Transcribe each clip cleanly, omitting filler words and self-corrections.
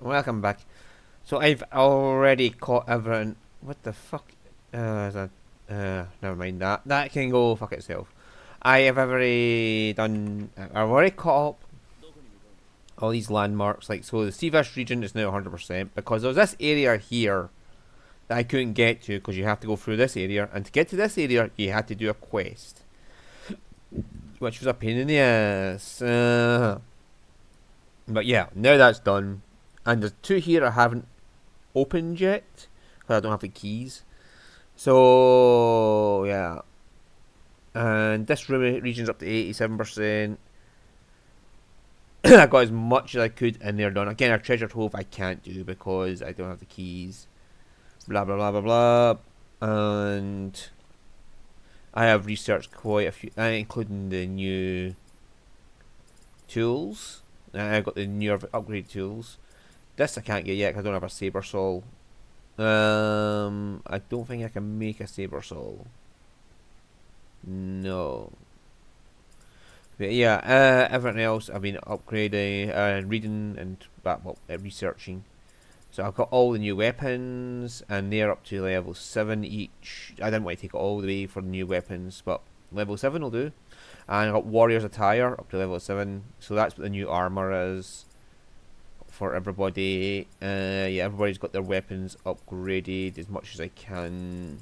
Welcome back. So I've already caught everyone. What the fuck? Is that, never mind that. That can go fuck itself. I have already done. I've already caught up all these landmarks. Like, so the Seafish region is now 100% because there's this area here that I couldn't get to because you have to go through this area, and to get to this area you had to do a quest, which was a pain in the ass. But yeah, now that's done, and there's two here I haven't opened yet because I don't have the keys. So yeah, and this region's up to 87%. I got as much as I could in there done. Again, a treasure trove I can't do because I don't have the keys. Blah blah blah blah blah. And I have researched quite a few, including the new tools. I got the new upgrade tools. This I can't get yet because I don't have a saber saw. I don't think I can make a saber saw. No. But yeah, everything else I've been upgrading, reading and researching. So I've got all the new weapons, and they're up to level 7 each. I didn't want to take it all the way for the new weapons, but level 7 will do. And I got Warrior's Attire up to level 7, so that's what the new armor is for everybody. Yeah, everybody's got their weapons upgraded as much as I can.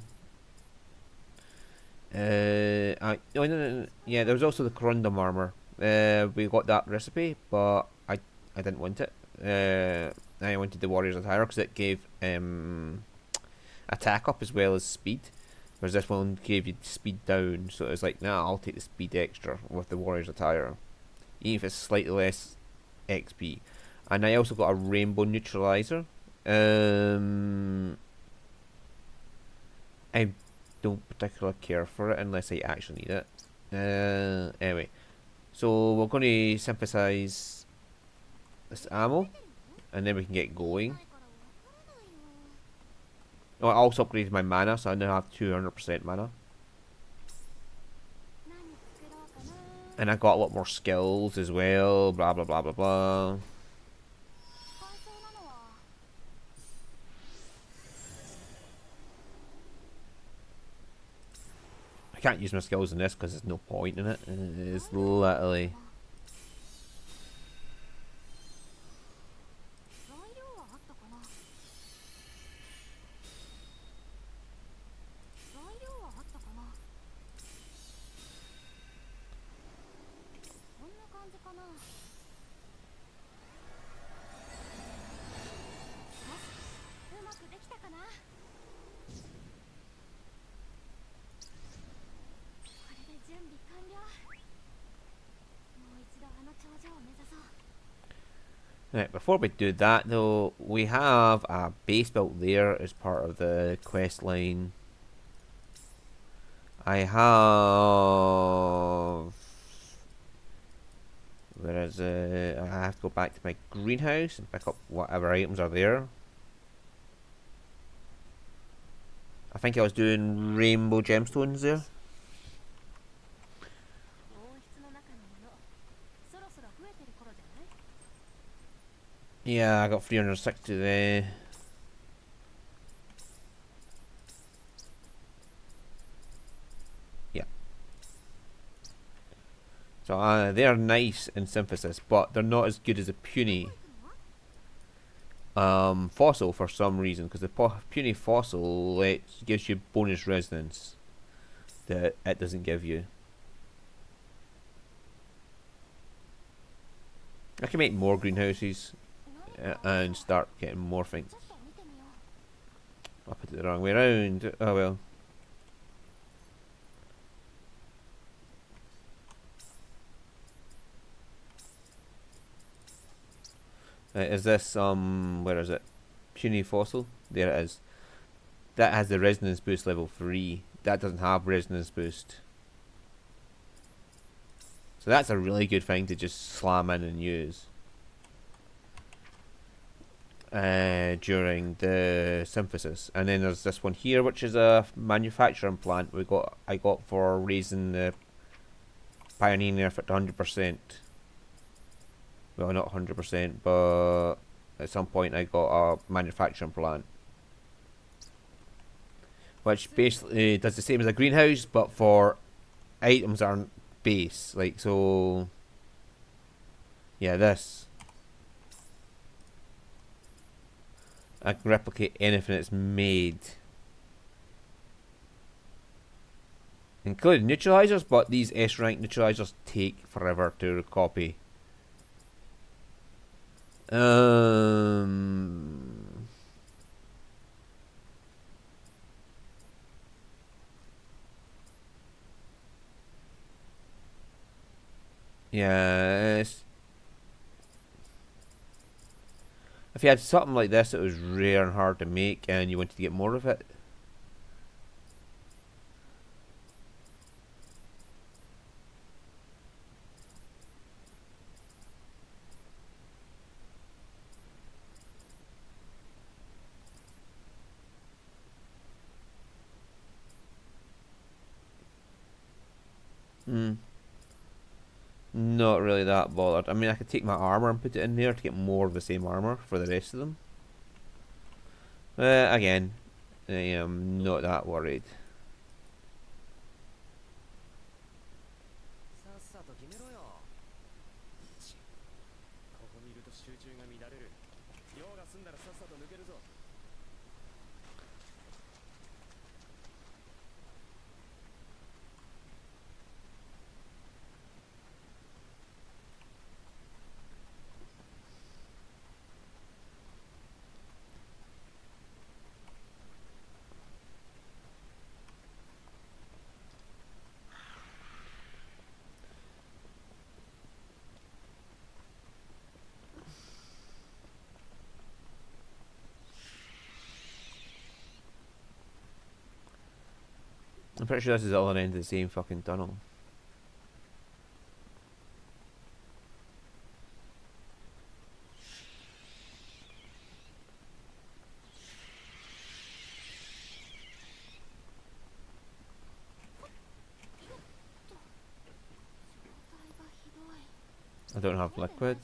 Yeah, there was also the Corundum armor. We got that recipe, but I didn't want it. I wanted the Warrior's Attire because it gave attack up as well as speed, whereas this one gave you speed down. So it was like, nah, I'll take the speed extra with the Warrior's Attire, even if it's slightly less XP. And I also got a Rainbow Neutralizer. I don't particularly care for it unless I actually need it. Anyway, so we're going to synthesize this ammo, and then we can get going. Oh, I also upgraded my mana, so I now have 200% mana. And I got a lot more skills as well, blah blah blah blah blah. I can't use my skills in this because there's no point in it. It's literally... Right, before we do that though, we have a base built there as part of the quest line. I have... Where is it? I have to go back to my greenhouse and pick up whatever items are there. I think I was doing rainbow gemstones there. Yeah, I got 360 there. Yeah. So they're nice in synthesis, but they're not as good as a puny fossil for some reason, because the puny fossil gives you bonus resonance that it doesn't give you. I can make more greenhouses and start getting more things. I put it the wrong way around. Oh well. Is this where is it? Puny fossil? There it is. That has the resonance boost level 3. That doesn't have resonance boost. So that's a really good thing to just slam in and use during the synthesis. And then there's this one here, which is a manufacturing plant I got for raising the pioneering effort to 100%. Well, not 100%, but at some point I got a manufacturing plant, which basically does the same as a greenhouse, but for items that aren't base. Like, so, yeah, this. I can replicate anything that's made, including neutralizers, but these S rank neutralizers take forever to copy. Yes. If you had something like this that was rare and hard to make and you wanted to get more of it. Not really that bothered. I mean, I could take my armor and put it in there to get more of the same armor for the rest of them. Again, I am not that worried. I'm pretty sure this is all an end of the same fucking tunnel. I don't have liquid.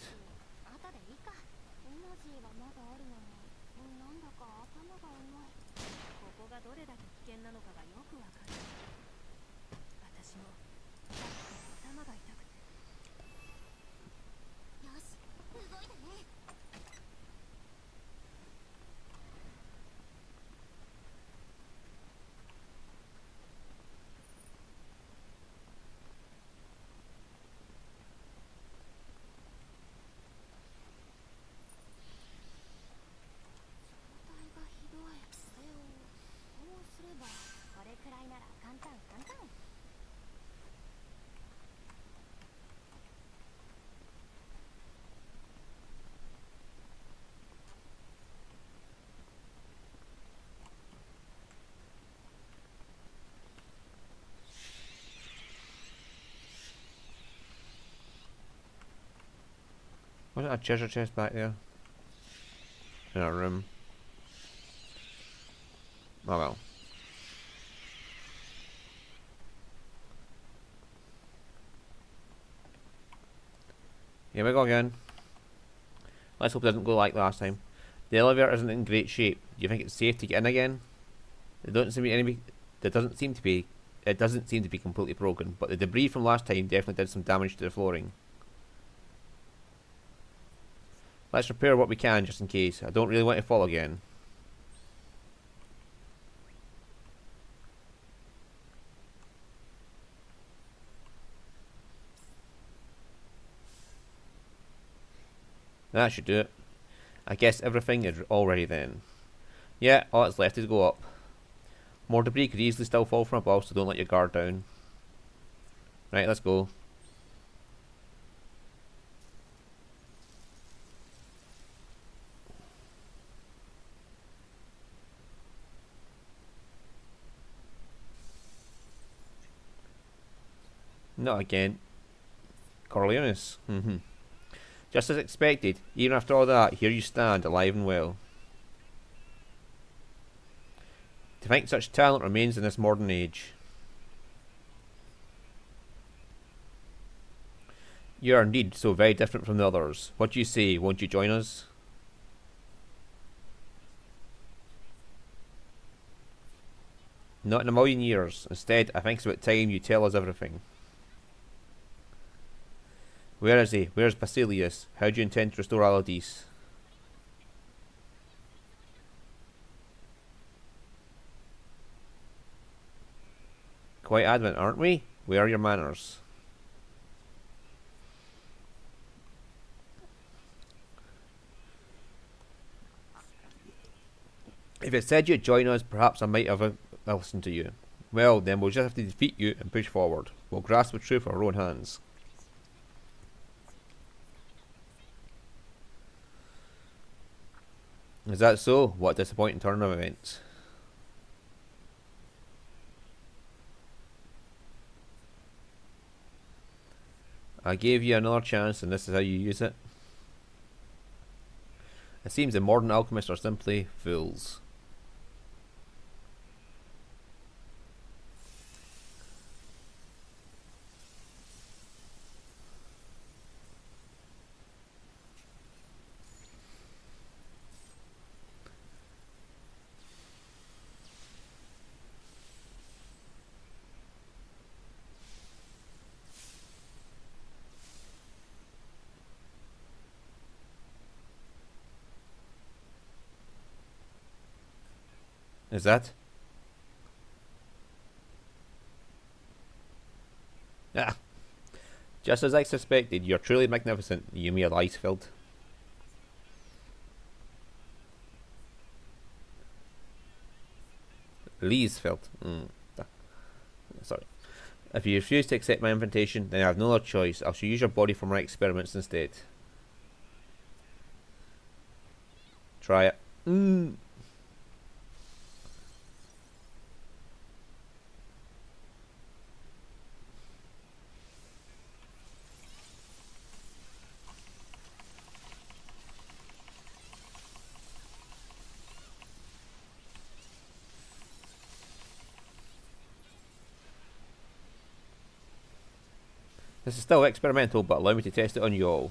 Wasn't a treasure chest back there? In our room. Oh well. Here we go again. Let's hope it doesn't go like last time. The elevator isn't in great shape. Do you think it's safe to get in again? There doesn't seem to be any. There doesn't seem to be. It doesn't seem to be completely broken, but the debris from last time definitely did some damage to the flooring. Let's repair what we can just in case. I don't really want to fall again. That should do it. I guess everything is all ready then. Yeah, all that's left is to go up. More debris could easily still fall from above, so don't let your guard down. Right, let's go. Not again. Corleonis. Just as expected, even after all that, here you stand, alive and well. To think such talent remains in this modern age. You are indeed so very different from the others. What do you say? Won't you join us? Not in a million years. Instead, I think it's about time you tell us everything. Where is he? Where's Basilius? How do you intend to restore Aladice? Quite adamant, aren't we? Where are your manners? If it said you'd join us, perhaps I might have listened to you. Well, then we'll just have to defeat you and push forward. We'll grasp the truth with our own hands. Is that so? What a disappointing turn of events. I gave you another chance and this is how you use it. It seems the modern alchemists are simply fools. Is that? Ah, just as I suspected, you're truly magnificent, Yumia Licefield. Leesfield. Sorry. If you refuse to accept my invitation, then I have no other choice. I shall use your body for my experiments instead. Try it. This is still experimental, but allow me to test it on you all.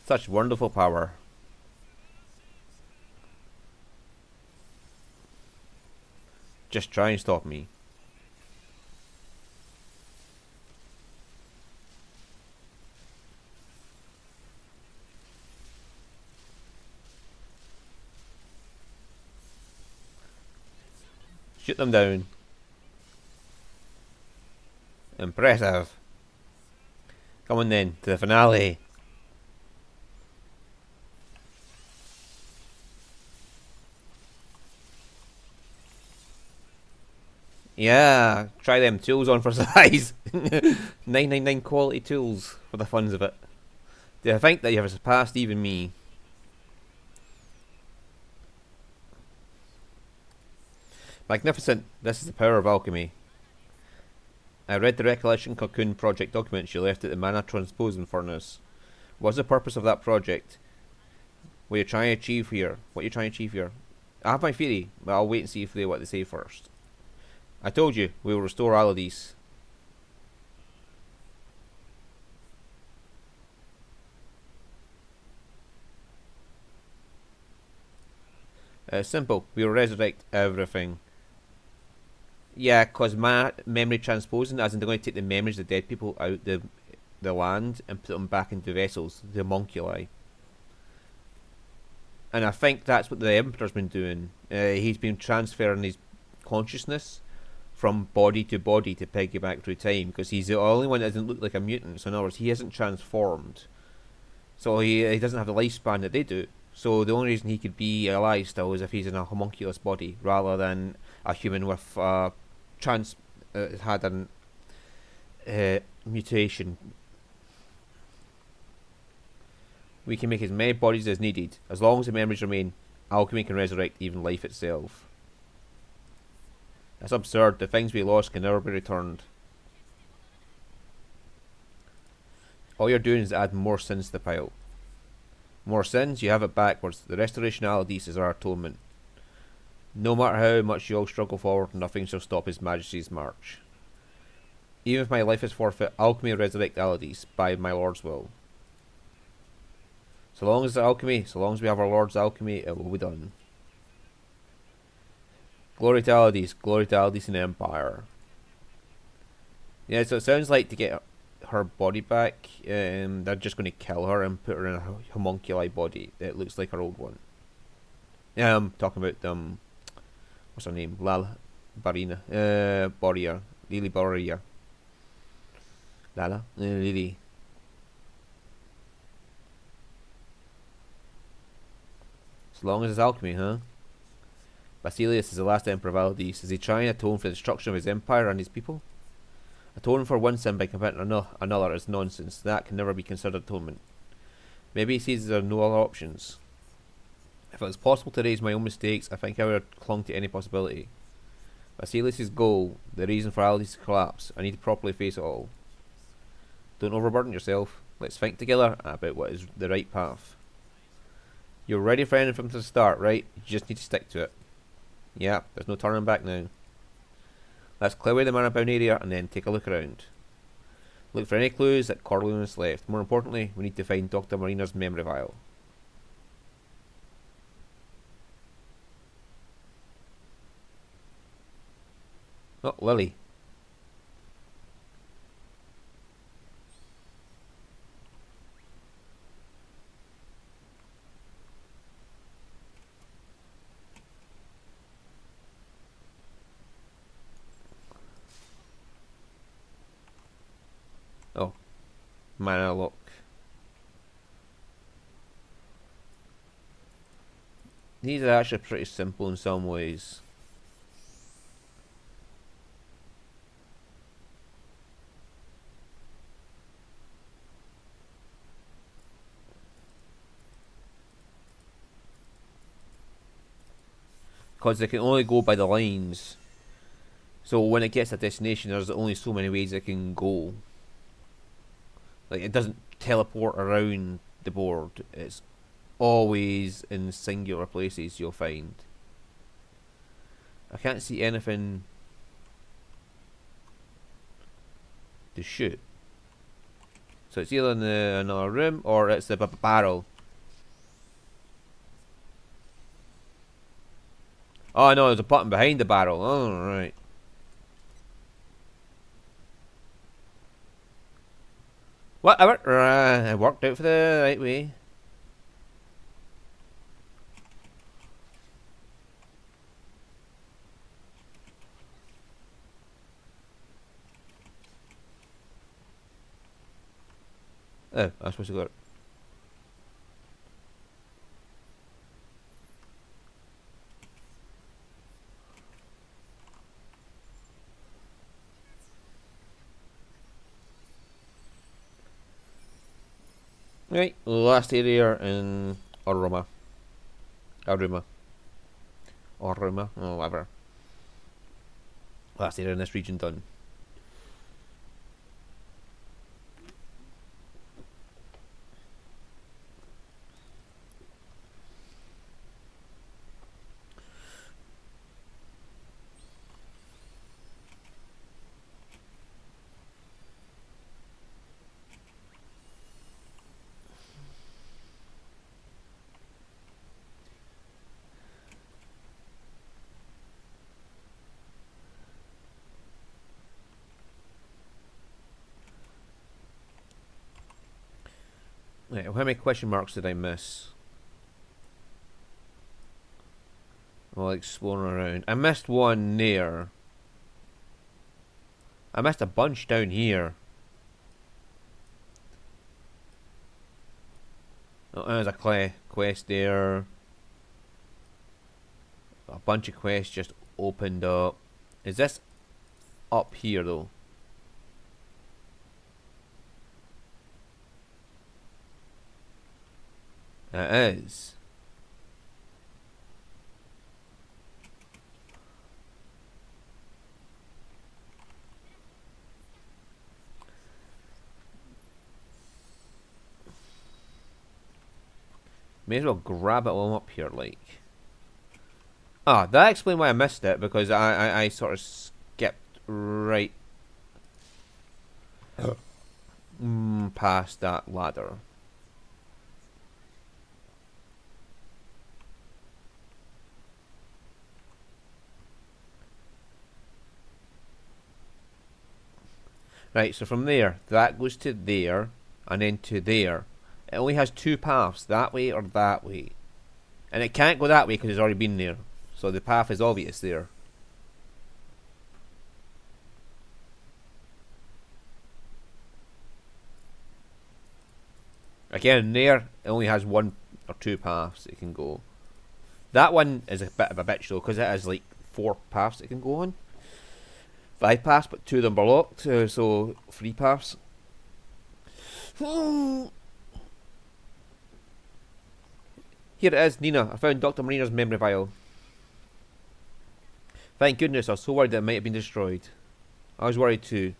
Such wonderful power. Just try and stop me. Shoot them down. Impressive. Come on then, to the finale. Yeah, try them tools on for size. 999 quality tools for the funs of it. Do I think that you have surpassed even me? Magnificent. This is the power of alchemy. I read the Recollection Cocoon project documents you left at the Mana Transposing Furnace. What's the purpose of that project? What are you trying to achieve here? What are you trying to achieve here? I have my theory, but I'll wait and see what they say first. I told you, we will restore Aladice. Simple. We will resurrect everything. Yeah, cause my memory transposing, as in they're going to take the memories of the dead people out the land and put them back into vessels, the homunculi. And I think that's what the Emperor's been doing. He's been transferring his consciousness from body to piggyback through time, because he's the only one that doesn't look like a mutant. So in other words, he isn't transformed. So he doesn't have the lifespan that they do. So the only reason he could be alive still is if he's in a homunculus body, rather than a human with had an mutation. We can make as many bodies as needed. As long as the memories remain, alchemy can resurrect even life itself. That's absurd. The things we lost can never be returned. All you're doing is add more sins to the pile. More sins, you have it backwards. The restoration of Aladice is our atonement. No matter how much you all struggle forward, nothing shall stop His Majesty's march. Even if my life is forfeit, alchemy will resurrect Aladice by my Lord's will. So long as we have our Lord's alchemy, it will be done. Glory to Aldis and Empire. Yeah, so it sounds like to get her body back, they're just going to kill her and put her in a homunculi body that looks like her old one. Yeah, I'm talking about what's her name? Barina, Boria, Lily Boria, Lala, Lily. As long as it's alchemy, huh? Basilius is the last emperor of Aldis. Is he trying to atone for the destruction of his empire and his people? Atoning for one sin by committing another is nonsense. That can never be considered atonement. Maybe he sees there are no other options. If it was possible to erase my own mistakes, I think I would have clung to any possibility. Basilius' goal, the reason for Aldis' collapse, I need to properly face it all. Don't overburden yourself. Let's think together about what is the right path. You're ready for anything from the start, right? You just need to stick to it. Yeah, there's no turning back now. Let's clear away the mana-bound area and then take a look around. Look for any clues that Corleone's left. More importantly, we need to find Dr. Marina's memory vial. Oh, Lily. Oh, mana lock. These are actually pretty simple in some ways. Because they can only go by the lines. So when it gets to a destination, there's only so many ways it can go. Like, it doesn't teleport around the board. It's always in singular places you'll find. I can't see anything to shoot. So it's either in another room or it's the barrel. Oh no, there's a button behind the barrel. Oh, right. Whatever. It worked out for the right way. Oh, I'm supposed to go. Right, last area in Aruma. Aruma. Aruma, oh, whatever. Last area in this region done. Right, how many question marks did I miss? While exploring around. I missed one there. I missed a bunch down here. Oh, there's a quest there. A bunch of quests just opened up. Is this up here though? It is. May as well grab it while I'm up here, like. Ah, that explains why I missed it, because I sort of skipped right past that ladder. Right, so from there, that goes to there, and then to there. It only has two paths, that way or that way. And it can't go that way because it's already been there. So the path is obvious there. Again, there, it only has one or two paths it can go. That one is a bit of a bitch though, because it has like 4 paths it can go on. 5 paths, but 2 of them are locked, so 3 paths. Here it is, Nina. I found Dr. Marina's memory vial. Thank goodness, I was so worried that it might have been destroyed. I was worried too.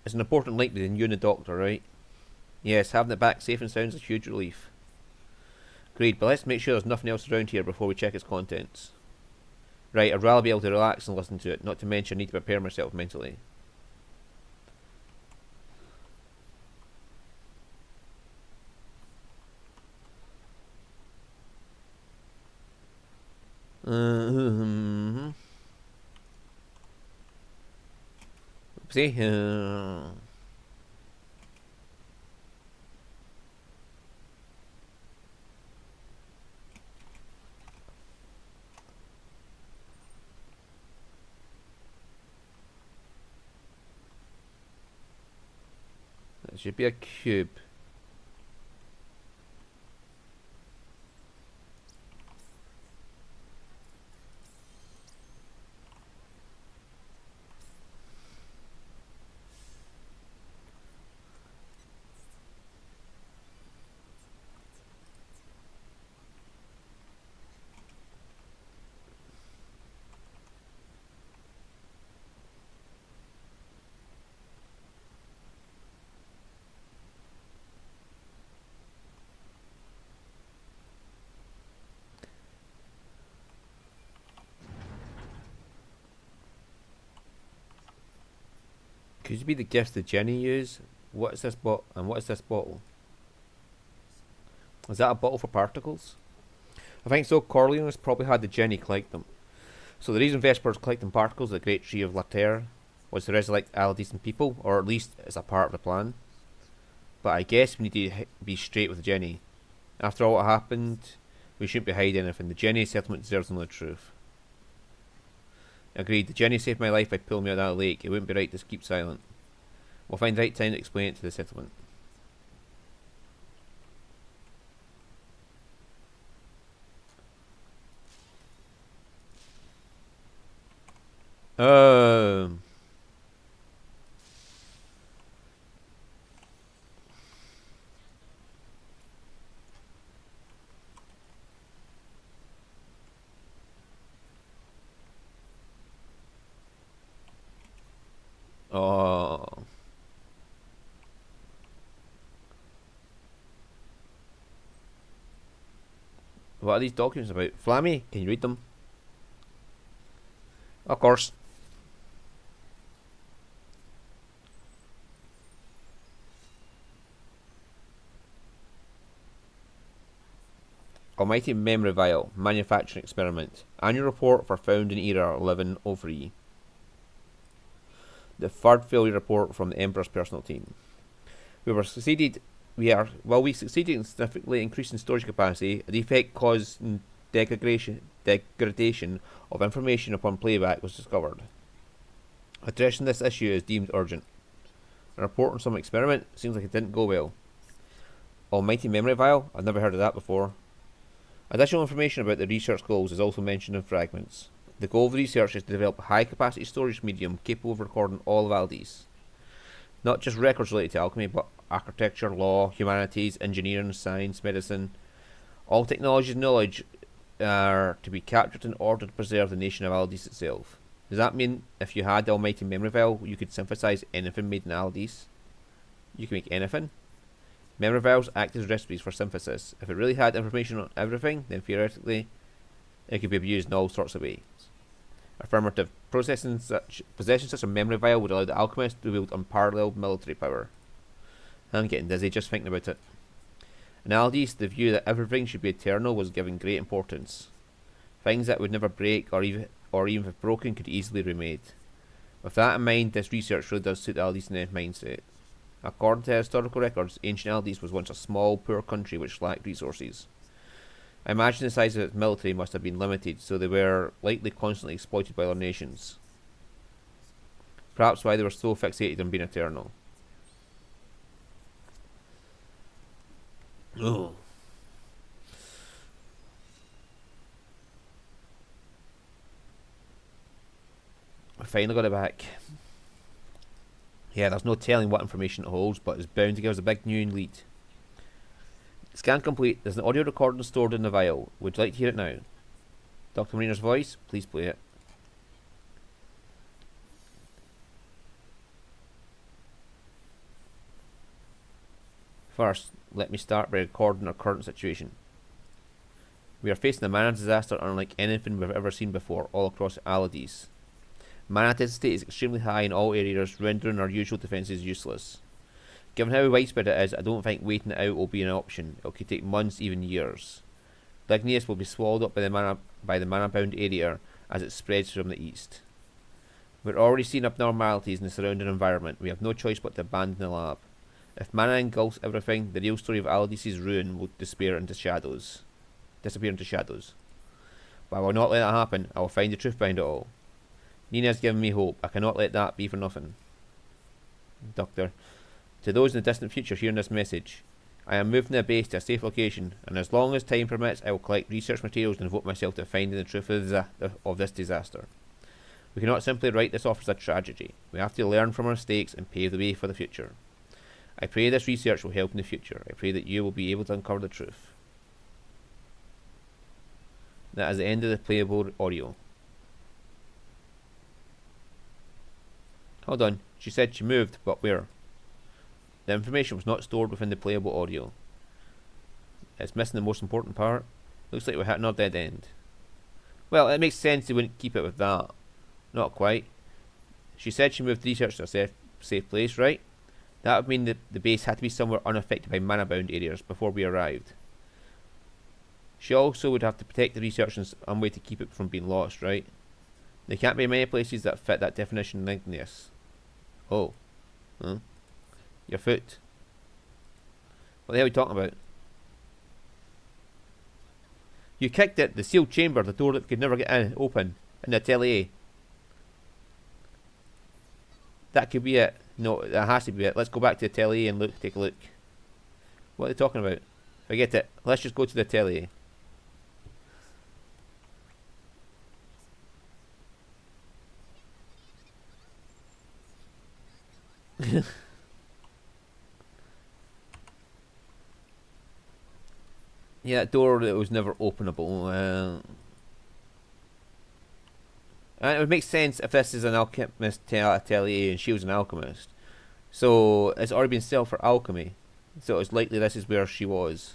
It's an important link between you and the doctor, right? Yes, having it back safe and sound is a huge relief. Great, but let's make sure there's nothing else around here before we check its contents. Right, I'd rather be able to relax and listen to it, not to mention I need to prepare myself mentally. See? It should be a cube. Could it be the gifts that Jenny used? What is this bottle? And what is this bottle? Is that a bottle for particles? I think so. Corleone's probably had the Jenny collect them. So the reason Vesper's collecting particles at the Great Tree of Laterre was to resurrect all decent people, or at least as a part of the plan. But I guess we need to be straight with Jenny. After all what happened, we shouldn't be hiding anything. The Jenny settlement deserves to know the truth. Agreed. The Jenny saved my life by pulling me out of that lake. It wouldn't be right to keep silent. We'll find the right time to explain it to the settlement. Um. Oh. What are these documents about? Flammy, can you read them? Of course. Almighty Memory Vial, Manufacturing Experiment. Annual report for found in era 1103. The third failure report from the Emperor's personal team. We succeeded in significantly increasing storage capacity, a defect causing degradation of information upon playback was discovered. Addressing this issue is deemed urgent. A report on some experiment seems like it didn't go well. Almighty Memory Vial? I've never heard of that before. Additional information about the research goals is also mentioned in fragments. The goal of the research is to develop a high-capacity storage medium capable of recording all of Aldi's. Not just records related to alchemy, but architecture, law, humanities, engineering, science, medicine. All technologies and knowledge are to be captured in order to preserve the nation of Aldis itself. Does that mean if you had the almighty memory vial, you could synthesize anything made in Aldis? You can make anything? Memory vials act as recipes for synthesis. If it really had information on everything, then theoretically, it could be used in all sorts of ways. Affirmative. Possessing such a memory vial would allow the Alchemist to wield unparalleled military power. I'm getting dizzy just thinking about it. In Aldis, the view that everything should be eternal was given great importance. Things that would never break, or even if broken, could easily be remade. With that in mind, this research really does suit the Aldecine mindset. According to historical records, ancient Aldes was once a small, poor country which lacked resources. I imagine the size of its military must have been limited, so they were likely constantly exploited by other nations. Perhaps why they were so fixated on being eternal. Oh. We finally got it back. Yeah, there's no telling what information it holds, but it's bound to give us a big new lead. Scan complete. There's an audio recording stored in the vial. Would you like to hear it now? Dr. Marina's voice? Please play it. First, let me start by recording our current situation. We are facing a mana disaster unlike anything we've ever seen before all across Alades. Mana density is extremely high in all areas, rendering our usual defences useless. Given how widespread it is, I don't think waiting it out will be an option. It could take months, even years. Lignius will be swallowed up by the mana-bound area as it spreads from the east. We're already seeing abnormalities in the surrounding environment. We have no choice but to abandon the lab. If mana engulfs everything, the real story of Aldese's ruin will disappear into shadows. But I will not let that happen. I will find the truth behind it all. Nina has given me hope. I cannot let that be for nothing. Doctor, to those in the distant future hearing this message, I am moving the base to a safe location, and as long as time permits, I will collect research materials and devote myself to finding the truth of this disaster. We cannot simply write this off as a tragedy. We have to learn from our mistakes and pave the way for the future. I pray this research will help in the future. I pray that you will be able to uncover the truth. That is the end of the playable audio. Hold on, she said she moved, but where? The information was not stored within the playable audio. It's missing the most important part. Looks like we're hitting our dead end. Well, it makes sense they wouldn't keep it with that. Not quite. She said she moved research to a safe place, right? That would mean that the base had to be somewhere unaffected by mana-bound areas before we arrived. She also would have to protect the research in some way to keep it from being lost, right? There can't be many places that fit that definition in Igneous. Oh. Huh? Your foot. What the hell are you talking about? You kicked it, the sealed chamber, the door that could never get in, open, in the Atelier. That could be it. No, that has to be it. Let's go back to the Atelier and take a look. What are they talking about? Forget it. Let's just go to the Atelier. Yeah, that door that was never openable. And it would make sense if this is an alchemist atelier and she was an alchemist. So it's already been set for alchemy. So it's likely this is where she was.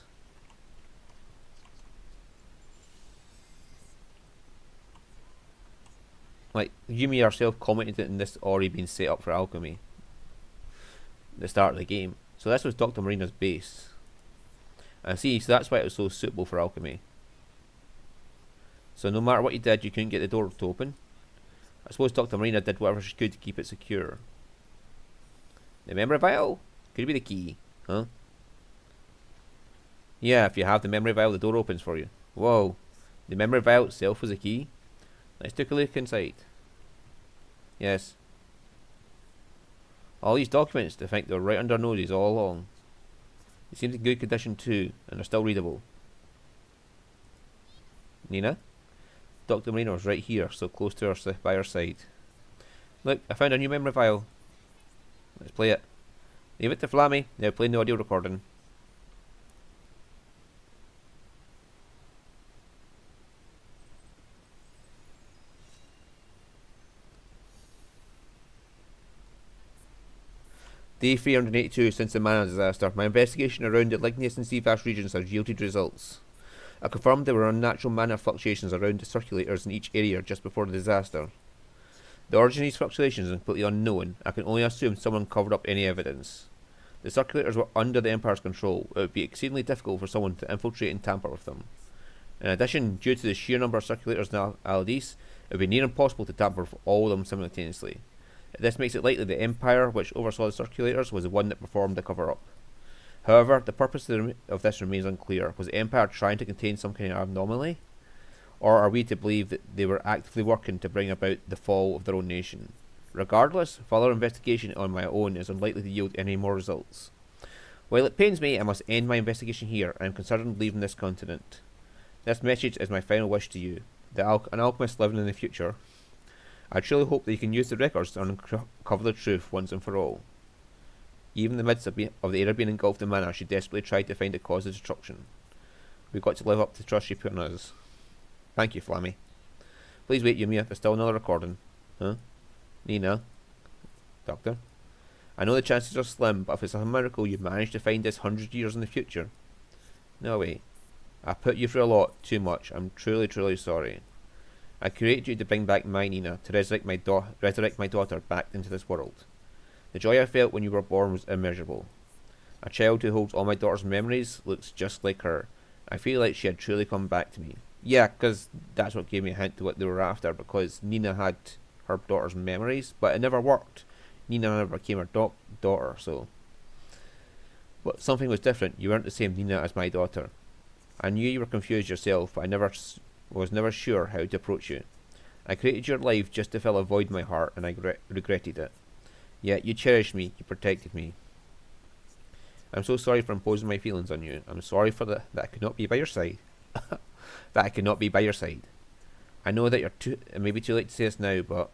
Like, Yumia herself commented that this already been set up for alchemy. At the start of the game. So this was Dr. Marina's base. And see, so that's why it was so suitable for alchemy. So no matter what you did, you couldn't get the door to open. I suppose Dr. Marina did whatever she could to keep it secure. The memory vial? Could be the key, huh? Yeah, if you have the memory vial, the door opens for you. Whoa, the memory vial itself was a key? Let's take a look inside. Yes. All these documents, they think they're right under our noses all along. They seem in good condition too, and are still readable. Nina? Dr. Marina was right here, so close to her, by her side. Look, I found a new memory file. Let's play it. Leave it to Flammy, now playing the audio recording. Day 382 since the mana disaster. My investigation around the Ligneous and Seafast regions has yielded results. I confirmed there were unnatural mana fluctuations around the circulators in each area just before the disaster. The origin of these fluctuations is completely unknown. I can only assume someone covered up any evidence. The circulators were under the Empire's control. It would be exceedingly difficult for someone to infiltrate and tamper with them. In addition, due to the sheer number of circulators in Alades, it would be near impossible to tamper with all of them simultaneously. This makes it likely the Empire, which oversaw the circulators, was the one that performed the cover-up. However, the purpose of this remains unclear. Was the Empire trying to contain some kind of anomaly? Or are we to believe that they were actively working to bring about the fall of their own nation? Regardless, further investigation on my own is unlikely to yield any more results. While it pains me, I must end my investigation here. I am considering leaving this continent. This message is my final wish to you, an alchemist living in the future. I truly hope that you can use the records to uncover the truth once and for all. Even in the midst of the era being engulfed in mana, she desperately tried to find the cause of destruction. We've got to live up to the trust you put in us. Thank you, Flammy. Please wait, Yumia. There's still another recording. Huh? Nina? Doctor? I know the chances are slim, but if it's a miracle you managed to find this 100 years in the future. No way. I put you through a lot, too much. I'm truly, truly sorry. I created you to bring back my Nina, to resurrect my daughter back into this world. The joy I felt when you were born was immeasurable. A child who holds all my daughter's memories looks just like her. I feel like she had truly come back to me. Yeah, because that's what gave me a hint to what they were after, because Nina had her daughter's memories, but it never worked. Nina never became her daughter, so... But something was different. You weren't the same Nina as my daughter. I knew you were confused yourself, but I was never sure how to approach you. I created your life just to fill a void in my heart, and I regretted it. Yet you cherished me, you protected me. I'm so sorry for imposing my feelings on you. I'm sorry for that I could not be by your side. That I could not be by your side. I know that it may be too late to say this now, but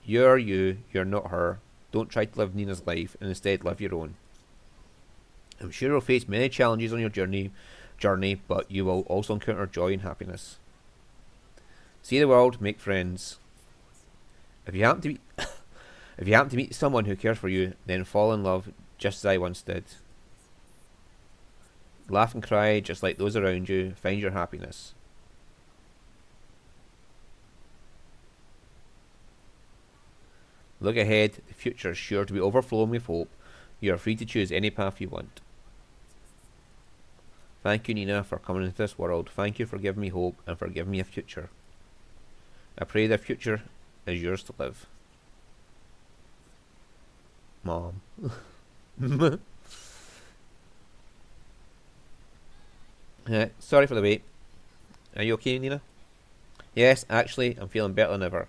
you're you, you're not her. Don't try to live Nina's life, and instead live your own. I'm sure you'll face many challenges on your journey, but you will also encounter joy and happiness. See the world, make friends. If you happen to meet someone who cares for you, then fall in love just as I once did. Laugh and cry just like those around you. Find your happiness. Look ahead. The future is sure to be overflowing with hope. You are free to choose any path you want. Thank you, Nina, for coming into this world. Thank you for giving me hope and for giving me a future. I pray the future is yours to live. Mom. Sorry for the wait. Are you okay, Nina? Yes, actually, I'm feeling better than ever.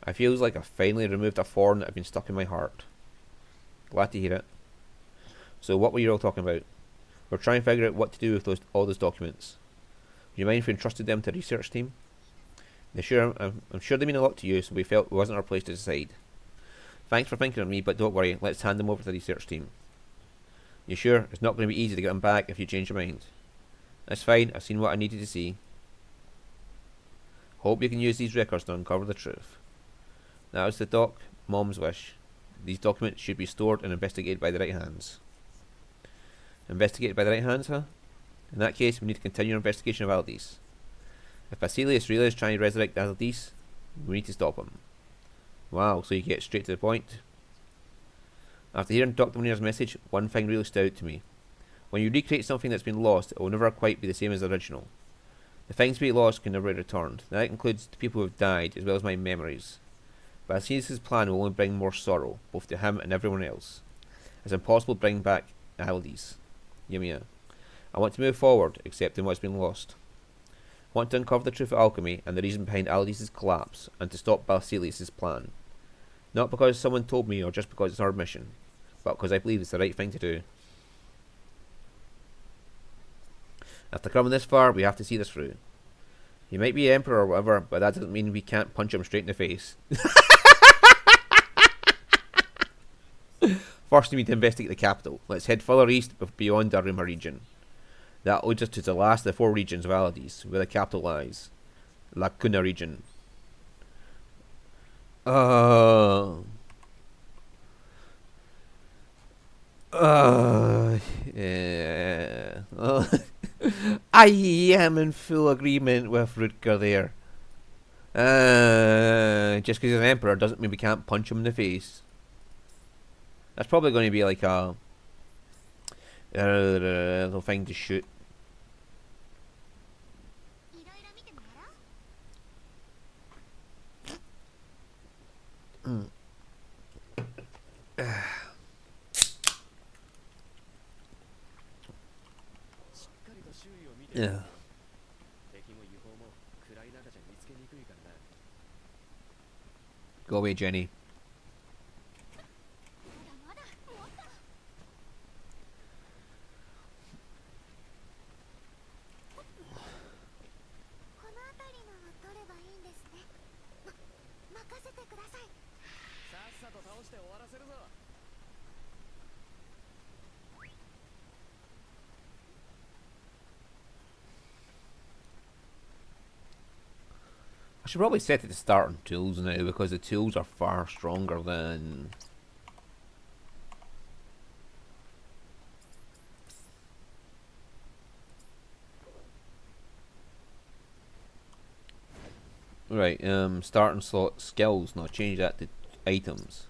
I feels like I've finally removed a thorn that had been stuck in my heart. Glad to hear it. So what were you all talking about? We're trying to figure out what to do with all those documents. Would you mind if we entrusted them to the research team? I'm sure they mean a lot to you, so we felt it wasn't our place to decide. Thanks for thinking of me, but don't worry, let's hand them over to the research team. You sure? It's not going to be easy to get them back if you change your mind. That's fine, I've seen what I needed to see. Hope you can use these records to uncover the truth. That was the Mom's wish. These documents should be stored and investigated by the right hands. Investigated by the right hands, huh? In that case, we need to continue our investigation of Aldis. If Basilius really is trying to resurrect Aldis, we need to stop him. Wow, so you get straight to the point. After hearing Dr. Munir's message, one thing really stood out to me. When you recreate something that's been lost, it will never quite be the same as the original. The things we lost can never be returned. That includes the people who have died, as well as my memories. Basilius' plan will only bring more sorrow, both to him and everyone else. It's impossible to bring back Aldis. Yumia. I want to move forward, accepting what's been lost. I want to uncover the truth of alchemy and the reason behind Aldis' collapse, and to stop Basilius' plan. Not because someone told me or just because it's our mission, but because I believe it's the right thing to do. After coming this far, we have to see this through. He might be emperor or whatever, but that doesn't mean we can't punch him straight in the face. First we need to investigate the capital. Let's head further east beyond Daruma region. That leads us to the last of the 4 regions of Aldis, where the capital lies. Lacuna region. Yeah. I am in full agreement with Rutger there. Just because he's an emperor doesn't mean we can't punch him in the face. That's probably going to be like a little thing to shoot. Yeah. Go away, Jenny. I should probably set it to start on tools now because the tools are far stronger than. Right, starting slot skills. Now change that to items.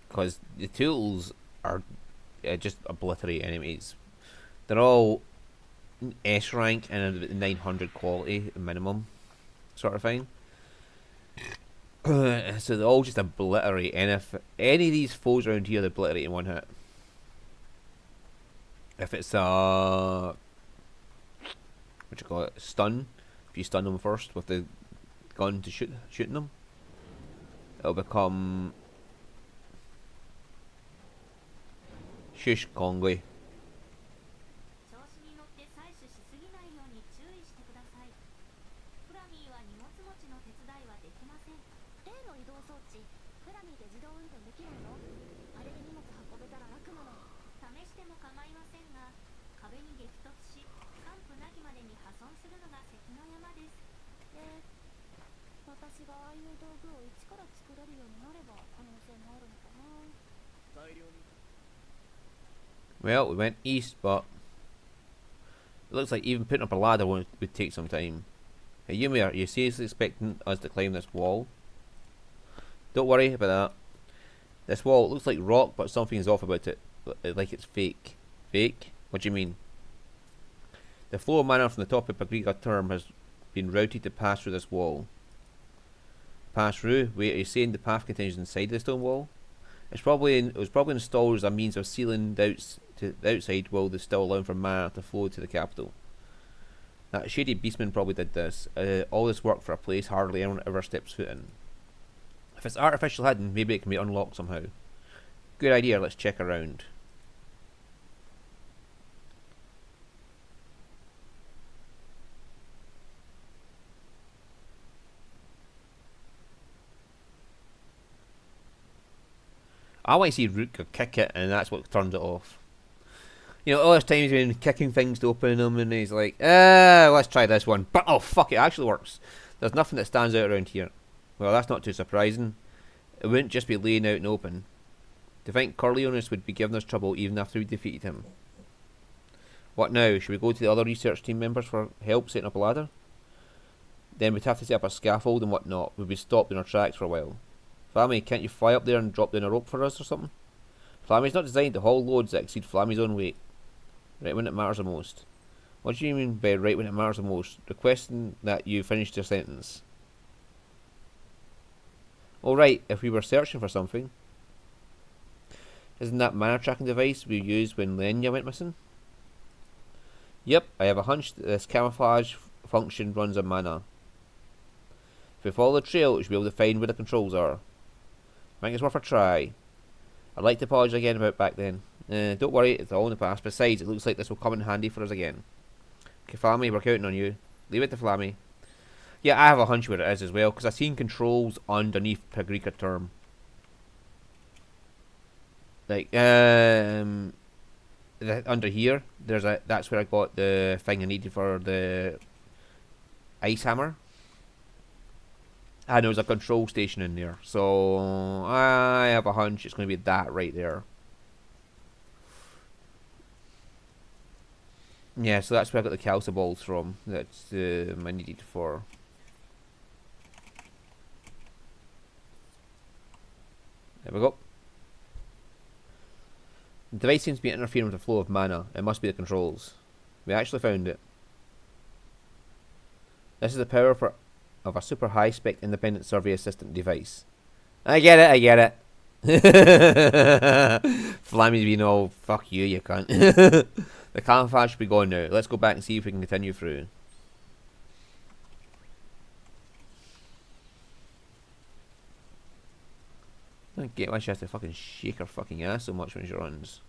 Because the tools are just obliterate enemies. They're all S rank and 900 quality minimum sort of thing. So they all just obliterate, and if any of these foes around here, they obliterate in one hit. If it's what you call it, stun, if you stun them first with the gun to shooting them, it'll become Shush Kongwe. Well, we went east, but it looks like even putting up a ladder would take some time. Hey Yumia, are you seriously expecting us to climb this wall? Don't worry about that. This wall looks like rock, but something is off about it. Like it's fake. Fake? What do you mean? The flow of mana from the top of Pagriga term has been routed to pass through this wall. Pass through? Wait, are you saying the path continues inside the stone wall? It was probably installed as a means of sealing the outside while they still allowing for mana to flow to the capital. That shady beastman probably did this. All this work for a place hardly anyone ever steps foot in. If it's artificial hidden, maybe it can be unlocked somehow. Good idea, let's check around. I want to see Rook kick it, and that's what turns it off. You know, all this time he's been kicking things to open them, and he's like, let's try this one. But oh fuck, it actually works. There's nothing that stands out around here. Well, that's not too surprising. It wouldn't just be laying out and open. To think Corleonis would be giving us trouble even after we defeated him. What now? Should we go to the other research team members for help setting up a ladder? Then we'd have to set up a scaffold and whatnot. We'd be stopped in our tracks for a while. Flammy, can't you fly up there and drop down a rope for us or something? Flammy's not designed to haul loads that exceed Flammy's own weight. Right when it matters the most. What do you mean by right when it matters the most? Requesting that you finished your sentence. Alright, if we were searching for something. Isn't that mana tracking device we used when Lenya went missing? Yep, I have a hunch that this camouflage function runs on mana. If we follow the trail, we should be able to find where the controls are. I think it's worth a try. I'd like to apologise again about back then. Don't worry, it's all in the past. Besides, it looks like this will come in handy for us again. Okay, Flammy, we're counting on you. Leave it to Flammy. Yeah, I have a hunch where it is as well, because I've seen controls underneath Pagrika term. Like, under here, that's where I got the thing I needed for the ice hammer. And there was a control station in there, so I have a hunch it's going to be that right there. Yeah, so that's where I got the Calcia balls from. That's I needed for. There we go. The device seems to be interfering with the flow of mana. It must be the controls. We actually found it. This is the power of a super high-spec independent survey assistant device. I get it, I get it. Flammy's being all, fuck you, you cunt. The camouflage should be gone now. Let's go back and see if we can continue through. I don't get why she has to fucking shake her fucking ass so much when she runs.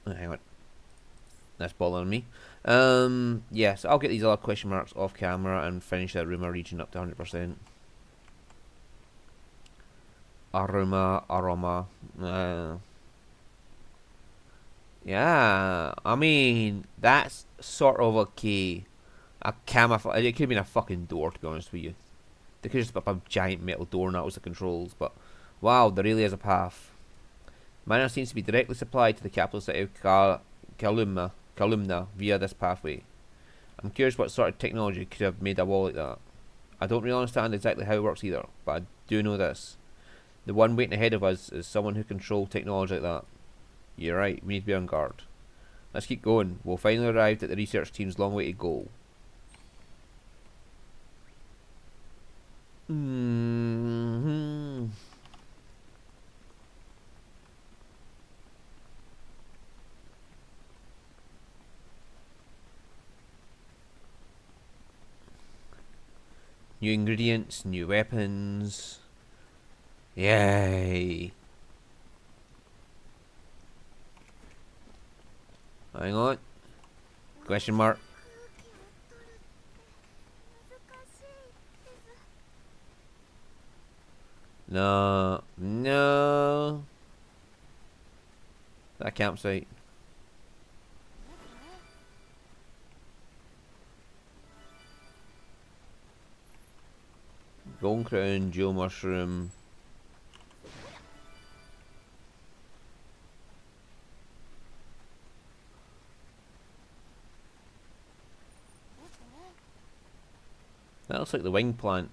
Oh, hang on. That's bothering me. Yeah, so I'll get these other question marks off camera and finish that rumour region up to 100%. Aroma. Yeah, I mean, that's sort of okay. A camouflage. It could have been a fucking door, to be honest with you. They could just put up a giant metal door and that was the controls, but wow, there really is a path. Mana seems to be directly supplied to the capital city of Kalumna via this pathway. I'm curious what sort of technology could have made a wall like that. I don't really understand exactly how it works either, but I do know this. The one waiting ahead of us is someone who controls technology like that. You're right, we need to be on guard. Let's keep going. We'll finally arrive at the research team's long way to go. New ingredients, new weapons. Yay. Hang on. Question mark. No. No. That campsite. Golden crown, jewel mushroom. That looks like the wing plant.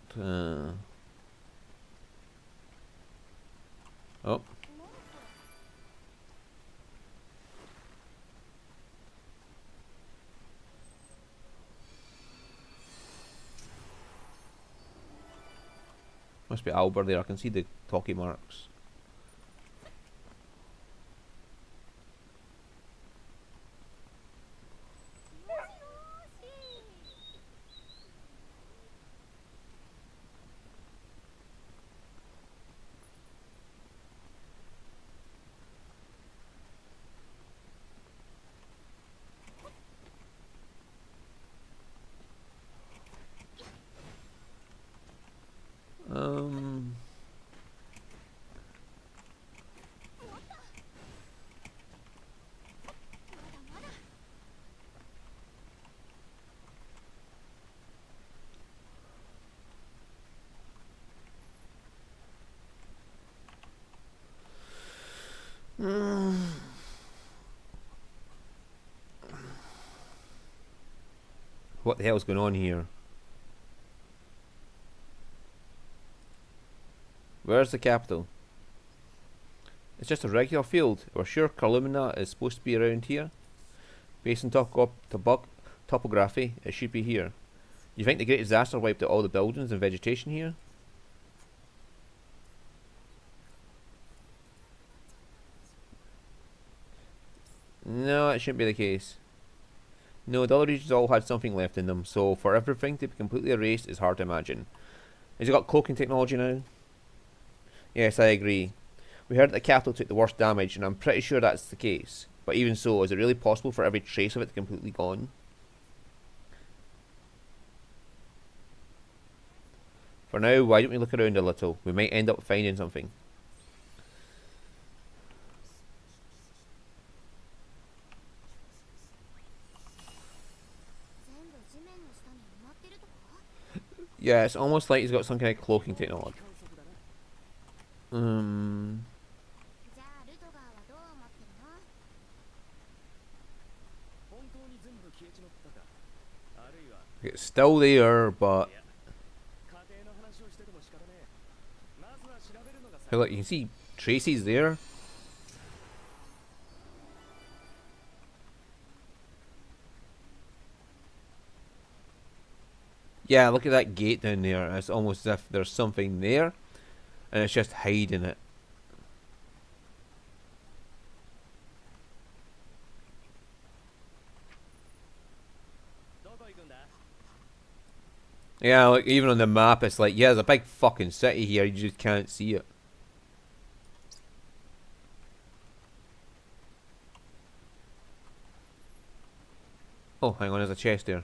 Oh. Must be Albert there. I can see the talkie marks. What the hell's going on here? Where's the capital? It's just a regular field. We're sure Kalumina is supposed to be around here. Based on topography, it should be here. You think the Great Disaster wiped out all the buildings and vegetation here? No, it shouldn't be the case. No, the other regions all had something left in them, so for everything to be completely erased is hard to imagine. Has it got cloaking technology now? Yes, I agree. We heard that the capital took the worst damage, and I'm pretty sure that's the case. But even so, is it really possible for every trace of it to be completely gone? For now, why don't we look around a little? We might end up finding something. Yeah, it's almost like he's got some kind of cloaking technology. It's still there, but hey, look, you can see Tracy's there. Yeah, look at that gate down there. It's almost as if there's something there, and it's just hiding it. Yeah, like even on the map, it's like, yeah, there's a big fucking city here. You just can't see it. Oh, hang on, there's a chest there.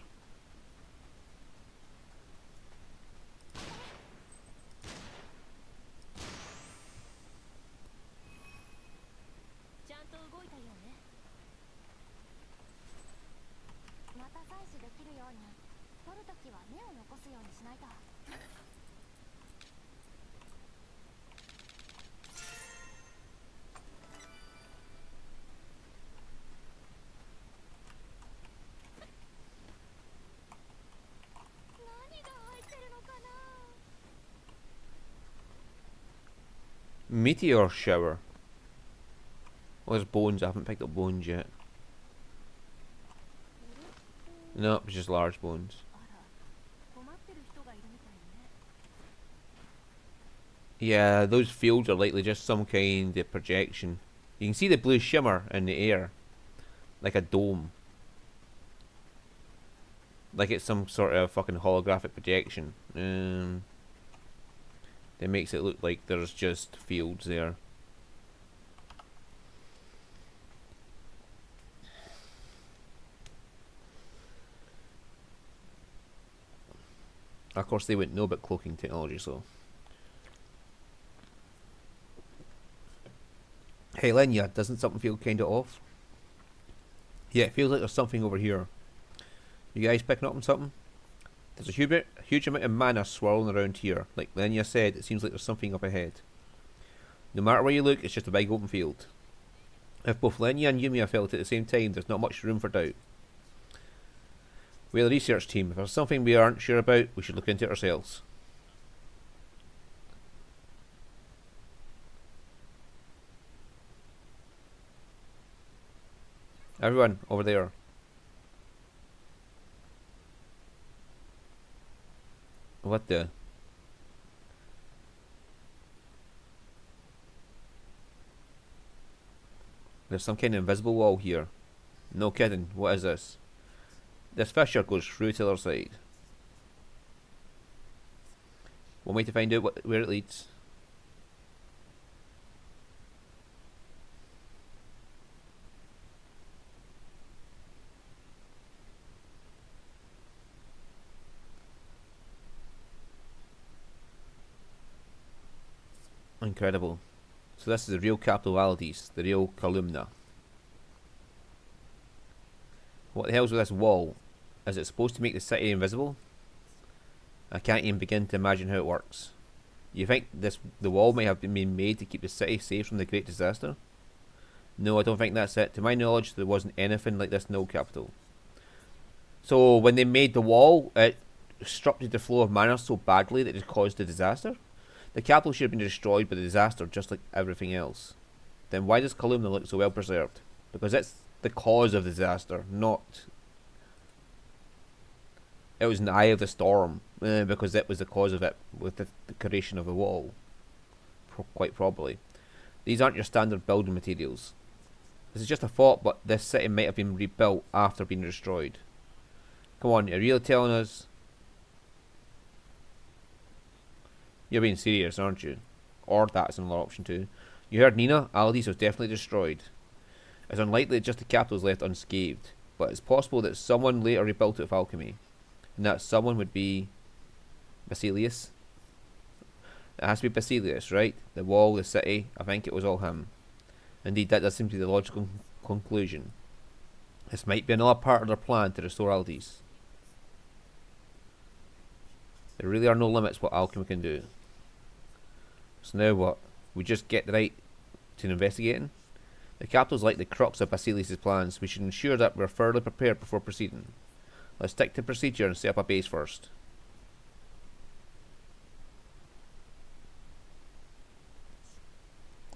Meteor shower. Oh, there's bones. I haven't picked up bones yet. No, it's just large bones. Yeah, those fields are likely just some kind of projection. You can see the blue shimmer in the air, like a dome. Like it's some sort of fucking holographic projection. That makes it look like there's just fields there. Of course, they wouldn't know about cloaking technology, so. Hey, Lenya, doesn't something feel kinda off? Yeah, it feels like there's something over here. You guys picking up on something? There's a huge amount of mana swirling around here. Like Lenya said, it seems like there's something up ahead. No matter where you look, it's just a big open field. If both Lenya and Yumia felt it at the same time, there's not much room for doubt. We're the research team. If there's something we aren't sure about, we should look into it ourselves. Everyone, over there. What the? There's some kind of invisible wall here. No kidding, what is this? This fissure goes through to the other side. One way to find out where it leads. Incredible. So this is the real capital Aldes, the real columna. What the hell's with this wall? Is it supposed to make the city invisible? I can't even begin to imagine how it works. You think the wall might have been made to keep the city safe from the great disaster? No, I don't think that's it. To my knowledge, there wasn't anything like this in the old capital. So when they made the wall, it obstructed the flow of mana so badly that it caused the disaster? The capital should have been destroyed by the disaster just like everything else. Then why does Columna look so well preserved? Because it's the cause of the disaster, not... It was an eye of the storm, because it was the cause of it, with the creation of the wall. Quite probably. These aren't your standard building materials. This is just a thought, but this city might have been rebuilt after being destroyed. Come on, you're really telling us? You're being serious, aren't you? Or that's another option too. You heard Nina, Aldes was definitely destroyed. It's unlikely that just the capital is left unscathed, but it's possible that someone later rebuilt it with alchemy. And that someone would be... Basilius? It has to be Basilius, right? The wall, the city, I think it was all him. Indeed, that does seem to be the logical conclusion. This might be another part of their plan to restore Aldes. There really are no limits what alchemy can do. So now what? We just get right to investigating? The capital's like the crux of Basilius' plans. We should ensure that we're thoroughly prepared before proceeding. Let's stick to procedure and set up a base first.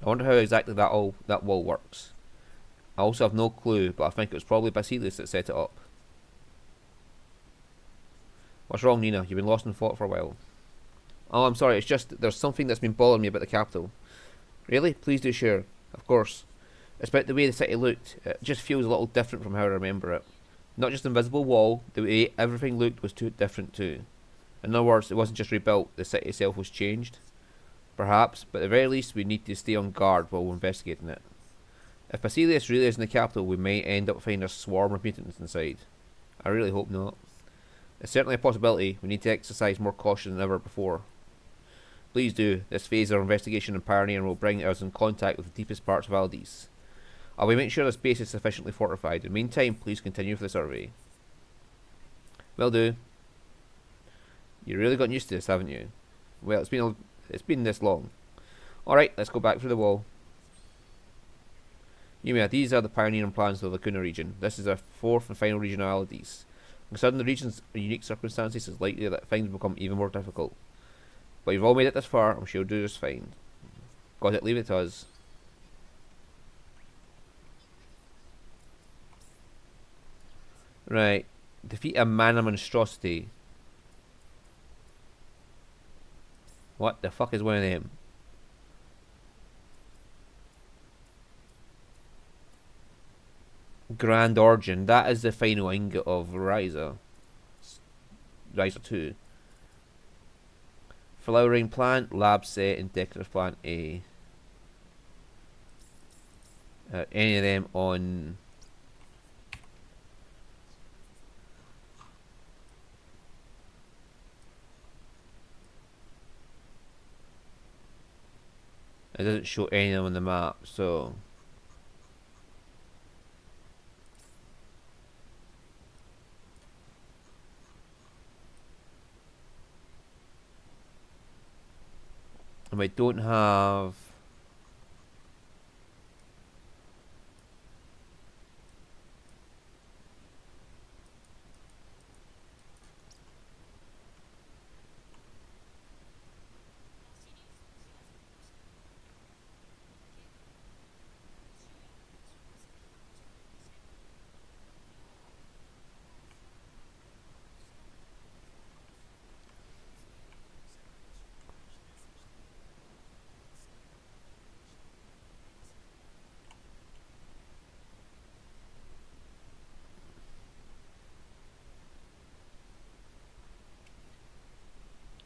I wonder how exactly that wall works. I also have no clue, but I think it was probably Basilius that set it up. What's wrong, Nina? You've been lost in thought for a while. Oh, I'm sorry, it's just that there's something that's been bothering me about the capital. Really? Please do share. Of course. It's about the way the city looked. It just feels a little different from how I remember it. Not just the invisible wall, the way everything looked was too different too. In other words, it wasn't just rebuilt, the city itself was changed. Perhaps, but at the very least we need to stay on guard while we're investigating it. If Basilius really is in the capital, we may end up finding a swarm of mutants inside. I really hope not. It's certainly a possibility. We need to exercise more caution than ever before. Please do. This phase of our investigation and pioneering will bring us in contact with the deepest parts of Aldis. I will make sure this base is sufficiently fortified. In the meantime, please continue with the survey. Will do. You've really gotten used to this, haven't you? Well, it's been this long. Alright, let's go back through the wall. Yumia, these are the pioneering plans of the Lacuna region. This is our fourth and final region of Aldis. Considering the region's unique circumstances, it's likely that things will become even more difficult. But you've all made it this far, I'm sure you'll do just fine. Got it, leave it to us. Right. Defeat a mana monstrosity. What the fuck is one of them? Grand Origin. That is the final ingot of Ryza. Ryza 2. Flowering plant, lab set, and decorative plant A. Any of them on... It doesn't show any of them on the map, so... And we don't have...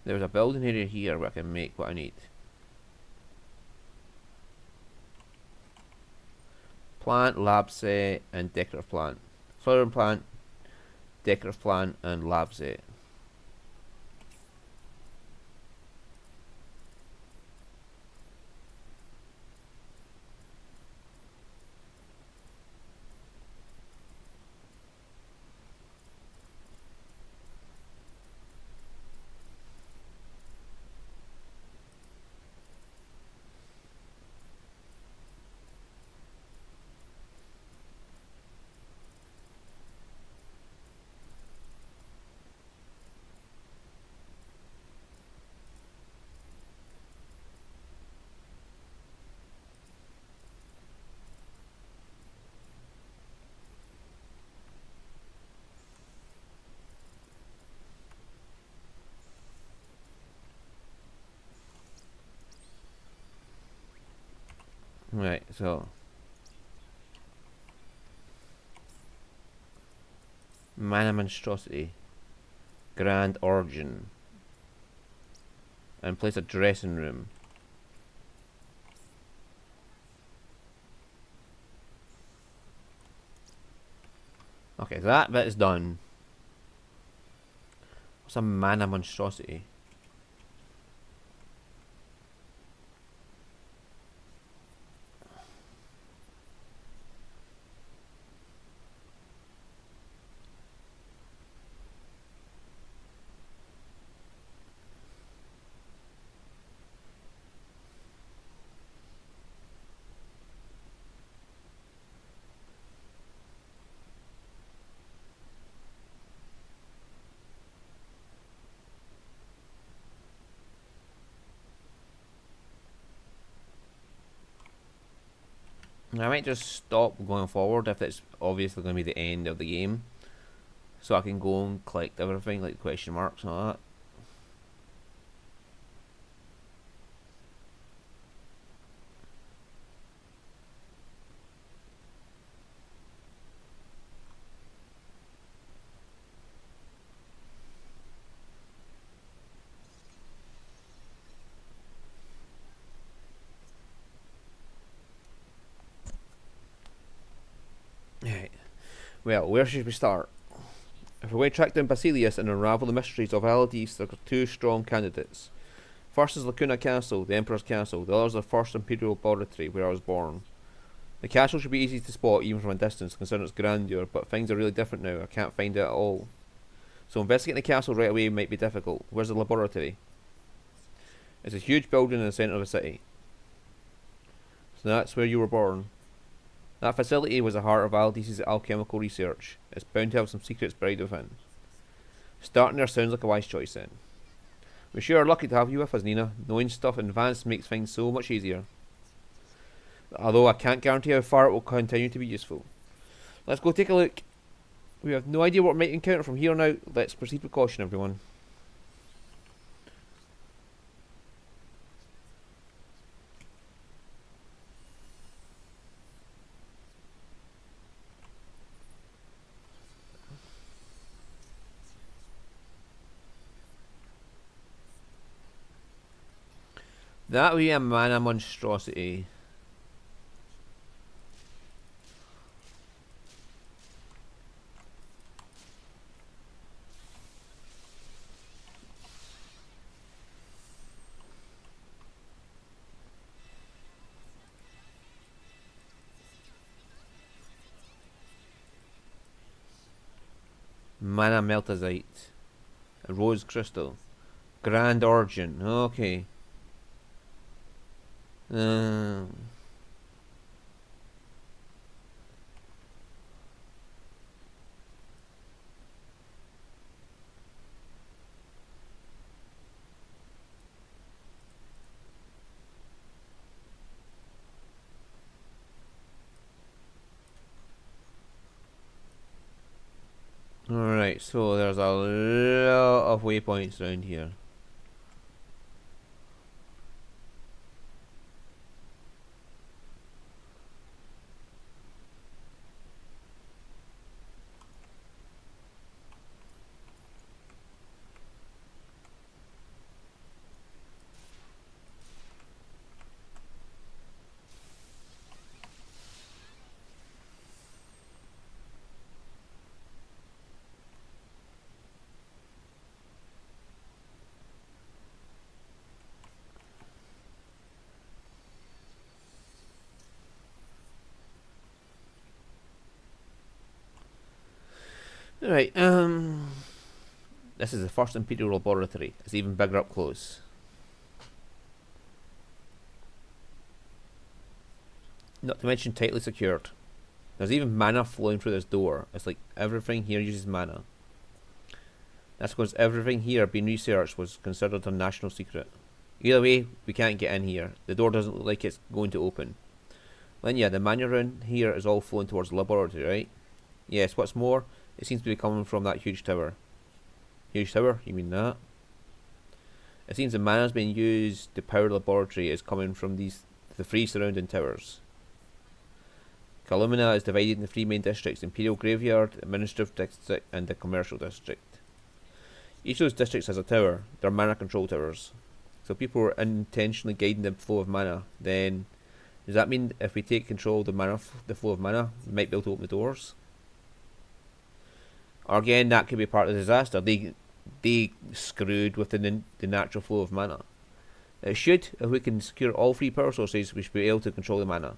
There's a building area here where I can make what I need. Plant, lab set, and decorative plant. Flowering plant, decorative plant, and lab set. Right, so Mana Monstrosity, Grand Origin, and place a dressing room. Okay, that bit is done. What's a Mana Monstrosity? I might just stop going forward if it's obviously going to be the end of the game. so I can go and collect everything like question marks and all that. Right. Well, where should we start? If we track down Basilius and unravel the mysteries of Aladies, there are two strong candidates. First is Lacuna Castle, the Emperor's Castle. The other is the First Imperial Laboratory, where I was born. The castle should be easy to spot even from a distance, considering its grandeur, but things are really different now. I can't find it at all. So investigating the castle right away might be difficult. Where's the laboratory? It's a huge building in the centre of the city. So that's where you were born. That facility was the heart of Aldice's alchemical research. It's bound to have some secrets buried within. Starting there sounds like a wise choice then. We sure are lucky to have you with us, Nina. Knowing stuff in advance makes things so much easier. Although I can't guarantee how far it will continue to be useful. Let's go take a look. We have no idea what we might encounter from here on out. Let's proceed with caution, everyone. That would be a mana monstrosity. Mana Meltazite. A Rose Crystal. Grand Origin. Okay. Uh, Alright, so there's a lot of waypoints around here. Alright, this is the first Imperial Laboratory. It's even bigger up close. Not to mention tightly secured. There's even mana flowing through this door. It's like everything here uses mana. That's because everything here being researched was considered a national secret. Either way, we can't get in here. The door doesn't look like it's going to open. Then yeah, the mana around here is all flowing towards the laboratory, right? Yes, what's more, it seems to be coming from that huge tower. Huge tower? You mean that? It seems the mana's being used to power the laboratory is coming from the three surrounding towers. Kalumina is divided into three main districts: Imperial Graveyard, Administrative District, and the Commercial District. Each of those districts has a tower. They're mana control towers. So people are intentionally guiding the flow of mana. Then, does that mean if we take control of the flow of mana, we might be able to open the doors? Or again, that could be part of the disaster. They screwed with the natural flow of mana. It should, if we can secure all three power sources, we should be able to control the mana.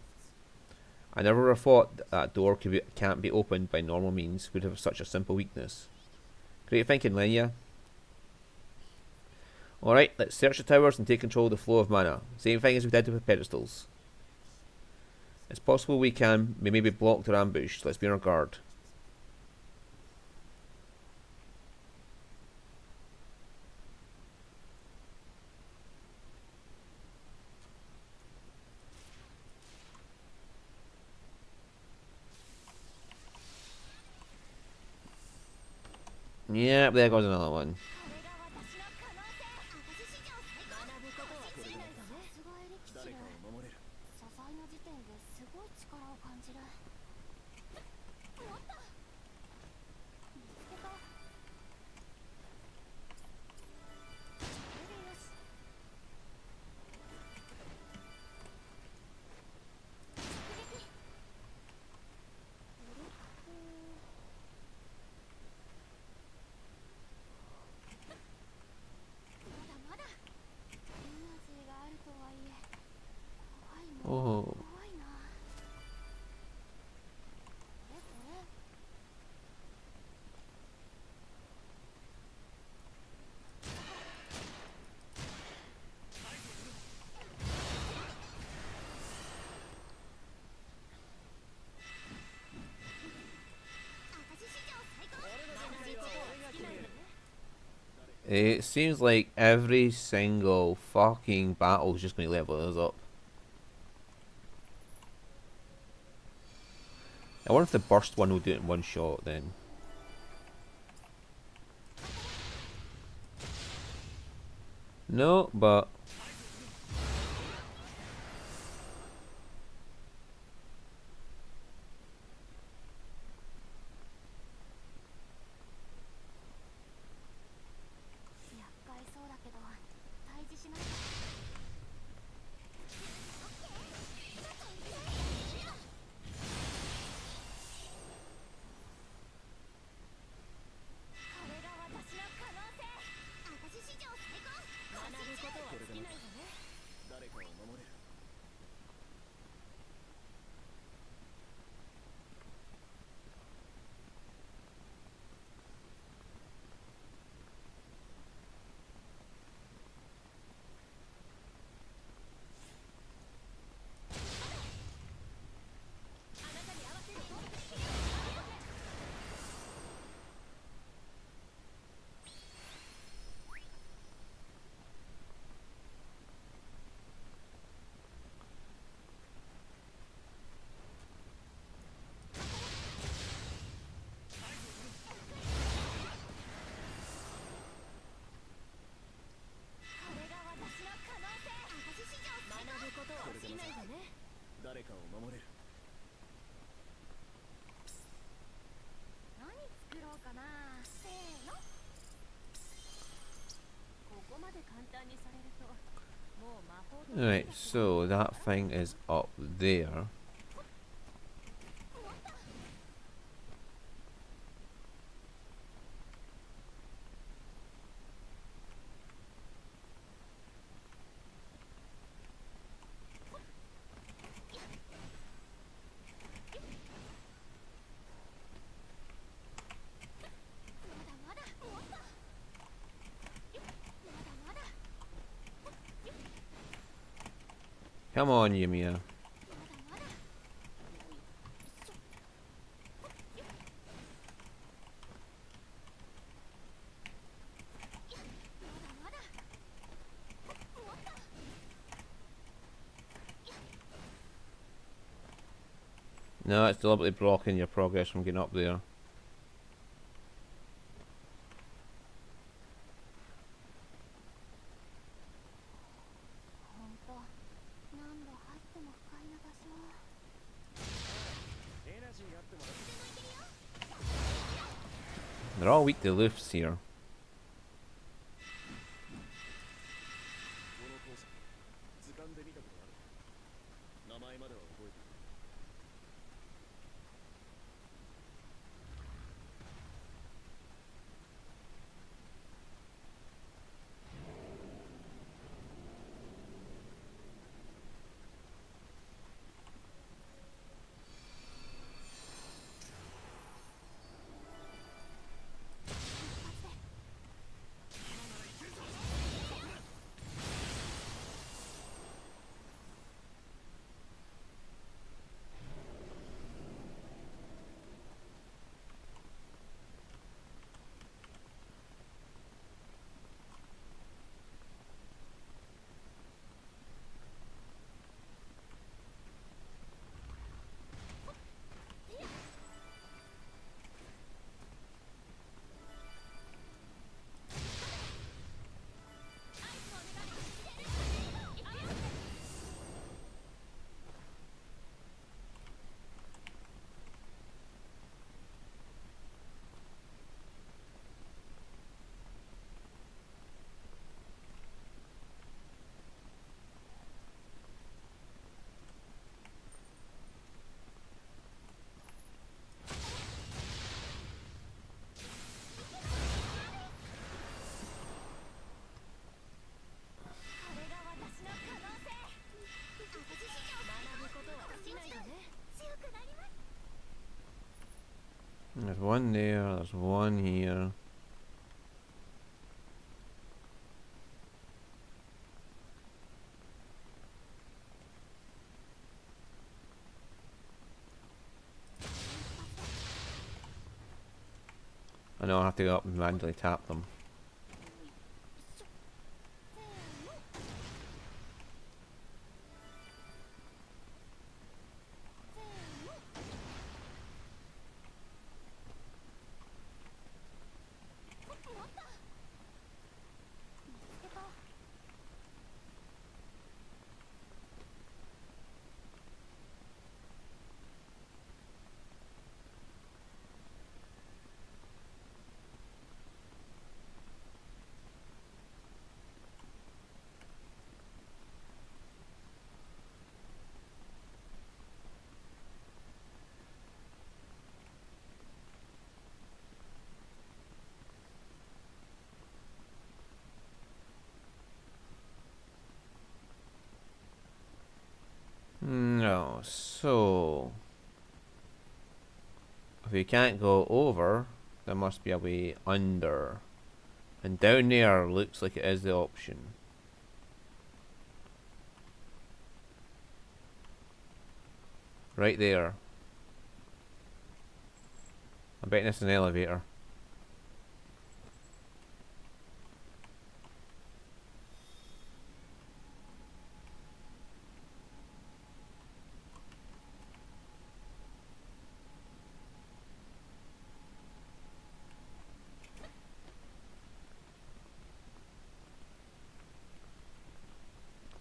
I never would have thought that door can't be opened by normal means would have such a simple weakness. Great thinking, Lenya. Alright, let's search the towers and take control of the flow of mana. Same thing as we did with pedestals. It's possible we may be blocked or ambushed. Let's be on our guard. Yeah, there goes another one. Oh. It seems like every single fucking battle is just going to level us up. I wonder if the burst one will do it in one shot then. No, but... Right, so that thing is up there. Come on, Yumia. No, it's deliberately blocking your progress from getting up there. They're all weak to lifts here. one there, there's one here. I know I have to go up and manually tap them. No, so if you can't go over, there must be a way under. And down there looks like it is the option. Right there. I'm betting it's an elevator.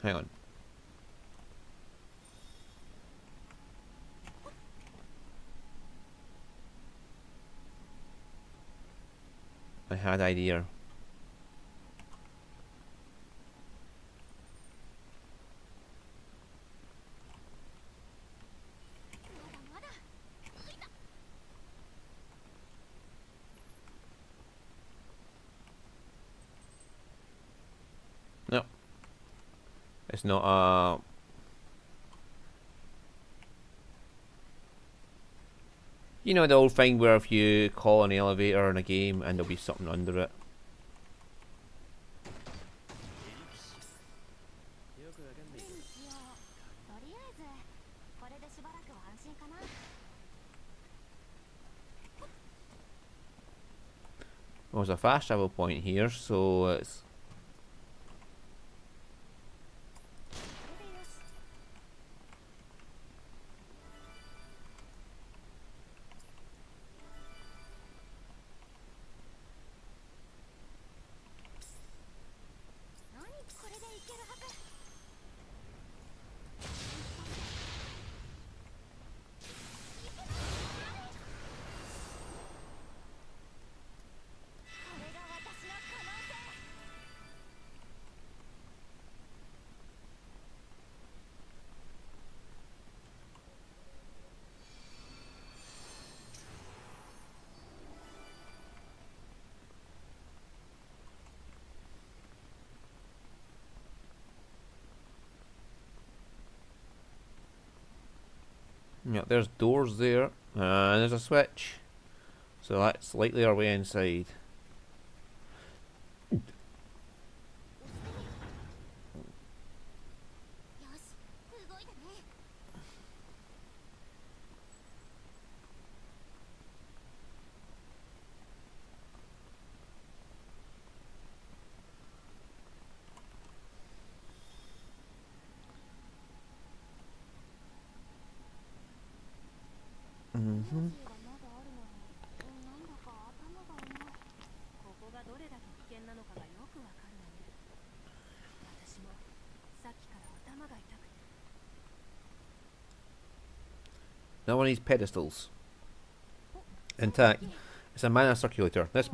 Hang on. I had idea. No. It's not a... You know the old thing where if you call an elevator in a game and there'll be something under it. Well, there's a fast travel point here, so it's... Yeah, there's doors there, and there's a switch. So that's likely our way inside. Now one of these pedestals. Intact. It's a mana circulator. This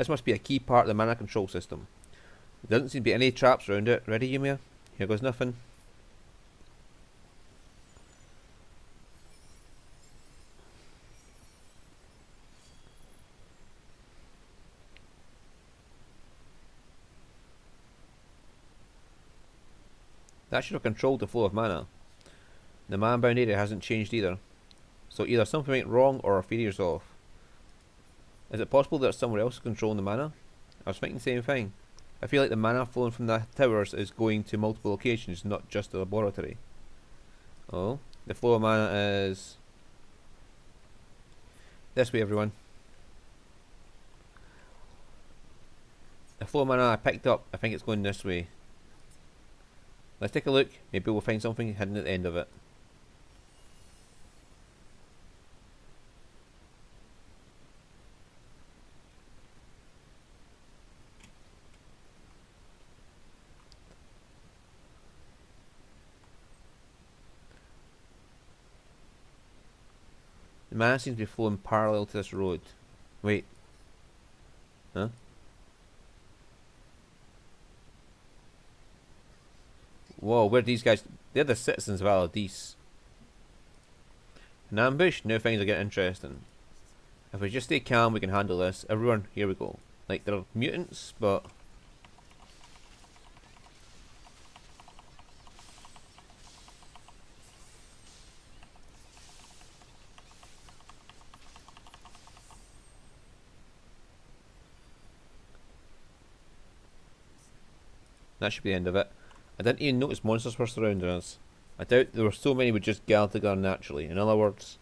must be a key part of the mana control system. There doesn't seem to be any traps around it. Ready, Yumia? Here goes nothing. That should have controlled the flow of mana. The mana bound area hasn't changed either. So either something went wrong or our feeder's off. Is it possible that somewhere else is controlling the mana? I was thinking the same thing. I feel like the mana flowing from the towers is going to multiple locations, not just the laboratory. Oh, the flow of mana is this way, everyone. The flow of mana I picked up, I think it's going this way. Let's take a look. Maybe we'll find something hidden at the end of it. The mana seems to be flowing parallel to this road. Wait. Huh? Whoa, where are these guys? They're the citizens of Aladis. An ambush? Now things are getting interesting. If we just stay calm, we can handle this. Everyone, here we go. Like, they're mutants, but... that should be the end of it. I didn't even notice monsters were surrounding us. I doubt there were so many would just gather together naturally. In other words...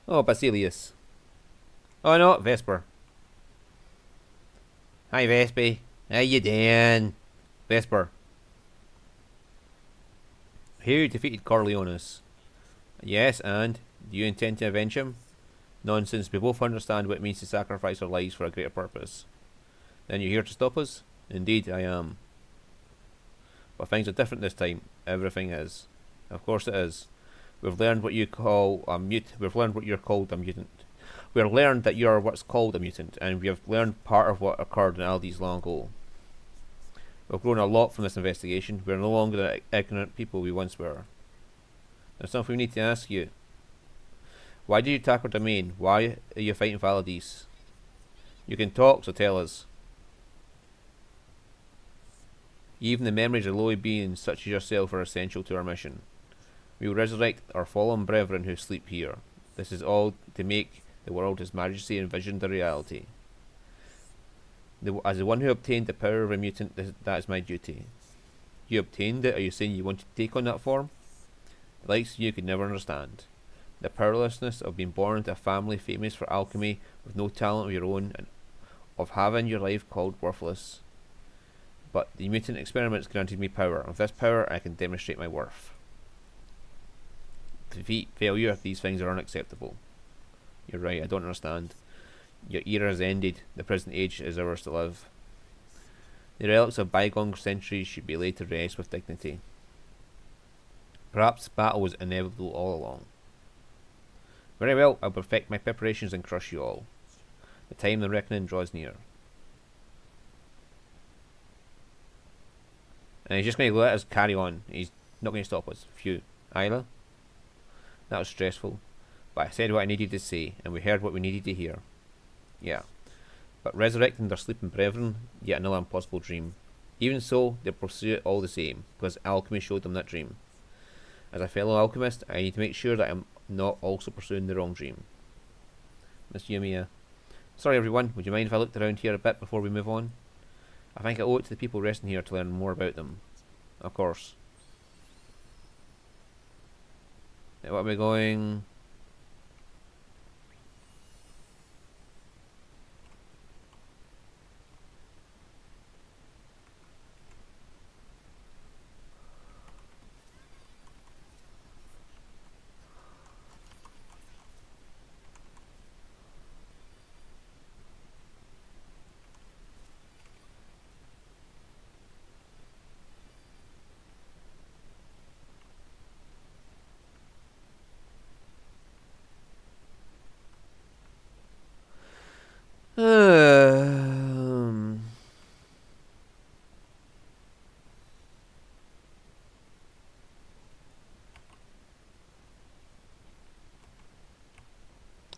Oh, Basilius. Oh no, Vesper. Hi Vespy. How you doing? Vesper. Who defeated Corleonis? Yes, and? Do you intend to avenge him? Nonsense, we both understand what it means to sacrifice our lives for a greater purpose. Then you're here to stop us? Indeed, I am. But things are different this time. Everything is. Of course it is. We've learned what you call a We've learned what you're called a mutant. We've learned that you are what's called a mutant, and we have learned part of what occurred in Aldi's long ago. We've grown a lot from this investigation. We are no longer the ignorant people we once were. There's something we need to ask you. Why did you attack our domain? Why are you fighting Valadis? You can talk, so tell us. Even the memories of lowly beings such as yourself are essential to our mission. We will resurrect our fallen brethren who sleep here. This is all to make the world His Majesty envisioned a reality. As the one who obtained the power of a mutant, that is my duty. You obtained it? Are you saying you wanted to take on that form? The likes of you could never understand. The powerlessness of being born into a family famous for alchemy, with no talent of your own, and of having your life called worthless. But the mutant experiments granted me power, and with this power I can demonstrate my worth. Defeat, failure, these things are unacceptable. You're right, I don't understand. Your era has ended, the present age is ours to live. The relics of bygone centuries should be laid to rest with dignity. Perhaps battle was inevitable all along. Very well, I'll perfect my preparations and crush you all. The time of the reckoning draws near. And he's just going to let us carry on. He's not going to stop us. Phew. Isla? That was stressful. But I said what I needed to say, and we heard what we needed to hear. Yeah. But resurrecting their sleeping brethren, yet another impossible dream. Even so, they pursue it all the same, because alchemy showed them that dream. As a fellow alchemist, I need to make sure that I'm not also pursuing the wrong dream. Miss Yumia. Sorry everyone, would you mind if I looked around here a bit before we move on? I think I owe it to the people resting here to learn more about them. Of course. Now, what are we going?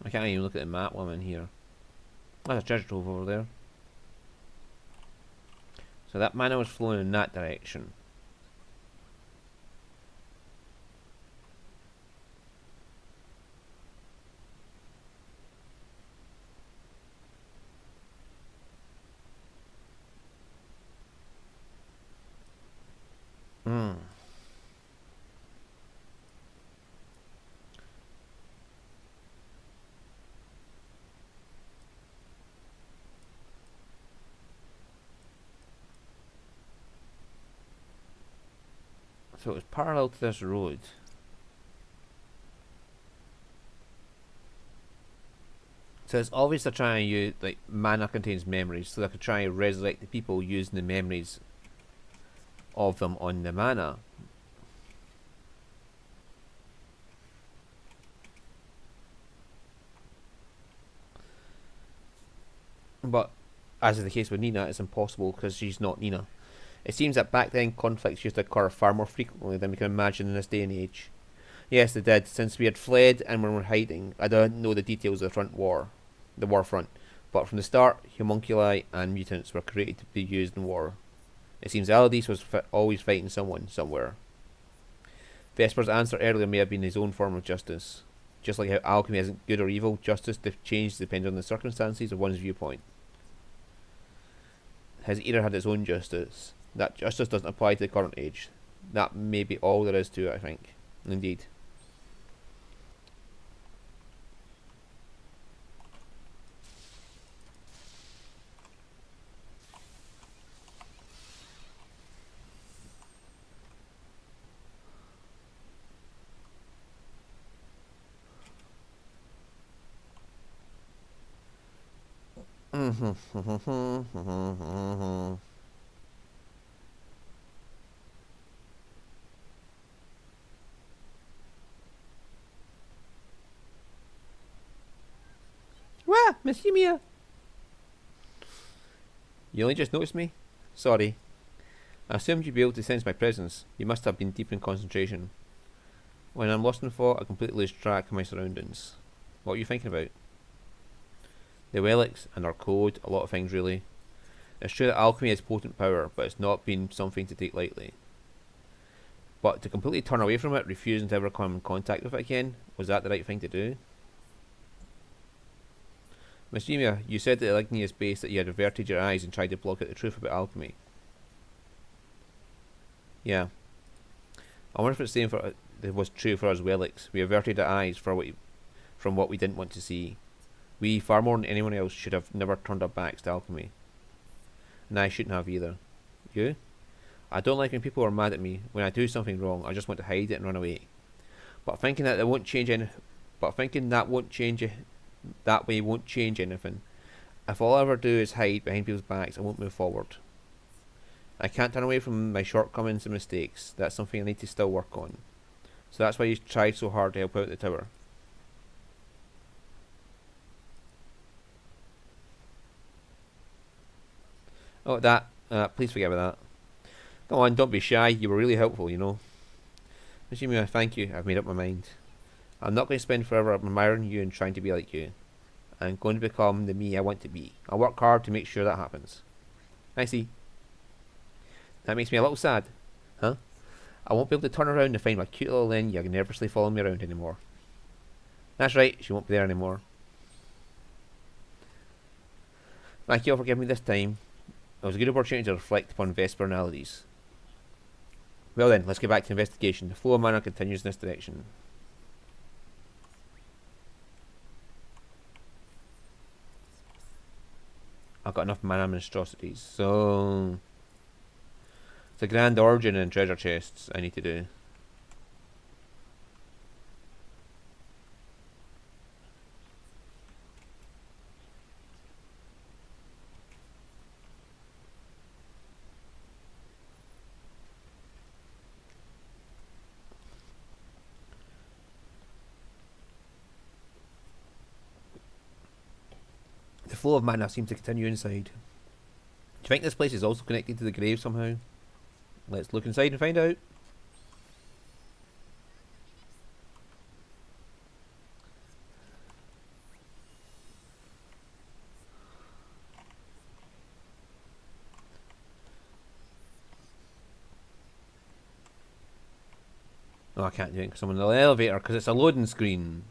I can't even look at the map while I'm in here. There's a treasure trove over there. So that mana was flowing in that direction. So it's parallel to this road. So it's obvious they're trying to use, like, mana contains memories, so they could try and resurrect the people using the memories of them on the mana. But, as is the case with Nina, it's impossible because she's not Nina. It seems that back then conflicts used to occur far more frequently than we can imagine in this day and age. Yes, they did, since we had fled and we were hiding. I don't know the details of the war front, but from the start, homunculi and mutants were created to be used in war. It seems Alades was always fighting someone, somewhere. Vesper's answer earlier may have been his own form of justice. Just like how alchemy isn't good or evil, justice changes depending on the circumstances of one's viewpoint. His era had its own justice. That justice doesn't apply to the current age. That may be all there is to it, I think. Indeed. Wah, Miss Yumia! You only just noticed me? Sorry. I assumed you'd be able to sense my presence. You must have been deep in concentration. When I'm lost in thought, I completely lose track of my surroundings. What are you thinking about? The relics and our code, a lot of things really. It's true that alchemy has potent power, but it's not been something to take lightly. But to completely turn away from it, refusing to ever come in contact with it again, was that the right thing to do? Miss Yumia, you said at the igneous base that you had averted your eyes and tried to block out the truth about alchemy. Yeah. I wonder if it's the same for it was true for us relics. We averted our eyes from what we didn't want to see. We, far more than anyone else, should have never turned our backs to alchemy. And I shouldn't have either. You? I don't like when people are mad at me. When I do something wrong, I just want to hide it and run away. But thinking that won't change any, but thinking that won't change that way won't change anything. If all I ever do is hide behind people's backs, I won't move forward. I can't turn away from my shortcomings and mistakes. That's something I need to still work on. So that's why you tried so hard to help out the tower. Oh, that. Please forget about that. Come on, don't be shy. You were really helpful, you know. Mishima, thank you. I've made up my mind. I'm not going to spend forever admiring you and trying to be like you. I'm going to become the me I want to be. I'll work hard to make sure that happens. I see. That makes me a little sad. Huh? I won't be able to turn around and find my cute little Lenya nervously following me around anymore. That's right, she won't be there anymore. Thank you all for giving me this time. It was a good opportunity to reflect upon Vesper and Alades. Well then, let's get back to investigation. The flow of mana continues in this direction. I've got enough mana monstrosities, so it's a grand origin and treasure chests I need to do. The flow of mana seems to continue inside. Do you think this place is also connected to the grave somehow? Let's look inside and find out. No, I can't do it because I'm in the elevator because it's a loading screen.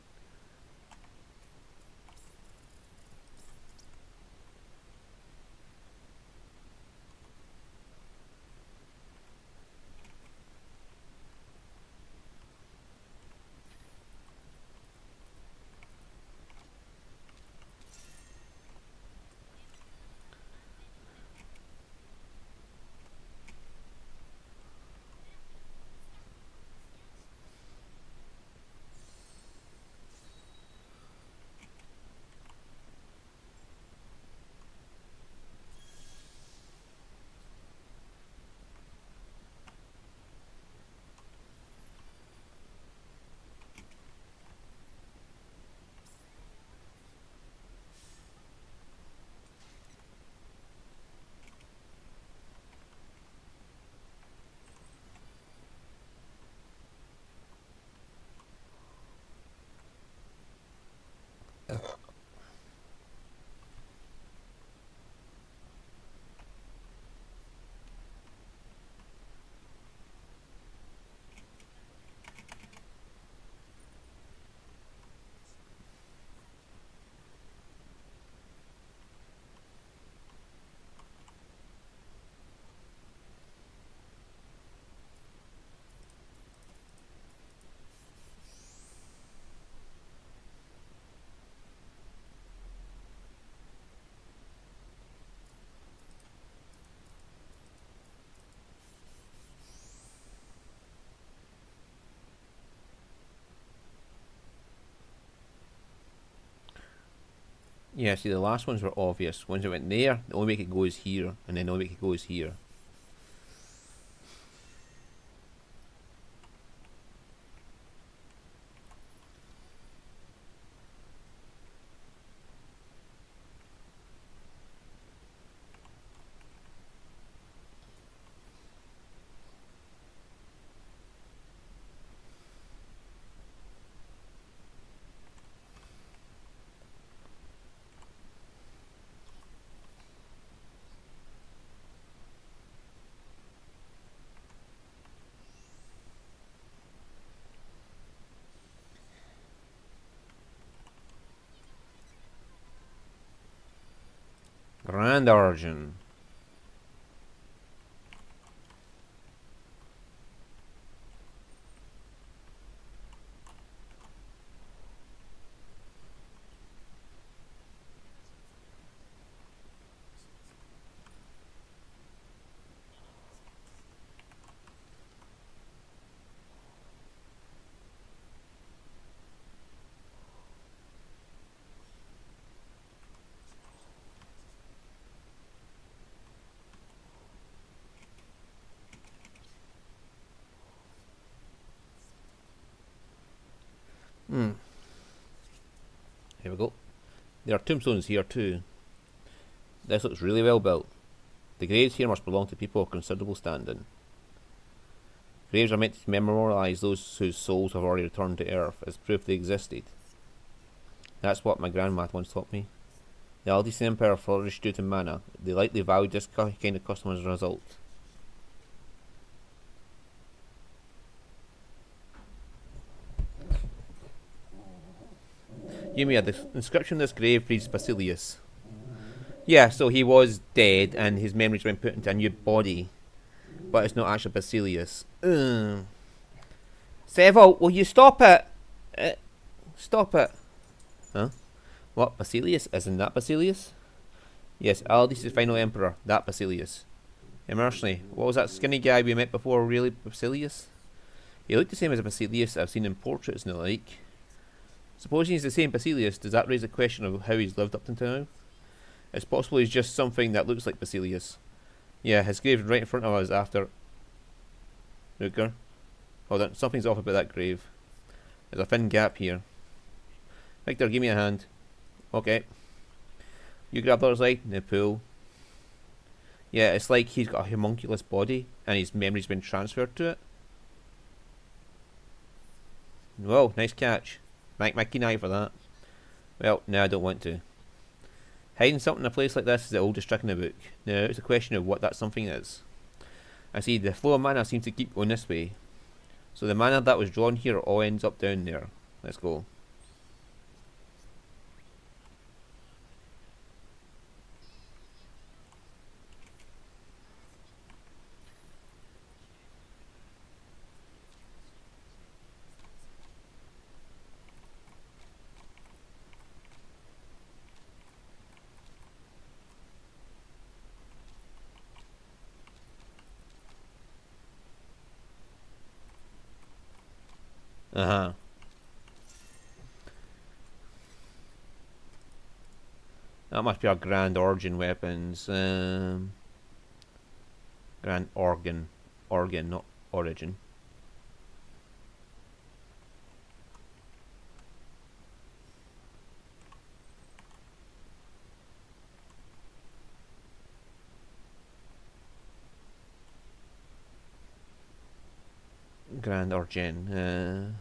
Yeah, see, the last ones were obvious. Once it went there, the only way it could go is here, and then the only way it could go is here. Grand Origin. Hmm. Here we go. There are tombstones here too. This looks really well built. The graves here must belong to people of considerable standing. Graves are meant to memorialise those whose souls have already returned to Earth as proof they existed. That's what my grandma once taught me. The Aldous Empire flourished due to mana. They likely valued this kind of custom as a result. Yumia, the inscription on this grave reads Basilius. Yeah, so he was dead and his memories been put into a new body. But it's not actually Basilius. Seville, will you stop it? Stop it. Huh? What, Basilius? Isn't that Basilius? Yes, Aldous is the final emperor. That Basilius. Hey, mercenary, what was that skinny guy we met before really Basilius? He looked the same as a Basilius I've seen in portraits and the like. Supposing he's the same Basilius, does that raise a question of how he's lived up to now? It's possible he's just something that looks like Basilius. Yeah, his grave's right in front of us after... Rooker? Hold on, something's off about that grave. There's a thin gap here. Victor, give me a hand. Okay. You grab the other side and then pull. Yeah, it's like he's got a homunculus body and his memory's been transferred to it. Whoa, nice catch. Thank my keen eye for that. Well, no, I don't want to. Hiding something in a place like this is the oldest trick in the book. Now, it's a question of what that something is. I see, the flow of mana seems to keep going this way. So the mana that was drawn here all ends up down there. Let's go. Uh-huh. That must be our Grand Origin weapons. Grand Organ. Organ, not Origin. Grand Origin.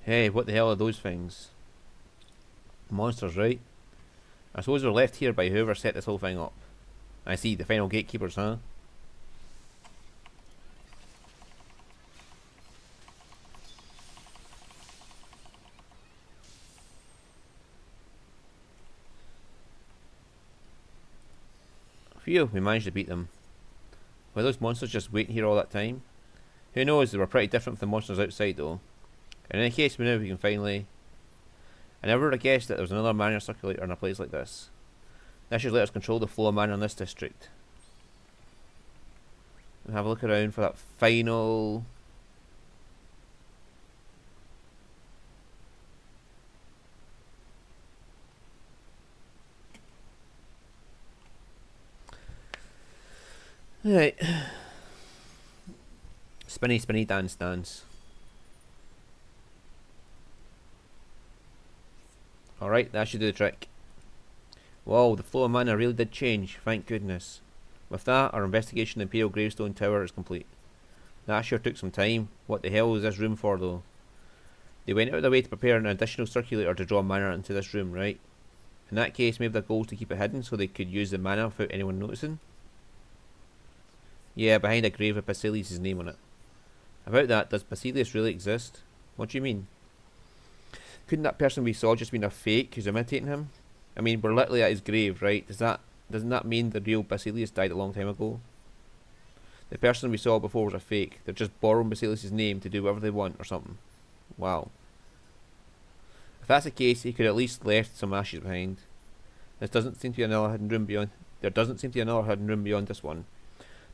Hey, what the hell are those things? Monsters, right? I suppose we're left here by whoever set this whole thing up. I see, the final gatekeepers, huh? Phew, we managed to beat them. Were those monsters just waiting here all that time? Who knows, they were pretty different from the monsters outside though. In any case, now we can finally... I never would have guessed that there was another mana circulator in a place like this. This should let us control the flow of mana in this district. And have a look around for that final... Right. Spinny, spinny, dance, dance. Alright, that should do the trick. Whoa, the flow of mana really did change, thank goodness. With that, our investigation of the Imperial Gravestone Tower is complete. That sure took some time. What the hell is this room for though? They went out of their way to prepare an additional circulator to draw mana into this room, right? In that case, maybe their goal is to keep it hidden so they could use the mana without anyone noticing? Yeah, behind a grave with Basilius' name on it. About that, does Basilius really exist? What do you mean? Couldn't that person we saw just been a fake who's imitating him? I mean, we're literally at his grave, right? Doesn't that mean the real Basilius died a long time ago? The person we saw before was a fake. They're just borrowing Basilius' name to do whatever they want or something. Wow. If that's the case, he could at least left some ashes behind. There doesn't seem to be another hidden room beyond this one.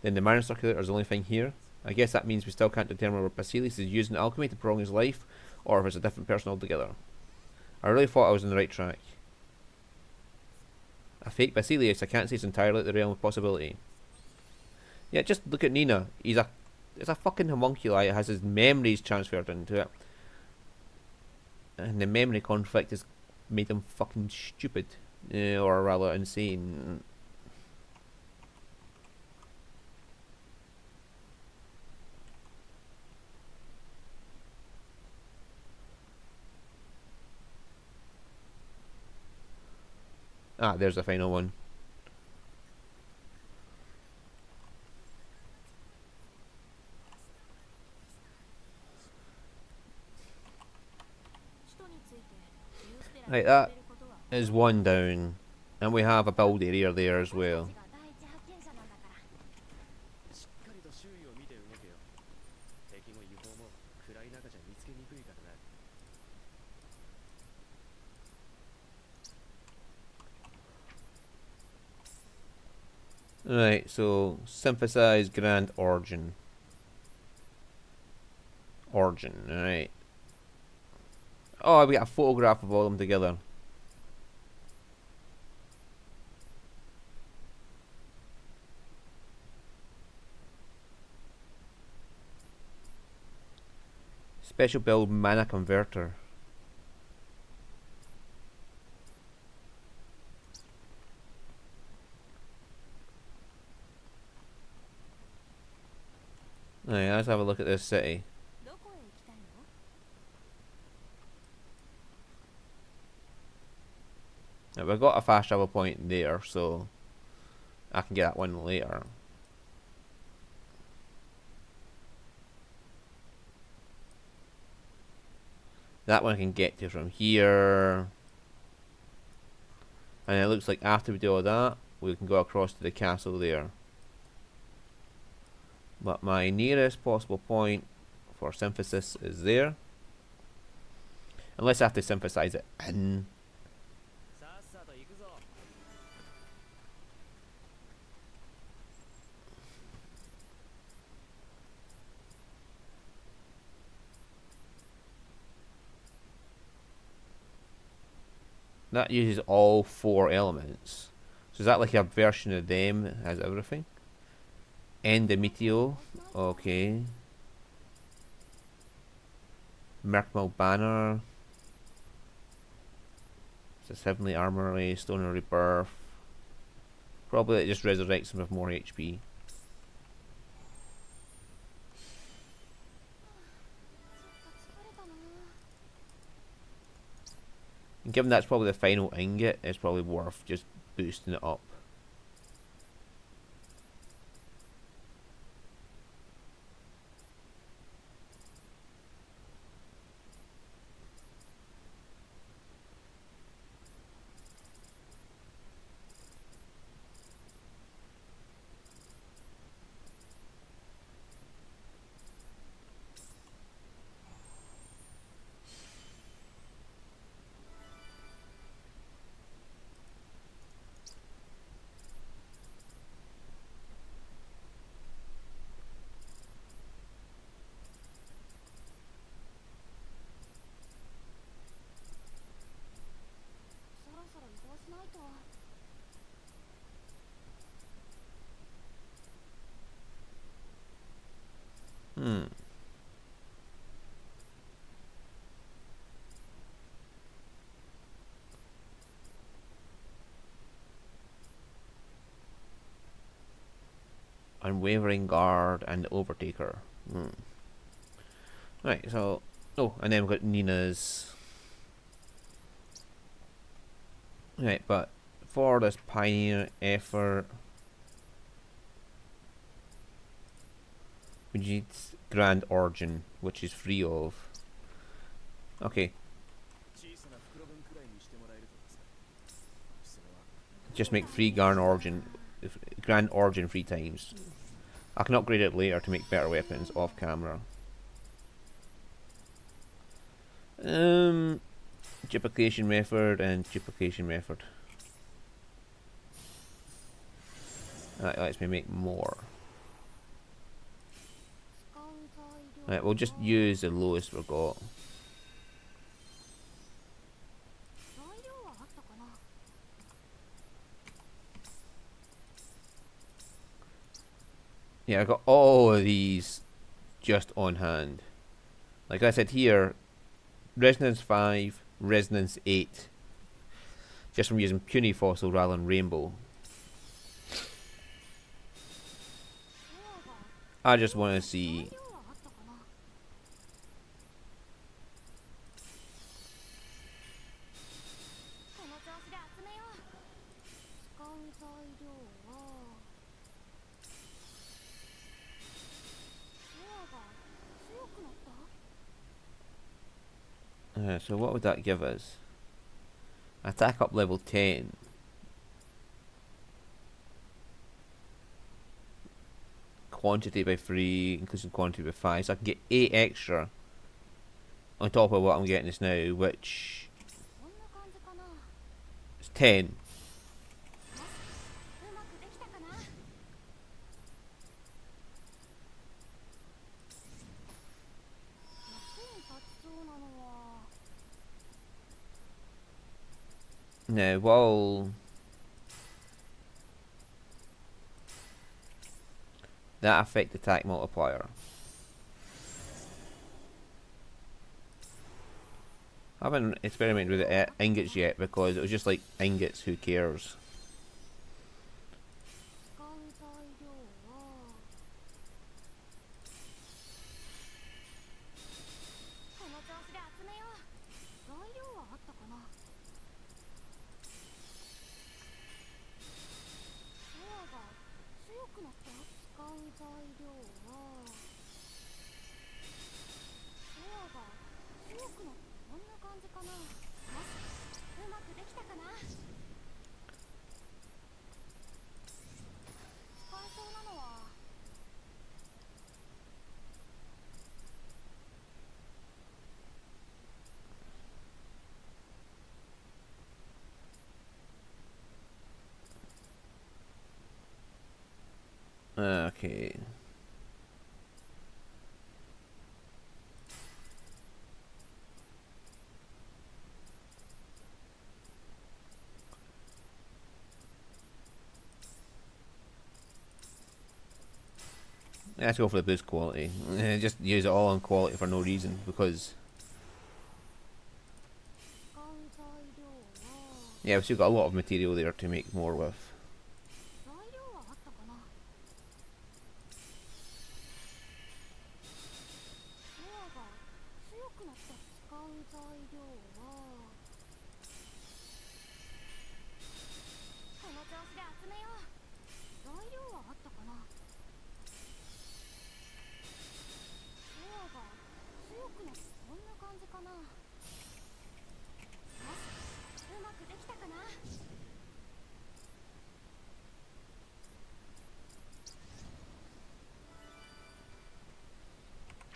Then the mana circulator is the only thing here. I guess that means we still can't determine whether Basilius is using alchemy to prolong his life, or if it's a different person altogether. I really thought I was on the right track. A fake Basilius, I can't say it's entirely out the realm of possibility. Yeah, just look at Nina. It's a fucking homunculi. It has his memories transferred into it. And the memory conflict has made him fucking stupid. Or rather insane. Ah, there's the final one. Right, that is one down. And we have a build area there as well. Right, so synthesize grand origin. Right. Oh, we got a photograph of all of them together. Special build mana converter. Right, let's have a look at this city. Now, we've got a fast travel point there, so I can get that one later. That one I can get to from here. And it looks like after we do all that, we can go across to the castle there. But my nearest possible point for synthesis is there. Unless I have to synthesize it in. That uses all 4 elements. So is that like a version of them that has everything? Endometio, okay. Merkmal Banner. It's a Heavenly Armory, Stone of Rebirth. Probably it just resurrects him with more HP. And given that's probably the final ingot, it's probably worth just boosting it up. Unwavering Guard, and Overtaker. Right, so... Oh, and then we've got Nina's... Right, but for this Pioneer effort... we need Grand Origin, which is free of... Okay. Just make free Grand Origin 3 times. I can upgrade it later to make better weapons off camera. Duplication method and duplication method. That lets me make more. Right, we'll just use the lowest we've got. Yeah, I got all of these just on hand. Like I said here, Resonance 5, Resonance 8. Just from using Puny Fossil rather than Rainbow. I just want to see... so what would that give us? Attack up level 10. Quantity by 3, inclusive quantity by 5. So I can get 8 extra on top of what I'm getting this now, which is 10. Now, while that affect attack multiplier, I haven't experimented with the ingots yet because it was just like ingots, who cares? Okay. Let's go for the boost quality. Just use it all on quality for no reason because... yeah, we've still got a lot of material there to make more with.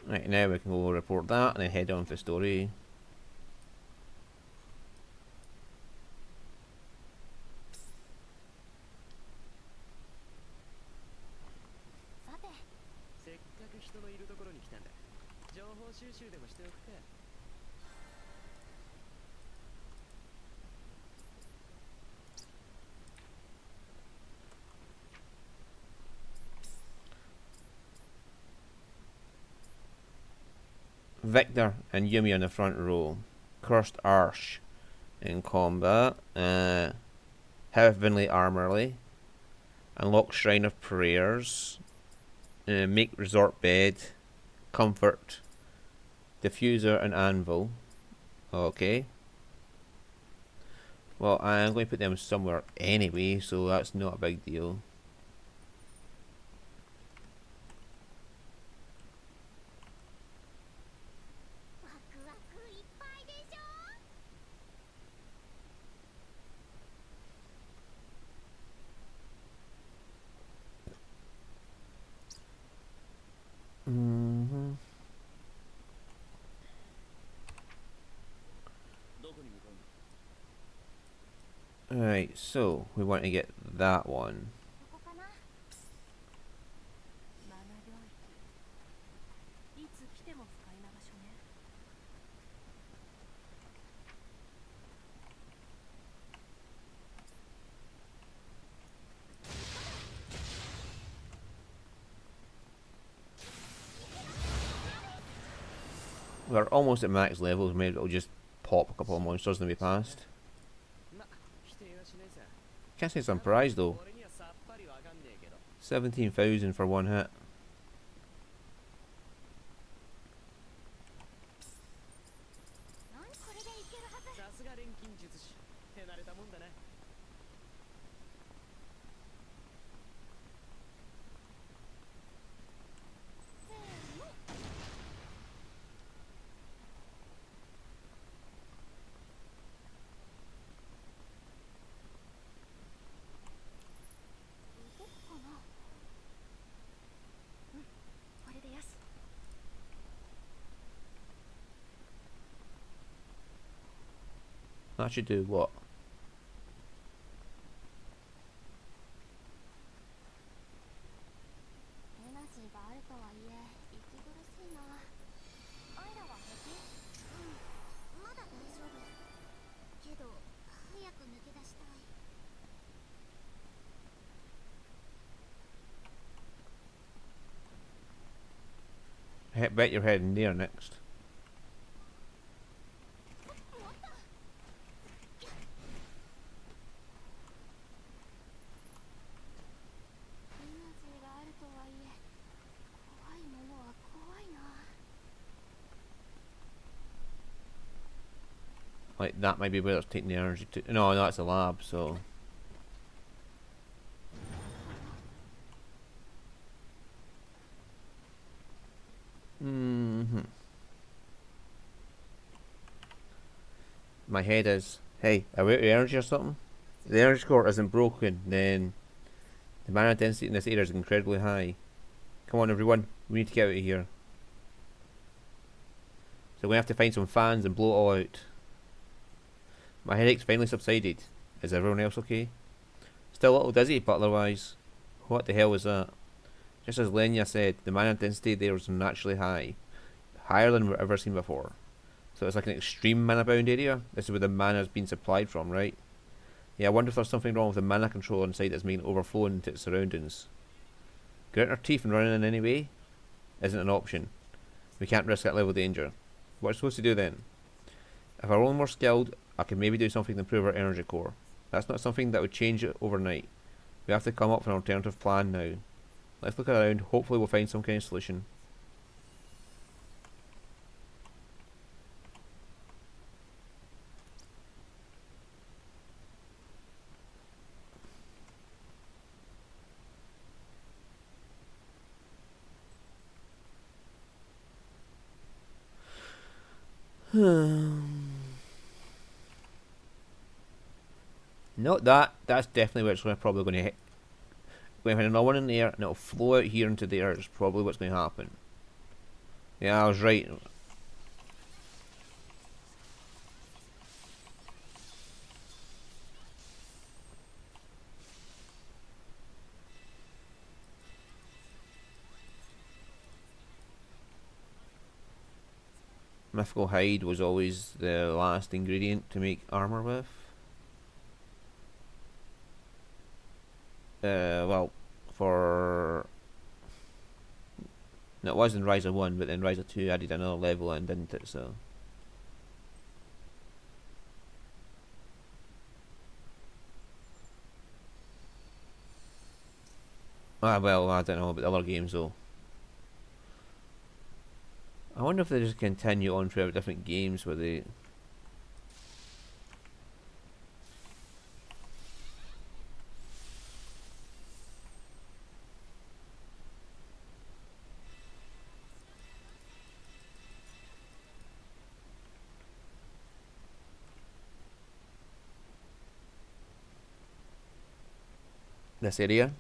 Right, now we can go report that and then head on to the story. Victor and Yumia in the front row. Cursed Arsh in combat. Heavenly Armorly. Unlock Shrine of Prayers. Make resort bed, comfort, diffuser, and anvil. Okay. Well, I'm going to put them somewhere anyway, so that's not a big deal. Mm-hmm. Alright, so we want to get that one. We're almost at max levels, maybe it'll just pop a couple of monsters and we passed. Can't say I'm surprised though. 17,000 for one hit. That should do what? I bet you're heading there next. Like, that might be where it's taking the energy to. No, that's a lab, so. My head is, hey, are we out of energy or something? If the energy core isn't broken, then the mana density in this area is incredibly high. Come on, everyone, we need to get out of here. So we have to find some fans and blow it all out. My headache's finally subsided. Is everyone else okay? Still a little dizzy, but otherwise, what the hell was that? Just as Lenya said, the mana density there was naturally high. Higher than we've ever seen before. So it's like an extreme mana bound area. This is where the mana has been supplied from, right? Yeah, I wonder if there's something wrong with the mana controller inside that's making it overflow into its surroundings. Gritting our teeth and running in any way isn't an option. We can't risk that level of danger. What are we supposed to do then? If we're only more skilled, I can maybe do something to improve our energy core. That's not something that would change it overnight. We have to come up with an alternative plan now. Let's look around, hopefully we'll find some kind of solution. No, that's definitely where it's probably going to hit. We're going to have another one in the air and it'll flow out here into the air is probably what's going to happen. Yeah, I was right. Mythical hide was always the last ingredient to make armor with. Well, for no, it was in Rise of 1, but then Rise of 2 added another level in, didn't it? So. Ah, well, I don't know about the other games though. wonder if they just continue on throughout different games where they... This area?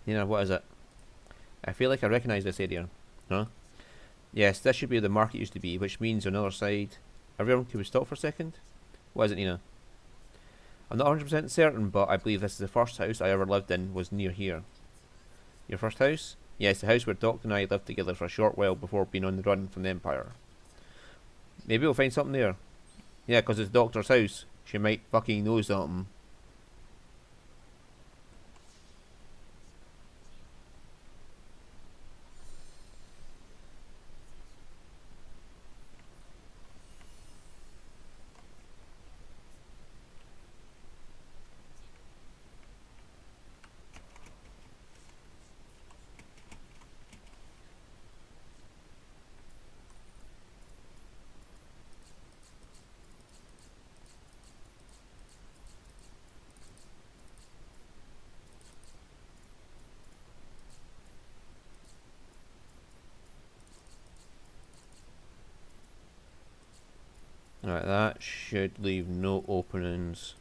You know, what is it? I feel like I recognise this area. Huh? Yes, this should be where the market used to be, which means on the other side... Everyone, can we stop for a second? What is it, Nina? I'm not 100% certain, but I believe this is the first house I ever lived in was near here. Your first house? Yes, the house where Doc and I lived together for a short while before being on the run from the Empire. Maybe we'll find something there. Yeah, because it's Doctor's house. She might fucking know something. Alright, that should leave no openings.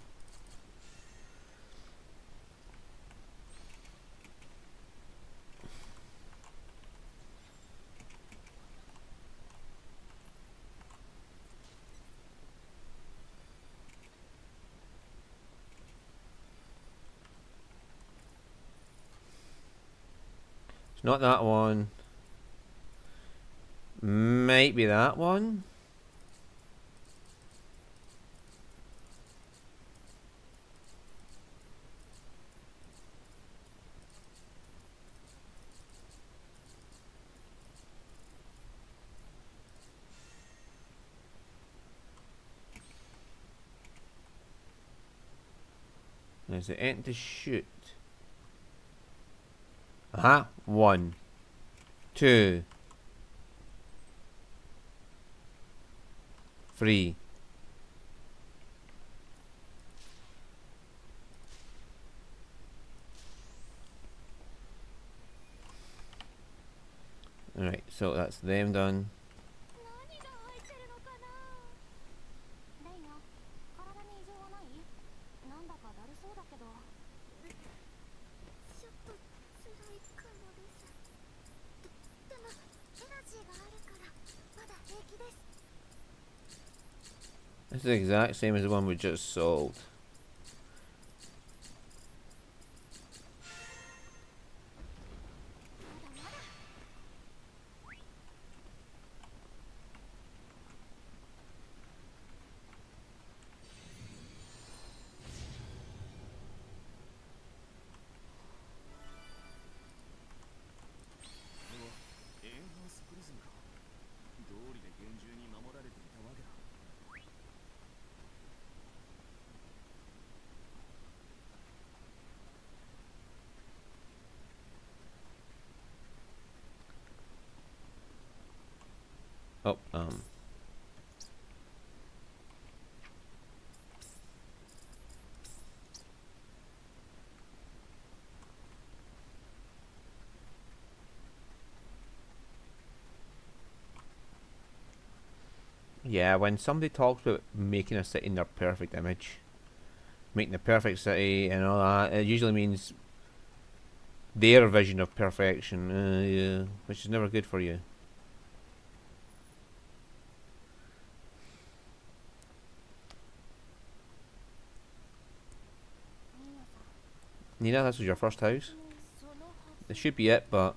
It's not that one. Might be that one. There's the end to shoot. Aha, 1, 2, 3. Alright, so that's them done. This is the exact same as the one we just sold. Oh, yeah, when somebody talks about making a city in their perfect image, making the perfect city and all that, it usually means their vision of perfection, yeah, which is never good for you. Nina, this was your first house? This should be it, but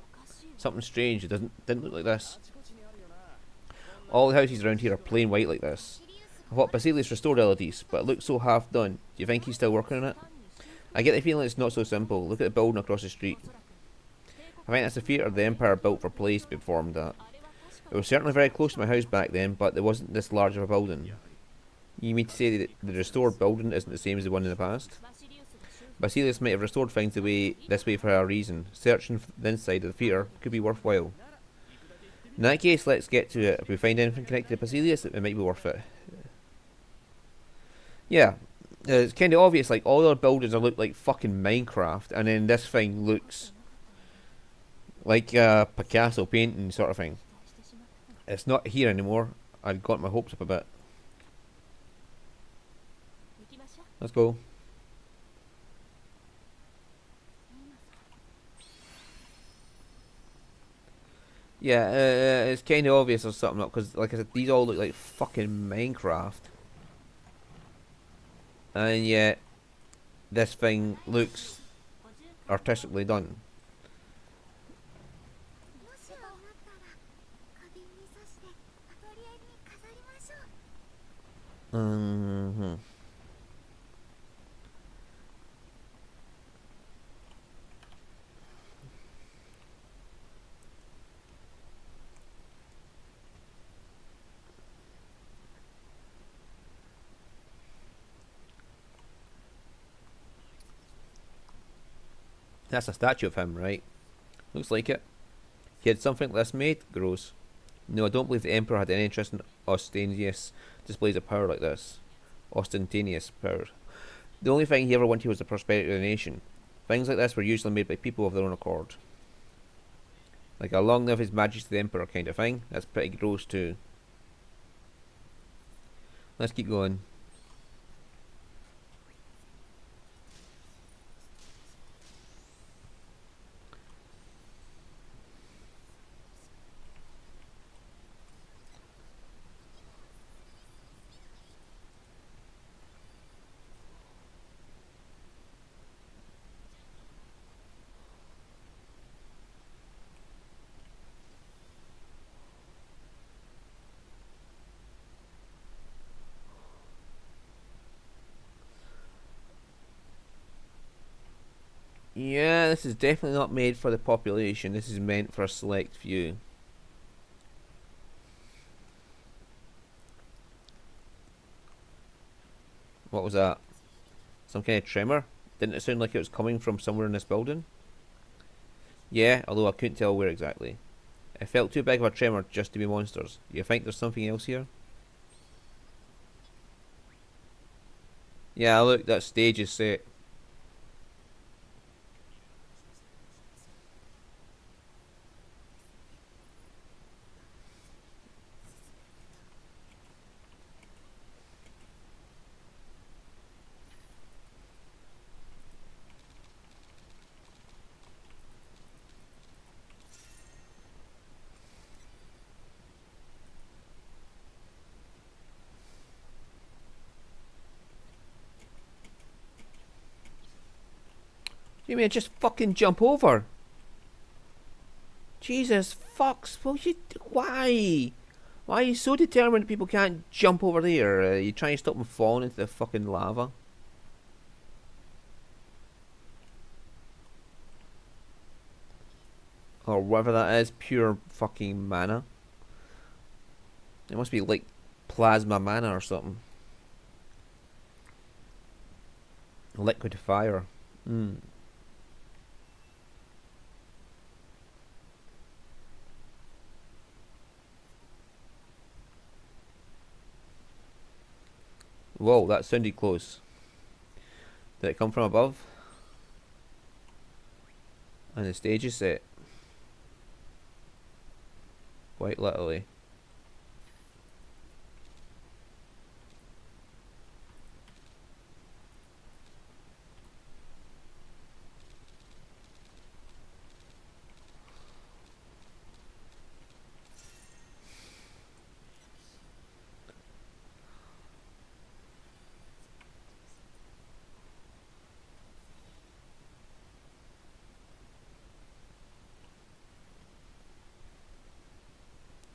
something strange, it didn't look like this. All the houses around here are plain white like this. I thought Basilius restored LEDs, but it looks so half done. Do you think he's still working on it? I get the feeling it's not so simple. Look at the building across the street. I think that's the theatre the Empire built for plays to be performed at. It was certainly very close to my house back then, but there wasn't this large of a building. You mean to say that the restored building isn't the same as the one in the past? Basilius might have restored things this way for a reason. Searching the inside of the theatre could be worthwhile. In that case, let's get to it. If we find anything connected to Basilius, it might be worth it. Yeah, it's kind of obvious. Like all our buildings are look like fucking Minecraft, and then this thing looks like a Picasso painting sort of thing. It's not here anymore. I got my hopes up a bit. Let's go. Yeah, it's kind of obvious there's something up because, like I said, these all look like fucking Minecraft, and yet this thing looks artistically done. Mm-hmm. That's a statue of him, right? Looks like it. He had something like this made? Gross. No, I don't believe the Emperor had any interest in ostentatious displays of power like this. Ostentatious power. The only thing he ever wanted was the prosperity of the nation. Things like this were usually made by people of their own accord. Like a long live his majesty the Emperor kind of thing. That's pretty gross too. Let's keep going. Yeah, this is definitely not made for the population. This is meant for a select few. What was that? Some kind of tremor? Didn't it sound like it was coming from somewhere in this building? Yeah, although I couldn't tell where exactly. It felt too big of a tremor just to be monsters. You think there's something else here? Yeah, look, that stage is set. You mean just fucking jump over? Jesus fucks. Well, why? Why are you so determined people can't jump over there? You trying to stop them falling into the fucking lava? Or whatever that is, pure fucking mana. It must be like plasma mana or something. Liquid fire. Hmm. Whoa, that sounded close. Did it come from above? And the stage is set. Quite literally.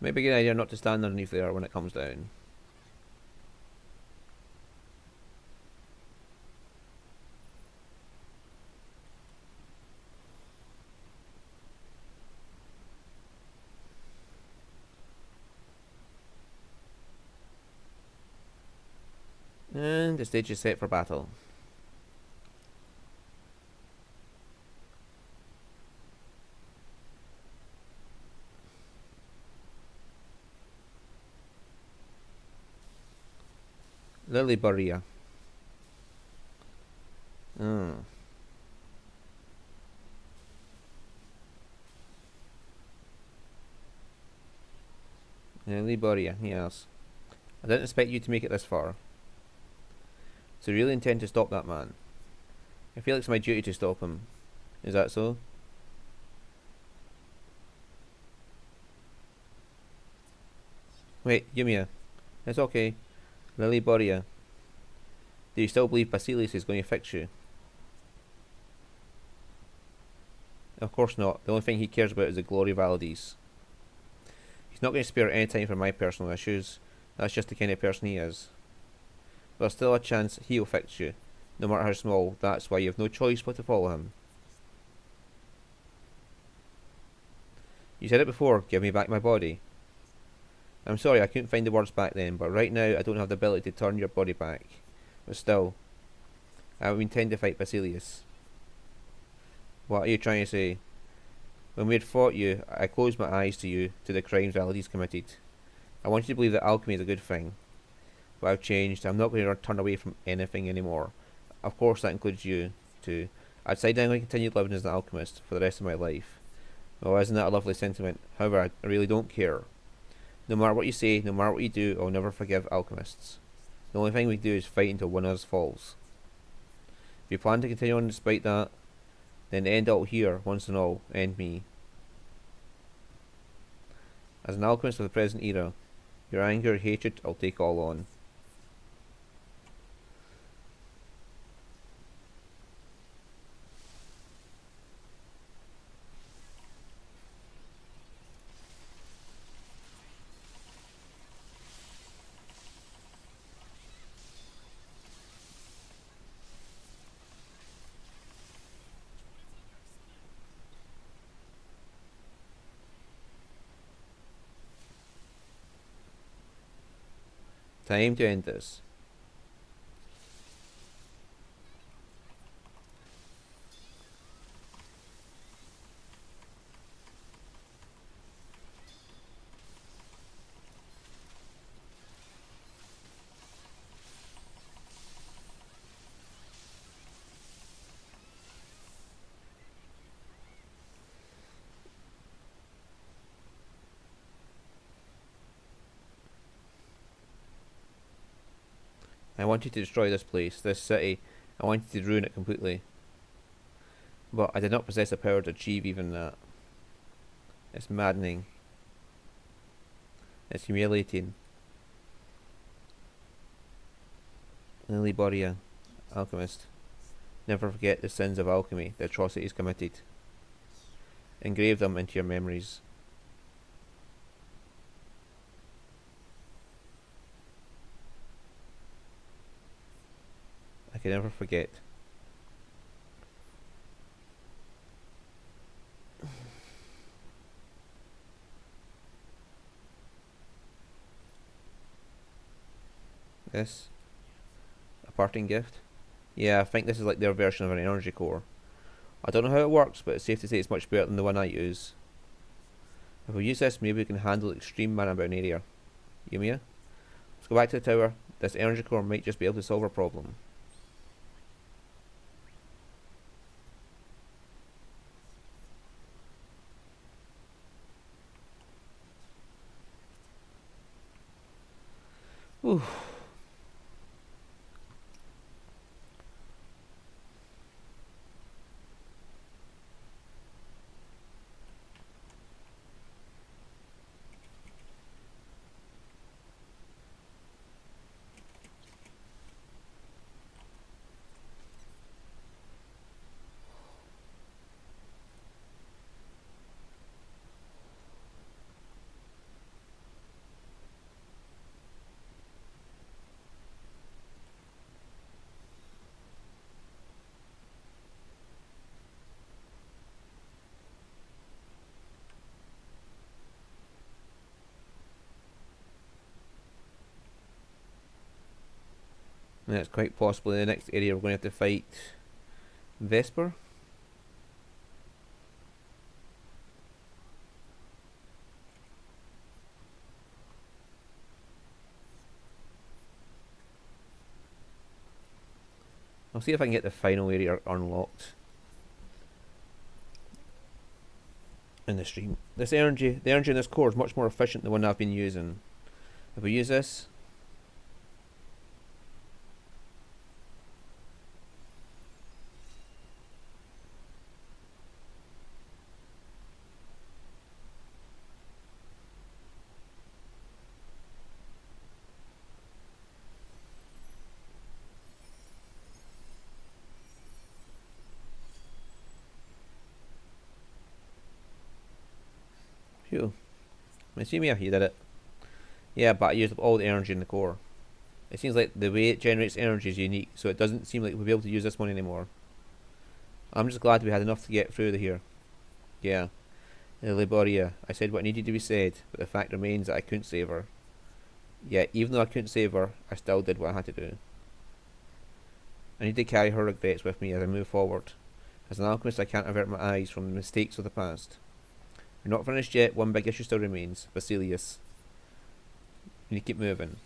Maybe a good idea not to stand underneath there when it comes down. And the stage is set for battle. Lily Buria. Hmm. Lily Buria, yes. I didn't expect you to make it this far. So you really intend to stop that man? I feel it's my duty to stop him. Is that so? Wait, Yumia. It's okay. Lily Buria. Do you still believe Basilius is going to fix you? Of course not. The only thing he cares about is the glory of Alades. He's not going to spare any time for my personal issues. That's just the kind of person he is. There's still a chance he'll fix you, no matter how small. That's why you have no choice but to follow him. You said it before, give me back my body. I'm sorry I couldn't find the words back then, but right now I don't have the ability to turn your body back. But still, I intend to fight Basilius. What are you trying to say? When we had fought you, I closed my eyes to you, to the crimes Alades committed. I wanted to believe that alchemy is a good thing. But I've changed. I'm not going to turn away from anything anymore. Of course that includes you, too. I decided I'm going to continue living as an alchemist for the rest of my life. Well, isn't that a lovely sentiment? However, I really don't care. No matter what you say, no matter what you do, I'll never forgive alchemists. The only thing we do is fight until one of us falls. If you plan to continue on despite that, then end all here, once and all, end me. As an alchemist of the present era, your anger, hatred, I'll take all on. Time to end this. I wanted to destroy this place, this city. I wanted to ruin it completely. But I did not possess the power to achieve even that. It's maddening. It's humiliating. Lily Boria, alchemist. Never forget the sins of alchemy, the atrocities committed. Engrave them into your memories. I can never forget. This? A parting gift? Yeah, I think this is like their version of an energy core. I don't know how it works, but it's safe to say it's much better than the one I use. If we use this, maybe we can handle extreme mana bound area. Yumia? Let's go back to the tower. This energy core might just be able to solve our problem. Whew. And it's quite possibly the next area we're going to have to fight Vesper. I'll see if I can get the final area unlocked in the stream. The energy in this core is much more efficient than the one I've been using. If we use this, phew. Yumia, you did it. Yeah, but I used up all the energy in the core. It seems like the way it generates energy is unique, so it doesn't seem like we'll be able to use this one anymore. I'm just glad we had enough to get through here. Yeah. Liboria, I said what needed to be said, but the fact remains that I couldn't save her. Yeah, even though I couldn't save her, I still did what I had to do. I need to carry her regrets with me as I move forward. As an alchemist, I can't avert my eyes from the mistakes of the past. We're not finished yet, one big issue still remains. Basilius. We need to keep moving.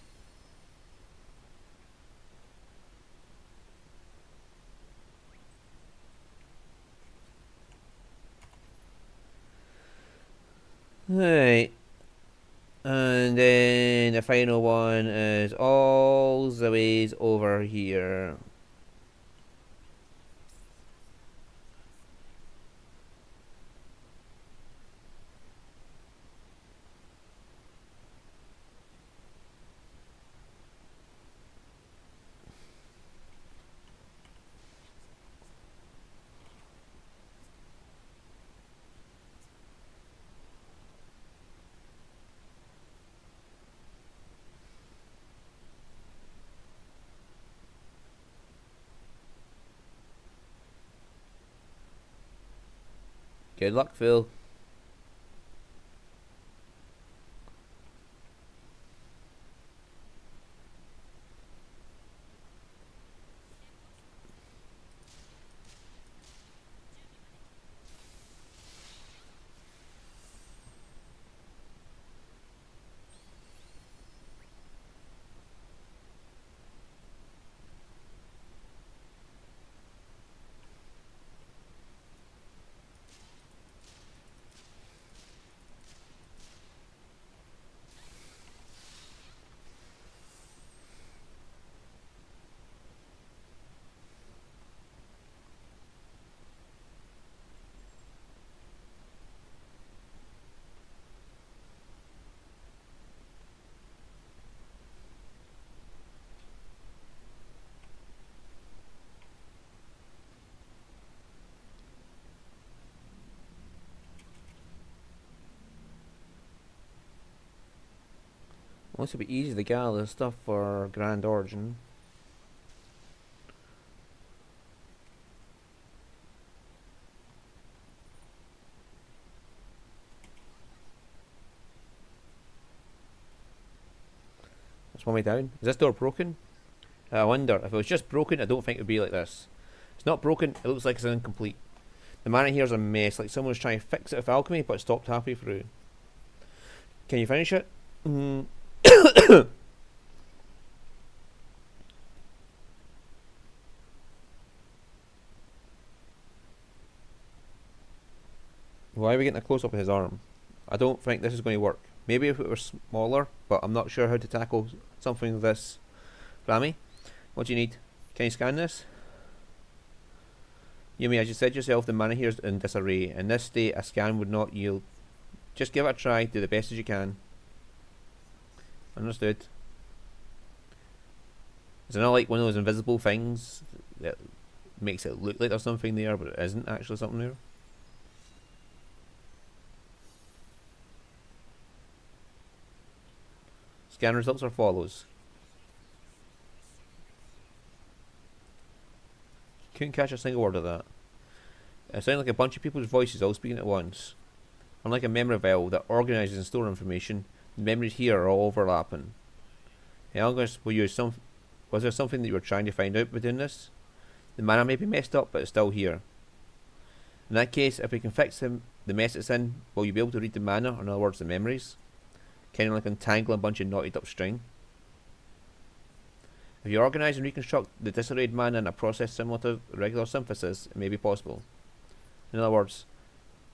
Right. And then the final one is all the ways over here. Good luck, Phil. Well, this will be easy to gather stuff for Grand Origin. That's one way down. Is this door broken? I wonder. If it was just broken, I don't think it would be like this. It's not broken, it looks like it's incomplete. The mana here is a mess, like someone was trying to fix it with alchemy, but stopped halfway through. Can you finish it? Why are we getting a close-up of his arm? I don't think this is going to work. Maybe if it were smaller, but I'm not sure how to tackle something this. Rami, what do you need? Can you scan this? Yumi, as you said yourself, the mana here is in disarray. In this state, a scan would not yield. Just give it a try, do the best as you can. Understood. Is it not like one of those invisible things that makes it look like there's something there, but it isn't actually something there? Scan results are follows. Couldn't catch a single word of that. It sounded like a bunch of people's voices all speaking at once. Unlike a memory file that organises and stores information, the memories here are all overlapping. Hey, Alchemist, was there something that you were trying to find out by doing this? The mana may be messed up, but it's still here. In that case, if we can fix the mess it's in, will you be able to read the mana, or in other words, the memories? Kind of like untangle a bunch of knotted up string. If you organise and reconstruct the disarrayed mana in a process similar to regular synthesis, it may be possible. In other words,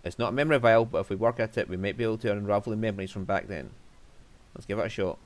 it's not a memory vial, but if we work at it, we might be able to unravel the memories from back then. Let's give it a shot.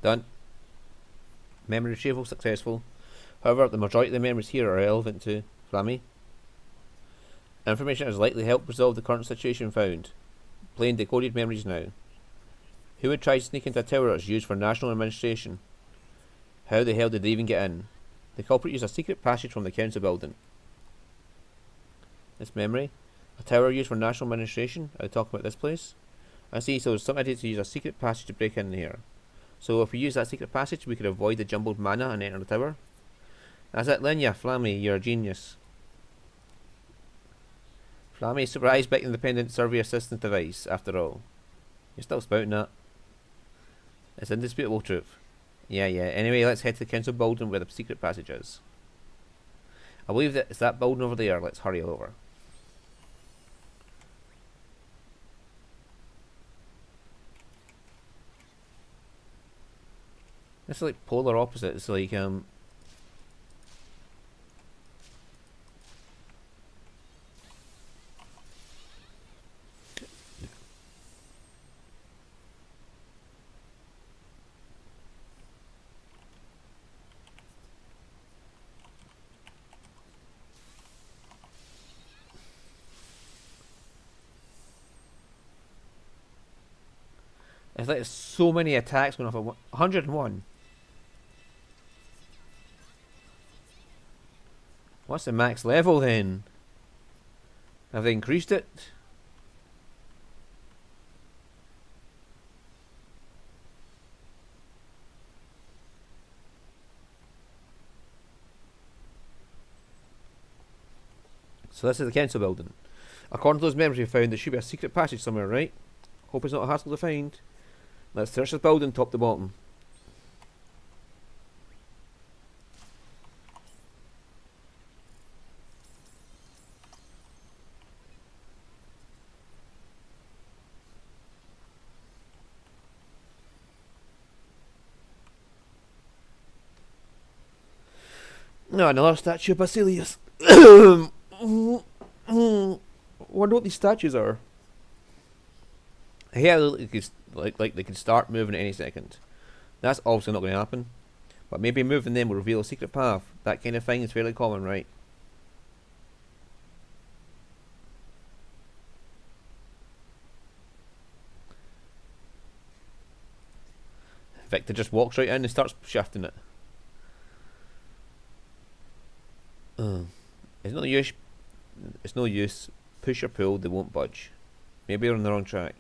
Done. Memory retrieval successful. However, the majority of the memories here are irrelevant to Flammy. Information has likely helped resolve the current situation found. Playing decoded memories now. Who would try to sneak into a tower that's used for national administration? How the hell did they even get in? The culprit used a secret passage from the council building. This memory. A tower used for national administration? Are they talking about this place? I see, so some idiots use a secret passage to break in here. So if we use that secret passage, we could avoid the jumbled mana and enter the tower. That's it then, Flammy, you're a genius. Flammy, surprise big independent survey assistance device, after all. You're still spouting that. It's indisputable truth. Yeah, anyway, let's head to the council building where the secret passage is. I believe that it's that building over there, let's hurry over. This is like polar opposite. It's like it's like so many attacks going off at 101. What's the max level then? Have they increased it? So this is the council building. According to those memories we found, there should be a secret passage somewhere, right? Hope it's not a hassle to find. Let's search this building top to bottom. No, another statue of Basilius. Wonder what these statues are. Yeah, like they could start moving at any second. That's obviously not going to happen. But maybe moving them will reveal a secret path. That kind of thing is fairly common, right? Victor just walks right in and starts shafting it. It's no use. It's no use. Push or pull, they won't budge. Maybe they're on the wrong track.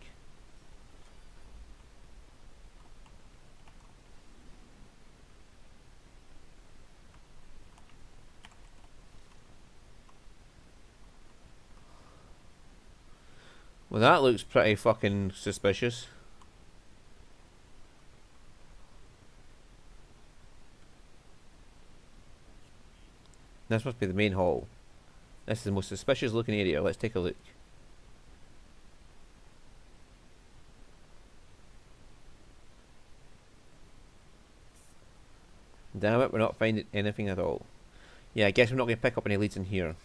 Well, that looks pretty fucking suspicious. This must be the main hall. This is the most suspicious looking area. Let's take a look. Damn it, we're not finding anything at all. Yeah, I guess we're not going to pick up any leads in here.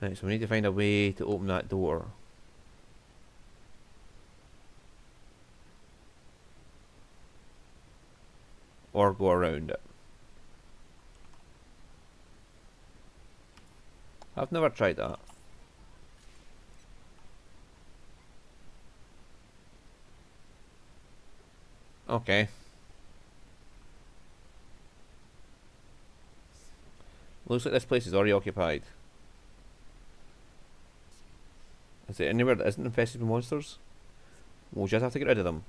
Right, so we need to find a way to open that door. Or go around it. I've never tried that. Okay. Looks like this place is already occupied. Is there anywhere that isn't infested with monsters? We'll just have to get rid of them.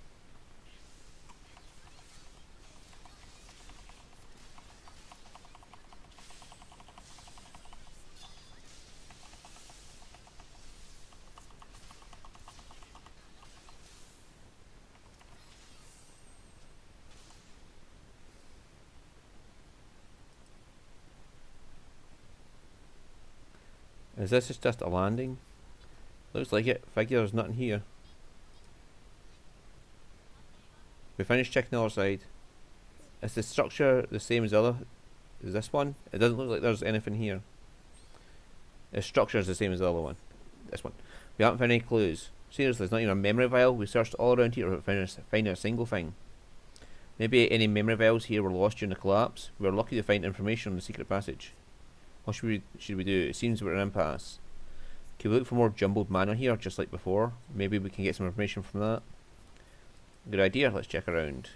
Is this just a landing? Looks like it. Figure there's nothing here. We finished checking the other side. Is the structure the same as the other? Is this one? It doesn't look like there's anything here. The structure is the same as the other one. This one. We haven't found any clues. Seriously, there's not even a memory vial. We searched all around here without finding a single thing. Maybe any memory vials here were lost during the collapse. We were lucky to find information on the secret passage. What should we do? It seems we're at an impasse. Can we look for more jumbled mana here, just like before? Maybe we can get some information from that. Good idea. Let's check around.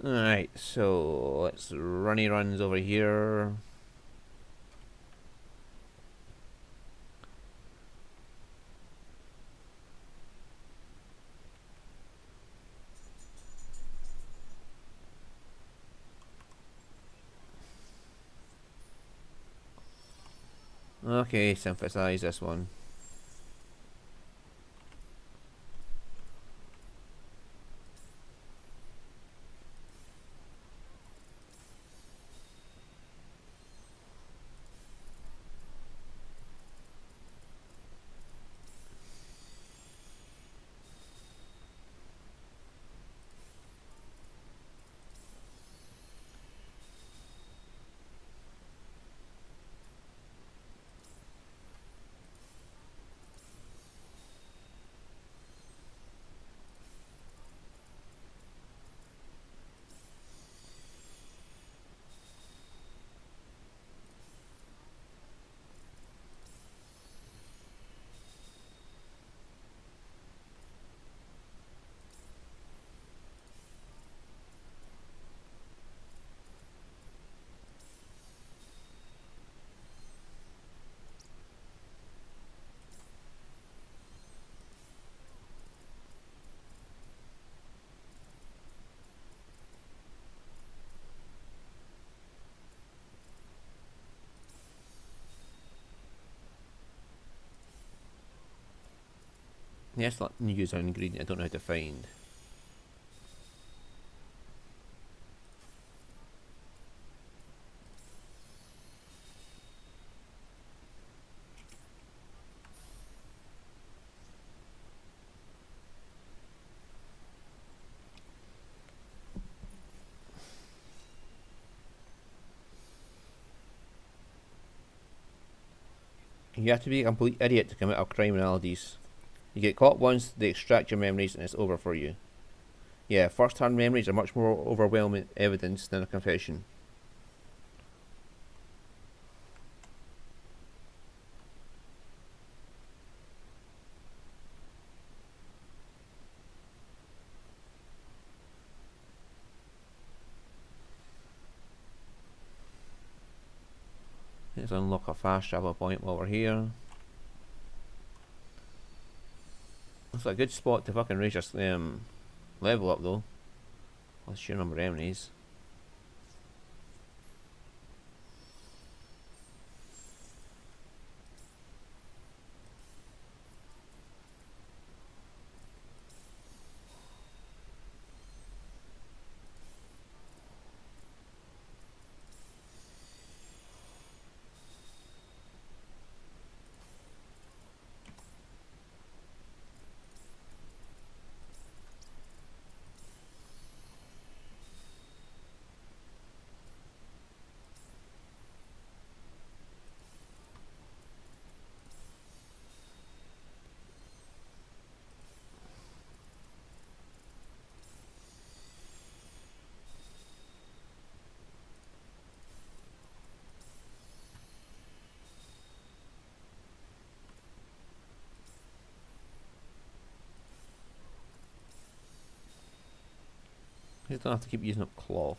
Alright, so let's runny runs over here. Okay, synthesize this one. Yes, let me use an ingredient I don't know how to find. You have to be a complete idiot to commit a crime in Aldi's. You get caught once, they extract your memories and it's over for you. Yeah, first-hand memories are much more overwhelming evidence than a confession. Let's unlock a fast travel point while we're here. Looks like a good spot to fucking raise your level up though. Let's sheer number of enemies. You don't have to keep using up cloth.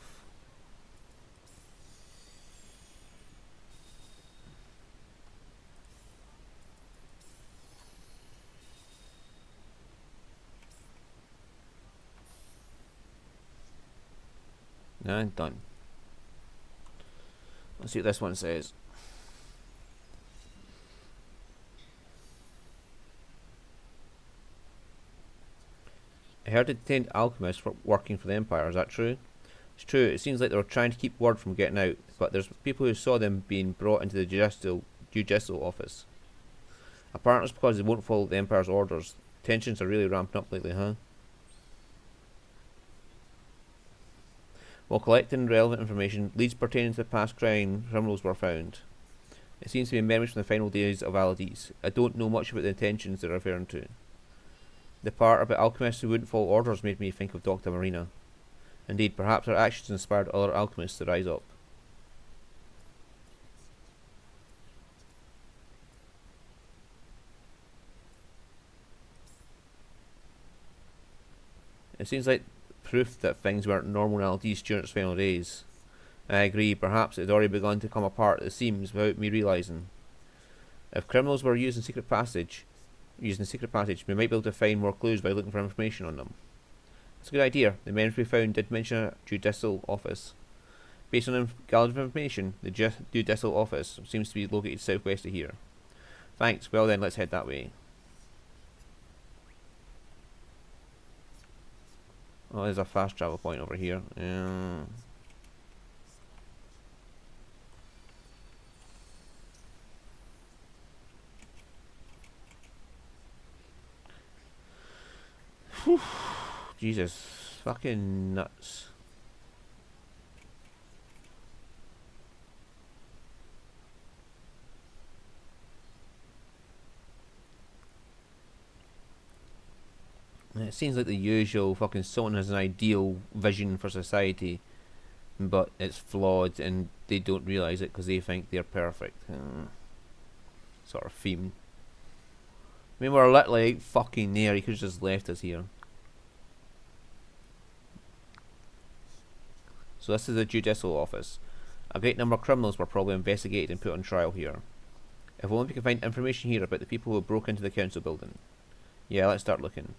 And done. Let's see what this one says. I heard it detained alchemists for working for the Empire. Is that true? It's true. It seems like they were trying to keep word from getting out, but there's people who saw them being brought into the judicial office. Apparently, it's because they won't follow the Empire's orders. Tensions are really ramping up lately, huh? While collecting relevant information, leads pertaining to the past criminals were found. It seems to be memories from the final days of Alades. I don't know much about the intentions they're referring to. The part about alchemists who wouldn't follow orders made me think of Dr. Marina. Indeed, perhaps her actions inspired other alchemists to rise up. It seems like proof that things weren't normal in Alades during its final days. I agree, perhaps it had already begun to come apart at the seams without me realising. If criminals were using the secret passage, we might be able to find more clues by looking for information on them. It's a good idea. The men we found did mention a judicial office. Based on gathered information, the judicial office seems to be located southwest of here. Thanks. Well then, let's head that way. Oh, there's a fast travel point over here. Jesus, fucking nuts. It seems like the usual fucking someone has an ideal vision for society, but it's flawed and they don't realise it because they think they're perfect. Sort of theme. I mean, we're literally fucking there. He could have just left us here. So this is the judicial office. A great number of criminals were probably investigated and put on trial here. If only we can find information here about the people who broke into the council building. Yeah, let's start looking.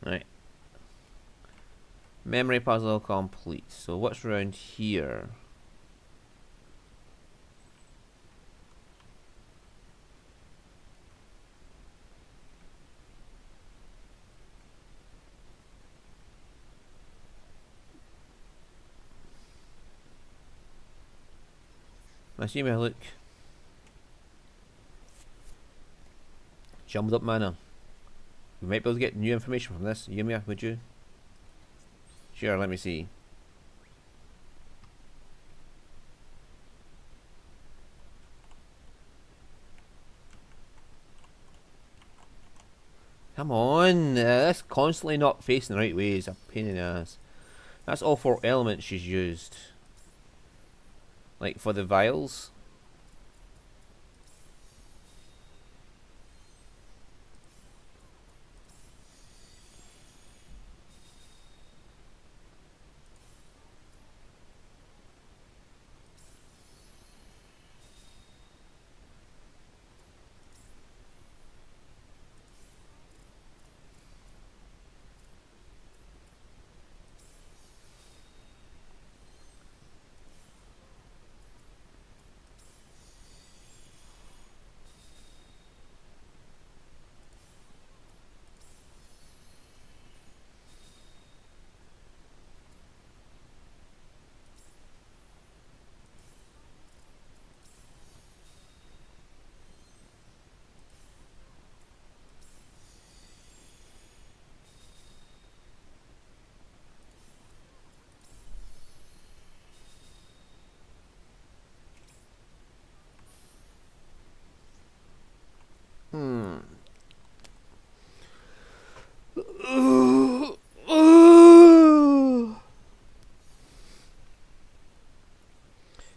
Right. Memory puzzle complete. So what's around here? Let's see me look. Jumbled up mana. We might be able to get new information from this. Yumia, would you? Sure, let me see. Come on, that's constantly not facing the right way is a pain in the ass. That's all 4 elements she's used. Like for the vials.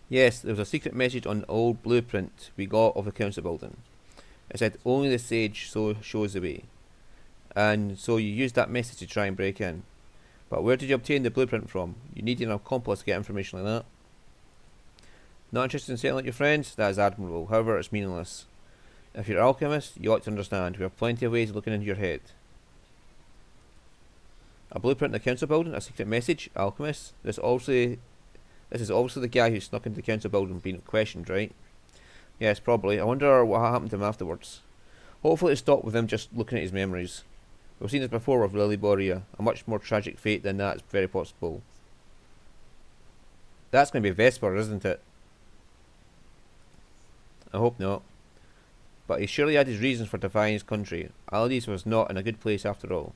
Yes, there was a secret message on the old blueprint we got of the council building. It said only the sage shows the way. And so you used that message to try and break in. But where did you obtain the blueprint from? You need an accomplice to get information like that. Not interested in selling it to your friends? That is admirable. However, it's meaningless. If you're an alchemist, you ought to understand. We have plenty of ways of looking into your head. A blueprint in the council building? A secret message? Alchemist? This is obviously the guy who snuck into the council building being questioned, right? Yes, probably. I wonder what happened to him afterwards. Hopefully it stopped with him just looking at his memories. We've seen this before with Lily Borea. A much more tragic fate than that is very possible. That's going to be Vesper, isn't it? I hope not. But he surely had his reasons for defying his country. Alice was not in a good place after all.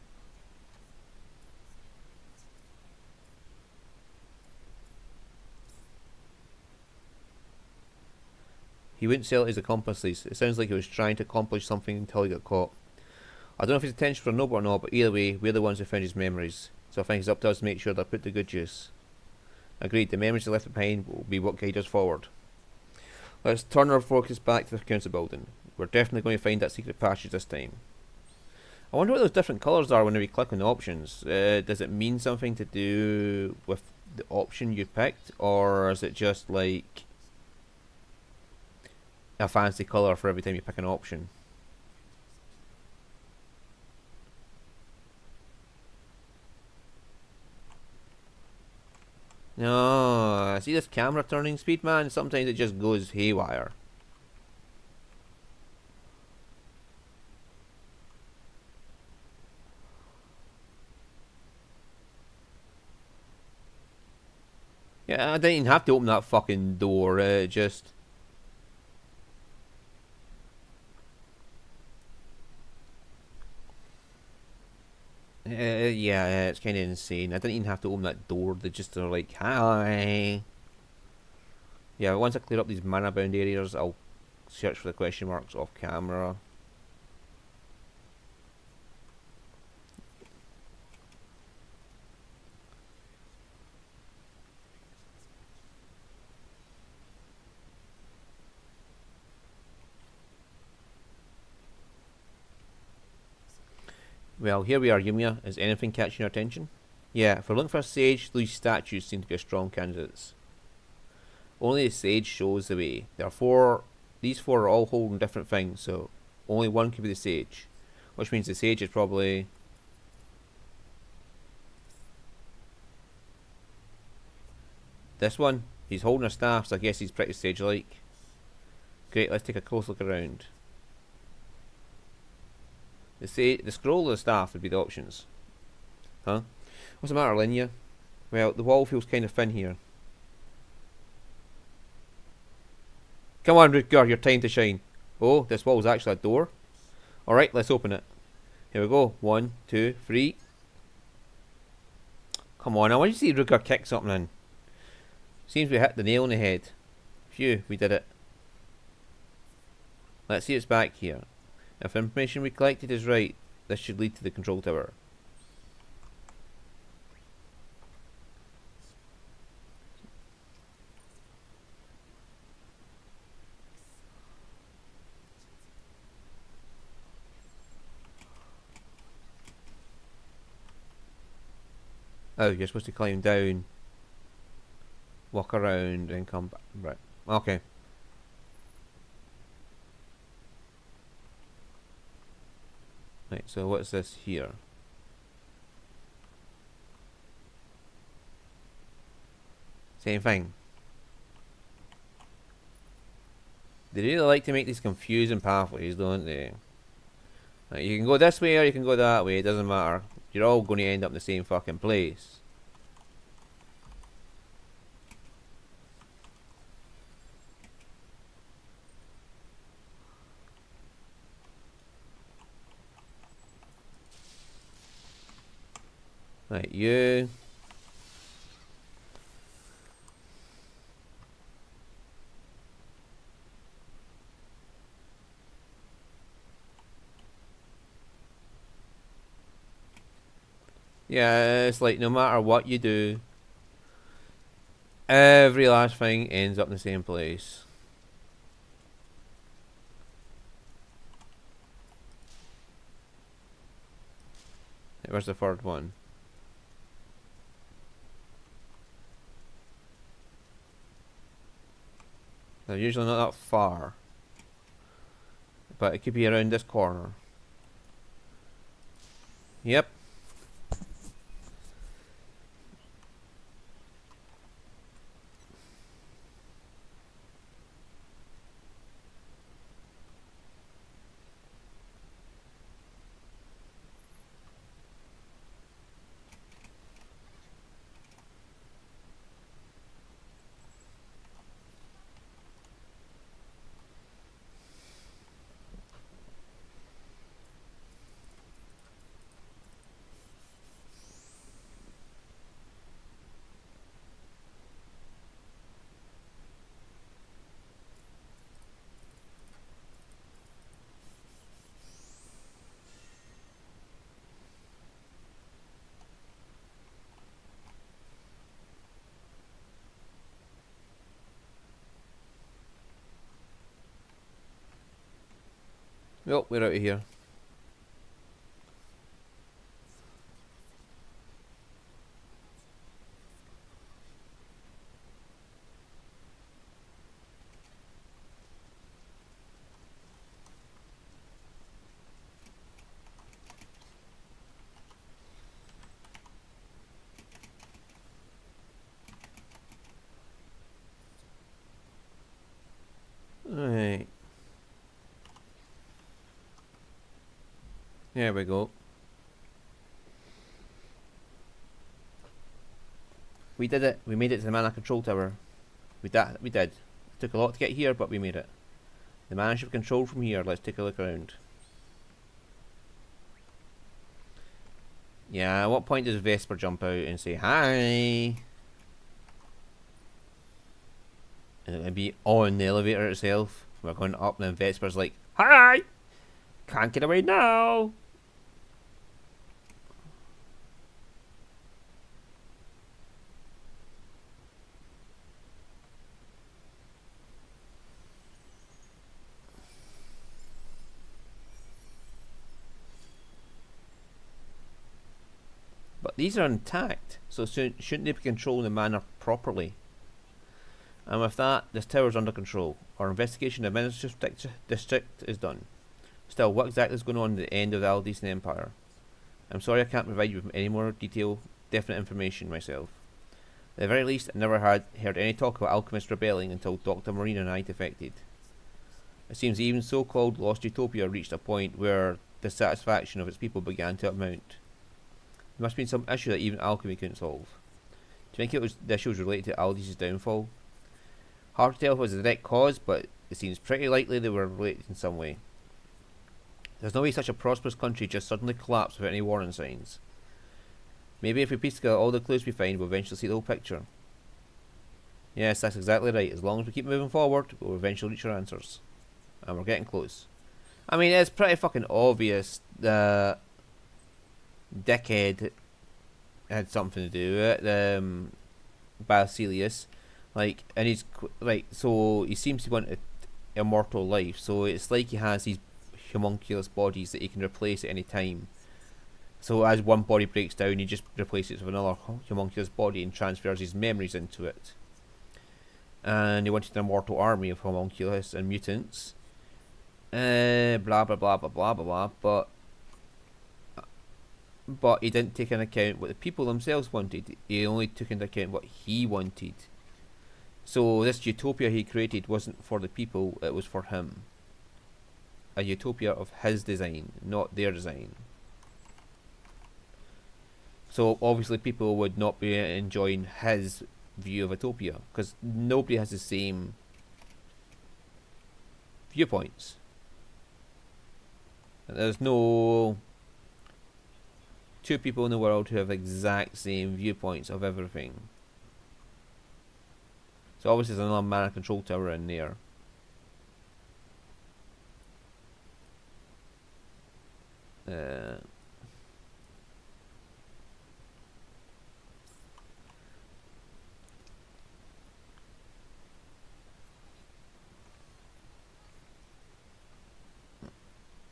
He wouldn't sell it as accomplices. It sounds like he was trying to accomplish something until he got caught. I don't know if his intentions were noble or not, but either way, we're the ones who found his memories. So I think it's up to us to make sure they're put to good use. Agreed, the memories he left behind will be what guide us forward. Let's turn our focus back to the council building. We're definitely going to find that secret passage this time. I wonder what those different colours are when we click on the options. Does it mean something to do with the option you picked, or is it just like a fancy colour for every time you pick an option? No, see this camera turning speed, man? Sometimes it just goes haywire. Yeah, I didn't even have to open that fucking door. Just yeah, it's kind of insane. I didn't even have to open that door. They just are like, hi. Yeah, once I clear up these mana bound areas, I'll search for the question marks off camera. Well, here we are, Yumia. Is anything catching your attention? Yeah, if we're looking for a sage, these statues seem to be strong candidates. Only the sage shows the way. These four are all holding different things, so only one could be the sage. Which means the sage is probably... this one. He's holding a staff, so I guess he's pretty sage-like. Great, let's take a close look around. The scroll or the staff would be the options. Huh? What's the matter, Linya? Well, the wall feels kind of thin here. Come on, Rutger, your time to shine. Oh, this wall's actually a door. Alright, let's open it. Here we go. 1, 2, 3. Come on, I want you to see Rutger kick something in. Seems we hit the nail on the head. Phew, we did it. Let's see what's back here. If the information we collected is right, this should lead to the control tower. Oh, you're supposed to climb down, walk around, and come back. Right. Okay. Right, so what's this here? Same thing. They really like to make these confusing pathways, don't they? Right, you can go this way or you can go that way, it doesn't matter. You're all going to end up in the same fucking place. Right, you. Yeah, it's like no matter what you do, Every last thing ends up in the same place. Where's the third one? They're usually not that far. But it could be around this corner. Yep. Well, we're out of here. Alright. There we go. We did it. We made it to the mana control tower. We did. It took a lot to get here, but we made it. The mana should be controlled from here. Let's take a look around. Yeah, at what point does Vesper jump out and say hi? Is it going to be on the elevator itself? We're going up and then Vesper's like, hi! Can't get away now! But these are intact, so shouldn't they be controlling the mana properly? And with that, this tower's under control. Our investigation of the administrative district is done. Still, what exactly is going on at the end of the Aldecent Empire? I'm sorry I can't provide you with any more definite information myself. At the very least, I never had heard any talk about Alchemist rebelling until Dr. Marina and I defected. It seems even so-called Lost Utopia reached a point where dissatisfaction of its people began to amount. There must have been some issue that even alchemy couldn't solve. Do you think the issue was related to Aldi's downfall? Hard to tell if it was the direct cause, but it seems pretty likely they were related in some way. There's no way such a prosperous country just suddenly collapsed without any warning signs. Maybe if we piece together all the clues we find, we'll eventually see the whole picture. Yes, that's exactly right. As long as we keep moving forward, we'll eventually reach our answers. And we're getting close. I mean, it's pretty fucking obvious that Dickhead had something to do with it. Basilius. Like, and he's like, so he seems to want an immortal life. So it's like he has these homunculus bodies that he can replace at any time. So as one body breaks down, he just replaces it with another homunculus body and transfers his memories into it. And he wanted an immortal army of homunculus and mutants. Blah blah blah blah blah blah blah. But he didn't take into account what the people themselves wanted. He only took into account what he wanted. So this utopia he created wasn't for the people, it was for him. A utopia of his design, not their design. So obviously people would not be enjoying his view of utopia, because nobody has the same viewpoints. There's no two people in the world who have the exact same viewpoints of everything. So obviously there's another mana control tower in there.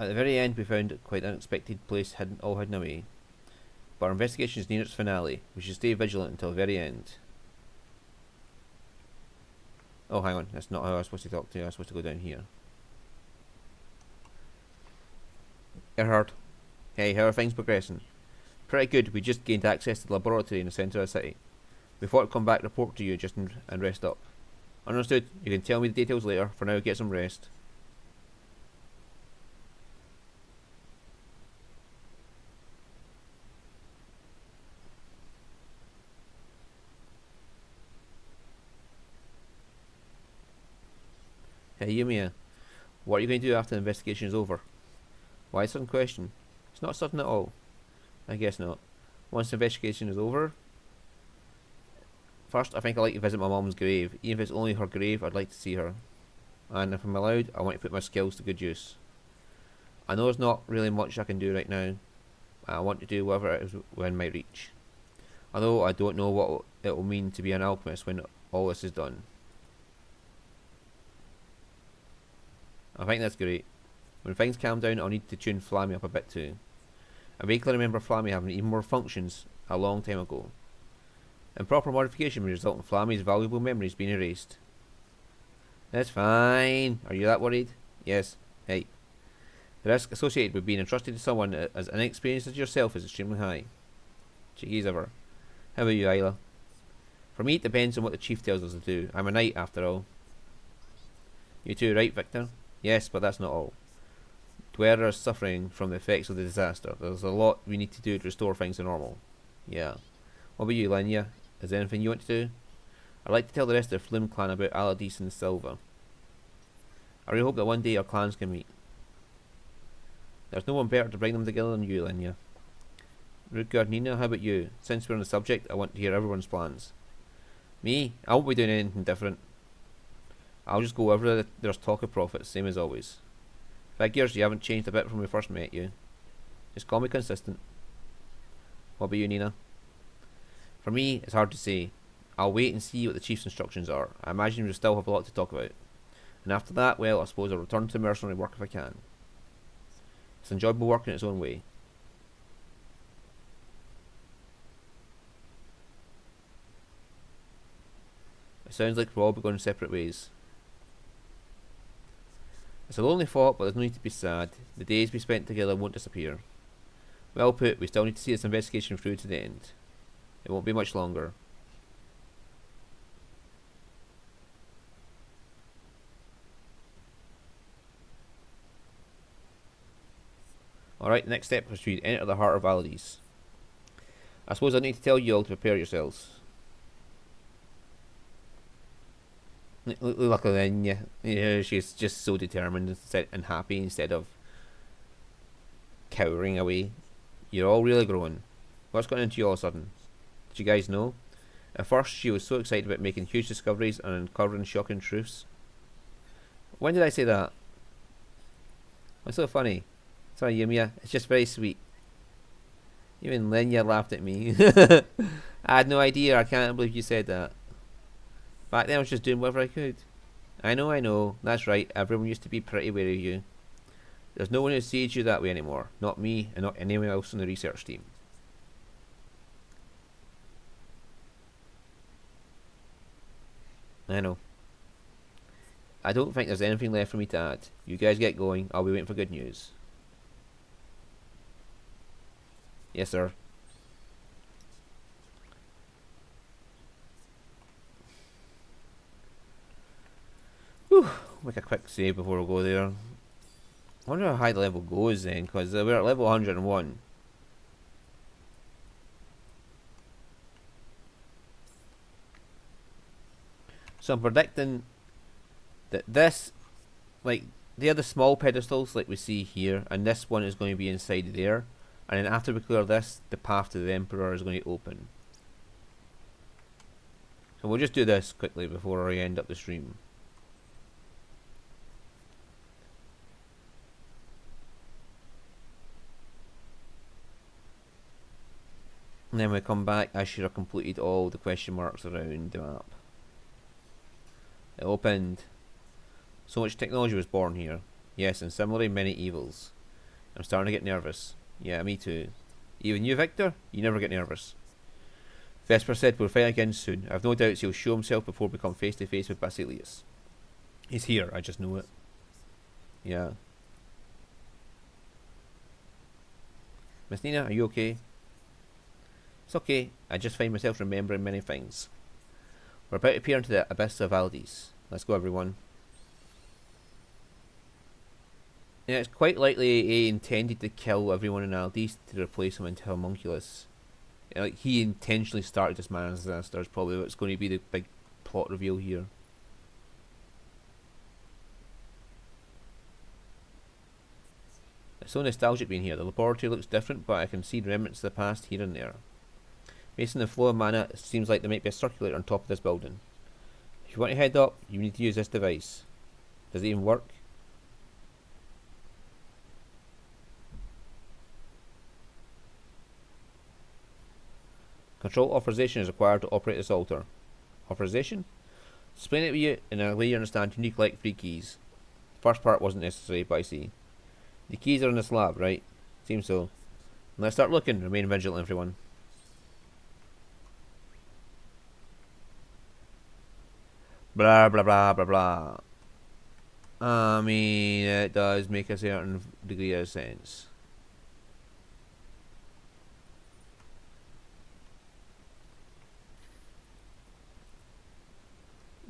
At the very end, we found quite an unexpected place all hidden away. But our investigation is near its finale. We should stay vigilant until the very end. Oh, hang on. That's not how I was supposed to talk to you. I was supposed to go down here. Erhard. Hey, how are things progressing? Pretty good. We just gained access to the laboratory in the centre of the city. We thought I'd come back and report to you just and rest up. Understood. You can tell me the details later. For now, get some rest. Hey Yumia, what are you going to do after the investigation is over? Why a sudden question? It's not sudden at all. I guess not. Once the investigation is over, first I think I'd like to visit my mum's grave. Even if it's only her grave, I'd like to see her. And if I'm allowed, I want to put my skills to good use. I know there's not really much I can do right now. I want to do whatever it is within my reach. Although I don't know what it will mean to be an alchemist when all this is done. I think that's great. When things calm down, I'll need to tune Flammy up a bit too. I vaguely remember Flammy having even more functions a long time ago. Improper modification may result in Flammy's valuable memories being erased. That's fine. Are you that worried? Yes. Hey. The risk associated with being entrusted to someone as inexperienced as yourself is extremely high. Cheeky as ever. How about you, Isla? For me, it depends on what the chief tells us to do. I'm a knight, after all. You too, right, Victor? Yes, but that's not all. Dweller is suffering from the effects of the disaster. There's a lot we need to do to restore things to normal. Yeah. What about you, Lenya? Is there anything you want to do? I'd like to tell the rest of the Flim clan about Aladis and Silva. I really hope that one day our clans can meet. There's no one better to bring them together than you, Lenya. Rutger, Nina, how about you? Since we're on the subject, I want to hear everyone's plans. Me? I won't be doing anything different. I'll just go wherever there's talk of profit, same as always. Figures, you haven't changed a bit from when we first met you. Just call me consistent. What about you, Nina? For me, it's hard to say. I'll wait and see what the chief's instructions are. I imagine we'll still have a lot to talk about. And after that, well, I suppose I'll return to mercenary work if I can. It's enjoyable work in its own way. It sounds like we'll all be going separate ways. It's a lonely thought, but there's no need to be sad. The days we spent together won't disappear. Well put, we still need to see this investigation through to the end. It won't be much longer. Alright, the next step is to enter the heart of Aladis. I suppose I need to tell you all to prepare yourselves. Luckily then, yeah, she's just so determined and happy instead of cowering away. You're all really growing. What's going into you all of a sudden? Did you guys know? At first she was so excited about making huge discoveries and uncovering shocking truths. When did I say that? What's so funny? Sorry, Yumia, it's just very sweet. Even Lenya laughed at me. I had no idea, I can't believe you said that. Back then I was just doing whatever I could. I know, that's right, everyone used to be pretty wary of you. There's no one who sees you that way anymore. Not me, and not anyone else on the research team. I know. I don't think there's anything left for me to add. You guys get going, I'll be waiting for good news. Yes, sir. Whew, make a quick save before we go there. I wonder how high the level goes then, because we're at level 101. So I'm predicting that this, like, they're the small pedestals like we see here, and this one is going to be inside there. And then after we clear this, the path to the Emperor is going to open. So we'll just do this quickly before I end up the stream. And then when we come back, I should have completed all the question marks around the map. It opened. So much technology was born here. Yes, and similarly many evils. I'm starting to get nervous. Yeah, me too. Even you, Victor? You never get nervous. Vesper said we'll fight again soon. I've no doubts he'll show himself before we come face to face with Basilius. He's here, I just know it. Yeah. Miss Nina, are you okay? It's okay. I just find myself remembering many things. We're about to peer into the abyss of Aldis. Let's go, everyone. Yeah, it's quite likely he intended to kill everyone in Aldis to replace him into homunculus. Like, he intentionally started this man's disaster. Is probably what's going to be the big plot reveal here. It's so nostalgic being here. The laboratory looks different, but I can see remnants of the past here and there. Based on the flow of mana, it seems like there might be a circulator on top of this building. If you want to head up, you need to use this device. Does it even work? Control authorization is required to operate this altar. Authorization? Explain it to you in a way you understand. Unique like 3 keys. The first part wasn't necessary, but I see. The keys are in this lab, right? Seems so. Let's start looking. Remain vigilant, everyone. Blah blah blah blah blah. I mean, it does make a certain degree of sense.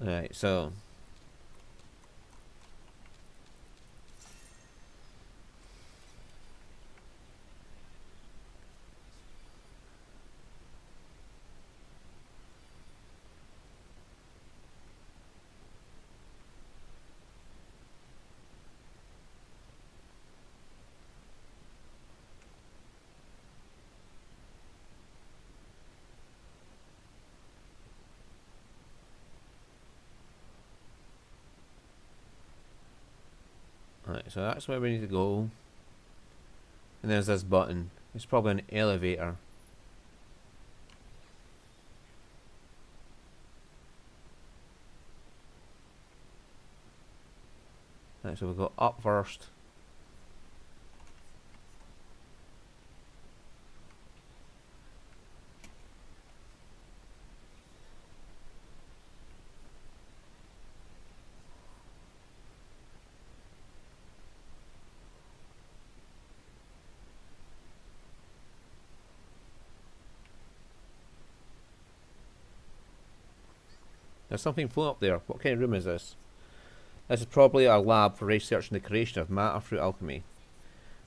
Alright, so alright, so that's where we need to go. And there's this button. It's probably an elevator. Right, so we'll go up first. There's something floating up there. What kind of room is this? This is probably a lab for researching the creation of matter through alchemy.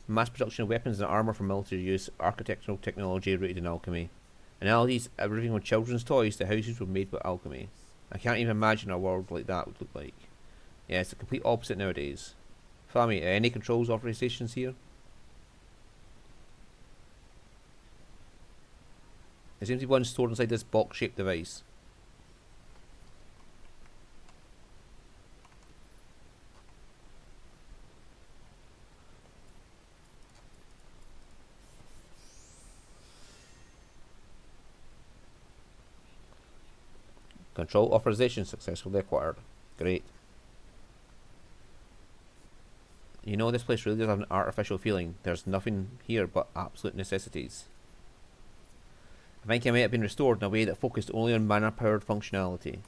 Mass production of weapons and armour for military use, architectural technology rooted in alchemy. In Aldis, everything from children's toys to houses were made with alchemy. I can't even imagine a world like that would look like. Yeah, it's the complete opposite nowadays. Fami, any controls authorizations here? There seems to be one stored inside this box-shaped device. Control authorization successfully acquired. Great. You know, this place really does have an artificial feeling. There's nothing here but absolute necessities. I think it might have been restored in a way that focused only on mana-powered functionality.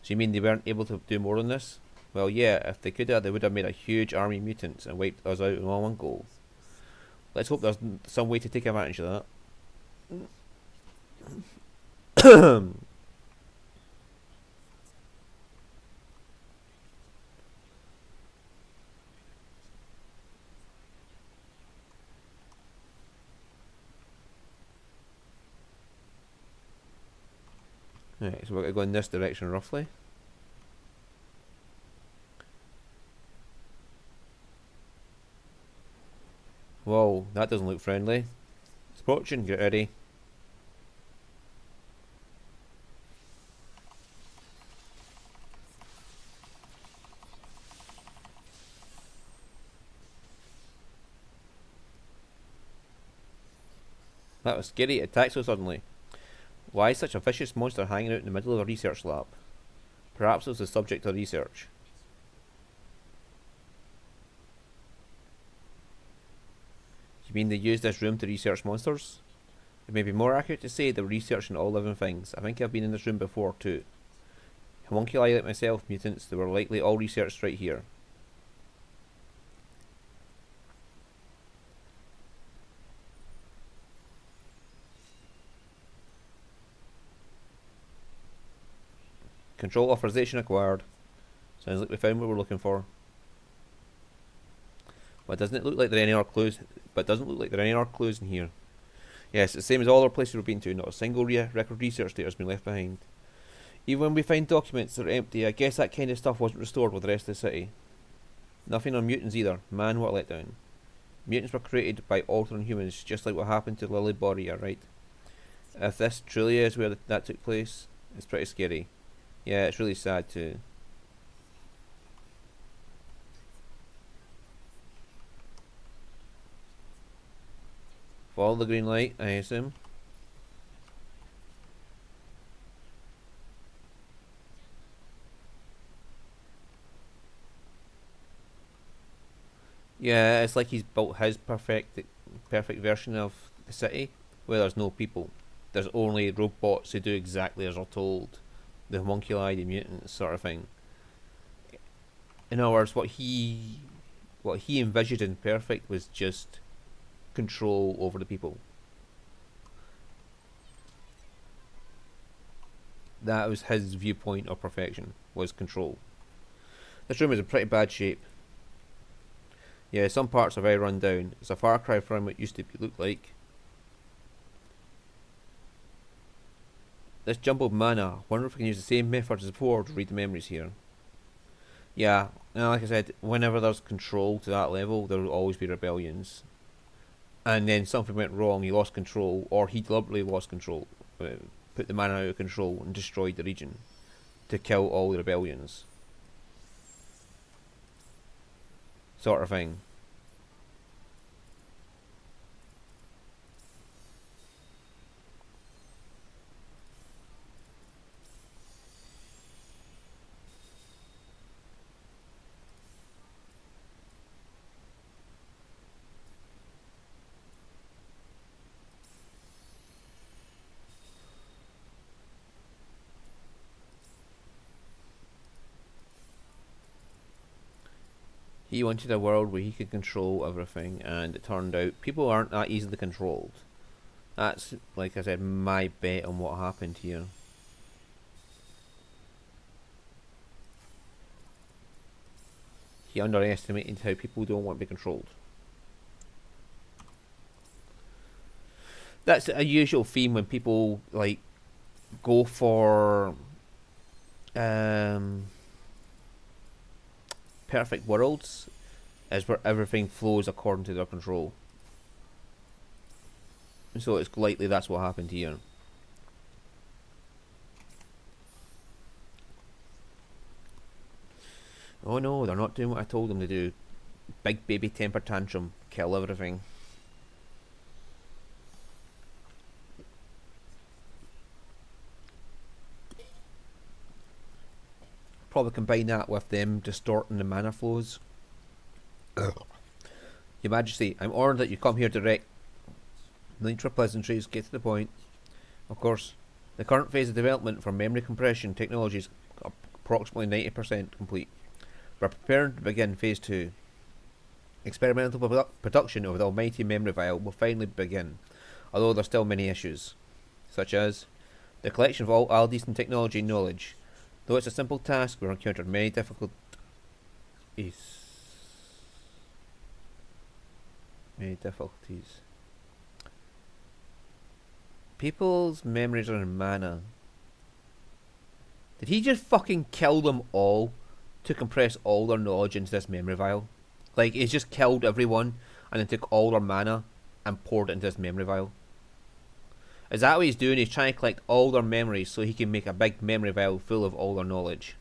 So you mean they weren't able to do more than this? Well, yeah, if they could have, they would have made a huge army of mutants and wiped us out in one go. Let's hope there's some way to take advantage of that. Alright, so we're going to go in this direction roughly. Whoa, that doesn't look friendly. It's approaching, get ready. That was scary, it attacked so suddenly. Why is such a vicious monster hanging out in the middle of a research lab? Perhaps it was the subject of research. You mean they used this room to research monsters? It may be more accurate to say they were researching all living things. I think I've been in this room before too. Homunculi like myself, mutants, they were likely all researched right here. Control authorization acquired. Sounds like we found what we're looking for. But doesn't it look like there are any other clues? But doesn't look like there are any other clues in here. Yes, it's the same as all other places we've been to. Not a single record research data has been left behind. Even when we find documents that are empty, I guess that kind of stuff wasn't restored with the rest of the city. Nothing on mutants either. Man, what a letdown. Mutants were created by altering humans, just like what happened to Lily Boria, right? If this truly is where that took place, it's pretty scary. Yeah, it's really sad too. Follow the green light, I assume. Yeah, it's like he's built his perfect version of the city, where there's no people. There's only robots who do exactly as they're told. The homunculi, the mutants, sort of thing. In other words, what he envisioned in perfect was just control over the people. That was his viewpoint of perfection, was control. This room is in pretty bad shape. Yeah, some parts are very run down. It's a far cry from what it used to look like. This jumbled mana, wonder if we can use the same method as before to read the memories here. Yeah, like I said, whenever there's control to that level, there will always be rebellions. And then something went wrong, he lost control, or he deliberately lost control, put the mana out of control and destroyed the region to kill all the rebellions. Sort of thing. He wanted a world where he could control everything, and it turned out people aren't that easily controlled. That's, like I said, my bet on what happened here. He underestimated how people don't want to be controlled. That's a usual theme when people like go for perfect worlds, is where everything flows according to their control. So it's likely that's what happened here. Oh no, they're not doing what I told them to do. Big baby temper tantrum, kill everything. Probably combine that with them distorting the mana flows. Your Majesty, I'm ordered that you come here direct. No need for pleasantries, get to the point. Of course, the current phase of development for memory compression technology is approximately 90% complete. We're preparing to begin phase 2. Experimental production of the almighty memory vial will finally begin, although there are still many issues, such as the collection of all Aldi's and technology knowledge. Though it's a simple task, we've encountered many difficulties. People's memories are in mana. Did he just fucking kill them all to compress all their knowledge into this memory vial? Like, he's just killed everyone and then took all their mana and poured it into this memory vial. Is that what he's doing? He's trying to collect all their memories so he can make a big memory vial full of all their knowledge.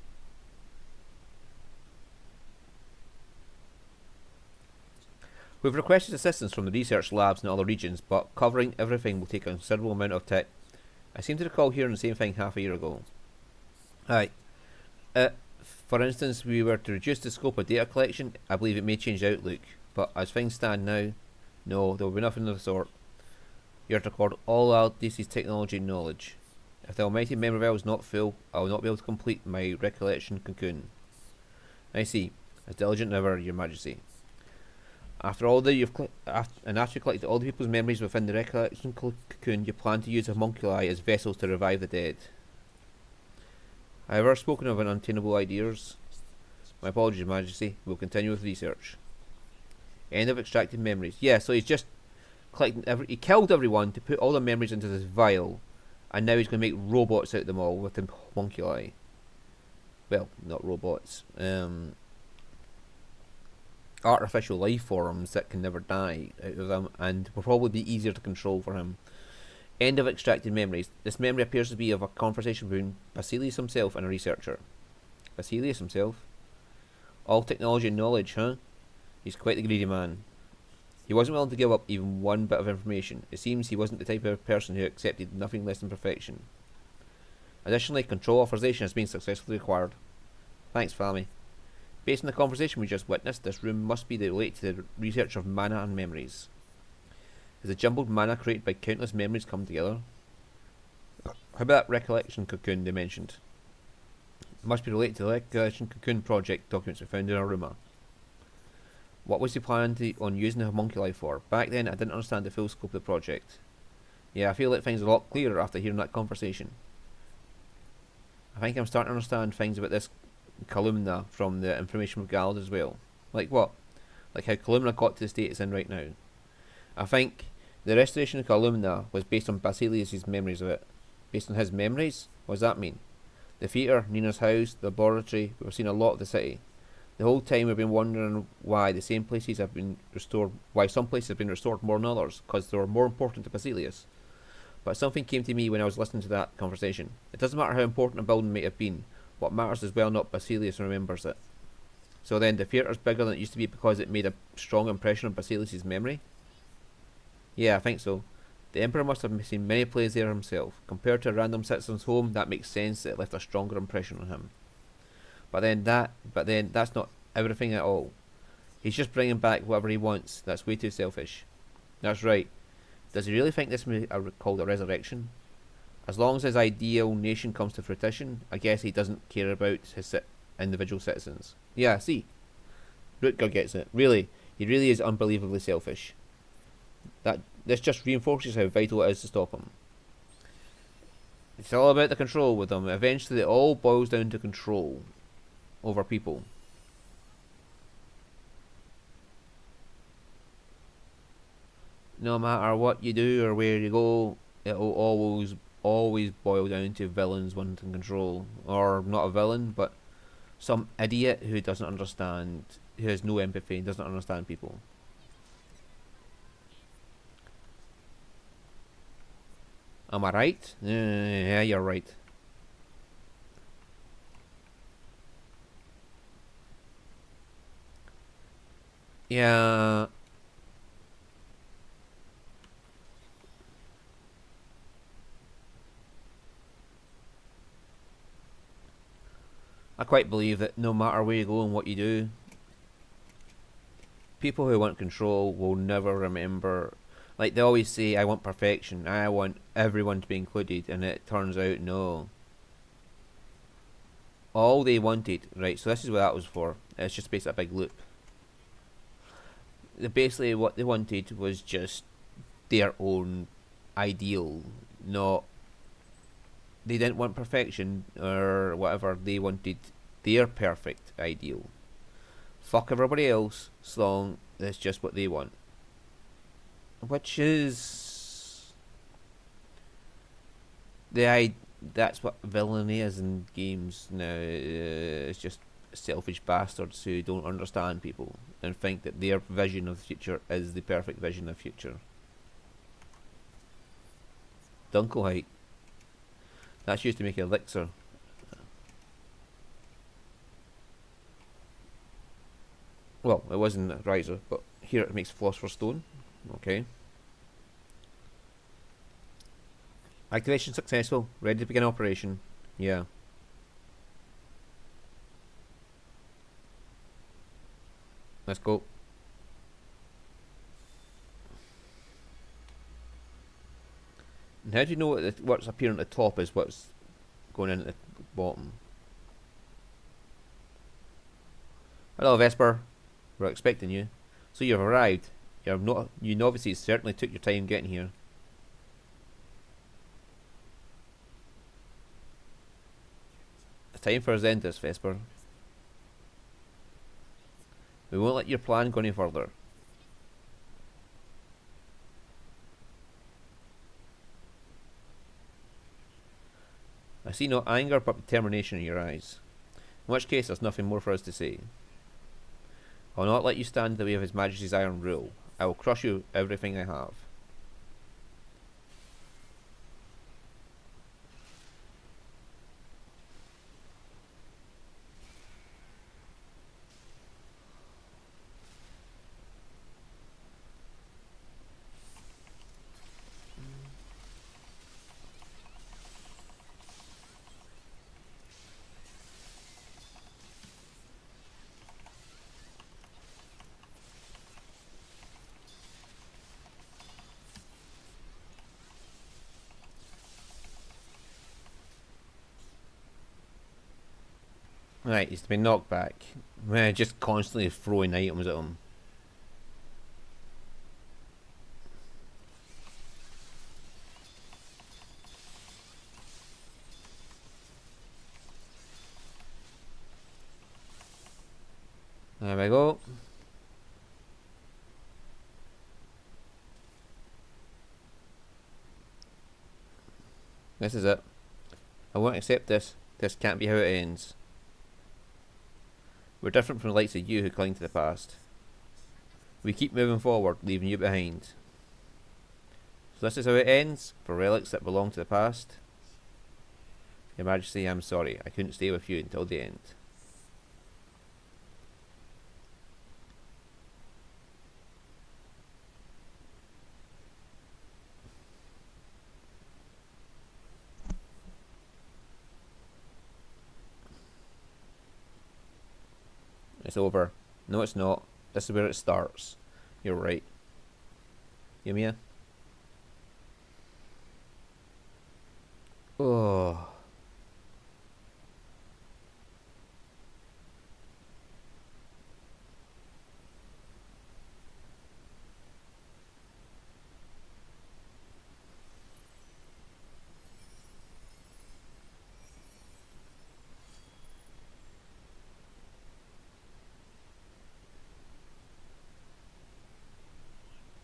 We've requested assistance from the research labs in other regions, but covering everything will take a considerable amount of time. I seem to recall hearing the same thing half a year ago. Aye. For instance, we were to reduce the scope of data collection, I believe it may change the outlook, but as things stand now, No, there will be nothing of the sort. You are to record all LDC's technology and knowledge. If the almighty memory well is not full, I will not be able to complete my recollection cocoon. I see. As diligent as ever, your majesty. After after you collected all the people's memories within the recollection cocoon, you plan to use the homunculi as vessels to revive the dead. I have ever spoken of unattainable ideas. My apologies, Majesty. We'll continue with research. End of extracted memories. Yeah, so he's just collecting he killed everyone to put all the memories into this vial, and now he's going to make robots out of them all with the homunculi. Well, not robots. Artificial life forms that can never die out of them, and will probably be easier to control for him. End of extracted memories. This memory appears to be of a conversation between Basilius himself and a researcher. Basilius himself? All technology and knowledge, huh? He's quite the greedy man. He wasn't willing to give up even one bit of information. It seems he wasn't the type of person who accepted nothing less than perfection. Additionally, control authorization has been successfully acquired. Thanks, family. Based on the conversation we just witnessed, this room must be related to the research of mana and memories. Has the jumbled mana created by countless memories come together? How about that recollection cocoon they mentioned? It must be related to the recollection cocoon project documents we found in our room. What was he planning on using the homunculi for? Back then I didn't understand the full scope of the project. Yeah, I feel like things are a lot clearer after hearing that conversation. I think I'm starting to understand things about this columna from the information we've gathered as well. Like what? Like how columna got to the state it's in right now. I think the restoration of columna was based on Basilius' memories of it. Based on his memories? What does that mean? The theatre, Nina's house, the laboratory, we've seen a lot of the city. The whole time we've been wondering why the same places have been restored, why some places have been restored more than others, because they were more important to Basilius. But something came to me when I was listening to that conversation. It doesn't matter how important a building might have been. What matters is whether or not Basilius remembers it. So then, the theatre's bigger than it used to be because it made a strong impression on Basilius' memory? Yeah, I think so. The Emperor must have seen many plays there himself. Compared to a random citizen's home, that makes sense that it left a stronger impression on him. But then that's not everything at all. He's just bringing back whatever he wants. That's way too selfish. That's right. Does he really think this may be called a resurrection? As long as his ideal nation comes to fruition, I guess he doesn't care about his individual citizens. Yeah, see. Rutger gets it. Really, he really is unbelievably selfish. This just reinforces how vital it is to stop him. It's all about the control with him. Eventually it all boils down to control over people. No matter what you do or where you go, it'll always boil down to villains wanting control. Or not a villain, but some idiot who doesn't understand, who has no empathy, doesn't understand people. Am I right? Yeah, you're right. Yeah. I quite believe that no matter where you go and what you do, people who want control will never remember. Like they always say, I want perfection, I want everyone to be included, and it turns out no. All they wanted, right, so this is what that was for. It's just basically a big loop. Basically what they wanted was just their own ideal, not they didn't want perfection or whatever, they wanted their perfect ideal. Fuck everybody else, so long that's just what they want. Which is that's what villainy is in games now. It's just selfish bastards who don't understand people and think that their vision of the future is the perfect vision of the future. Dunkelheit. That's used to make elixir. Well, it wasn't a riser, but here it makes philosopher's stone. Okay. Activation successful. Ready to begin operation. Yeah. Let's go. How do you know what's appearing at the top is what's going in at the bottom? Hello, Vesper. We're expecting you. So you've arrived. You novices certainly took your time getting here. The time for us ended, Vesper. We won't let your plan go any further. I see no anger but determination in your eyes. In which case, there's nothing more for us to say. I will not let you stand in the way of His Majesty's iron rule. I will crush you everything I have. Right, he's been knocked back. Just constantly throwing items at him. There we go. This is it. I won't accept this. This can't be how it ends. We're different from the likes of you who cling to the past. We keep moving forward, leaving you behind. So this is how it ends, for relics that belong to the past. Your Majesty, I'm sorry, I couldn't stay with you until the end. It's over. No, it's not. This is where it starts. You're right. Yumia? Oh.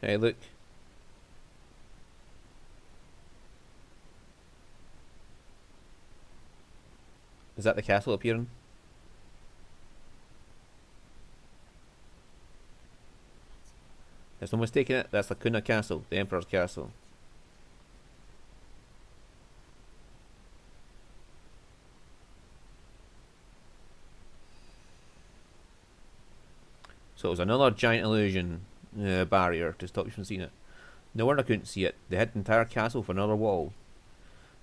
Hey, look. Is that the castle appearing? There's no mistaking it. That's the Kuna Castle, the Emperor's Castle. So it was another giant illusion barrier to stop you from seeing it. No wonder I couldn't see it. They hid the entire castle for another wall.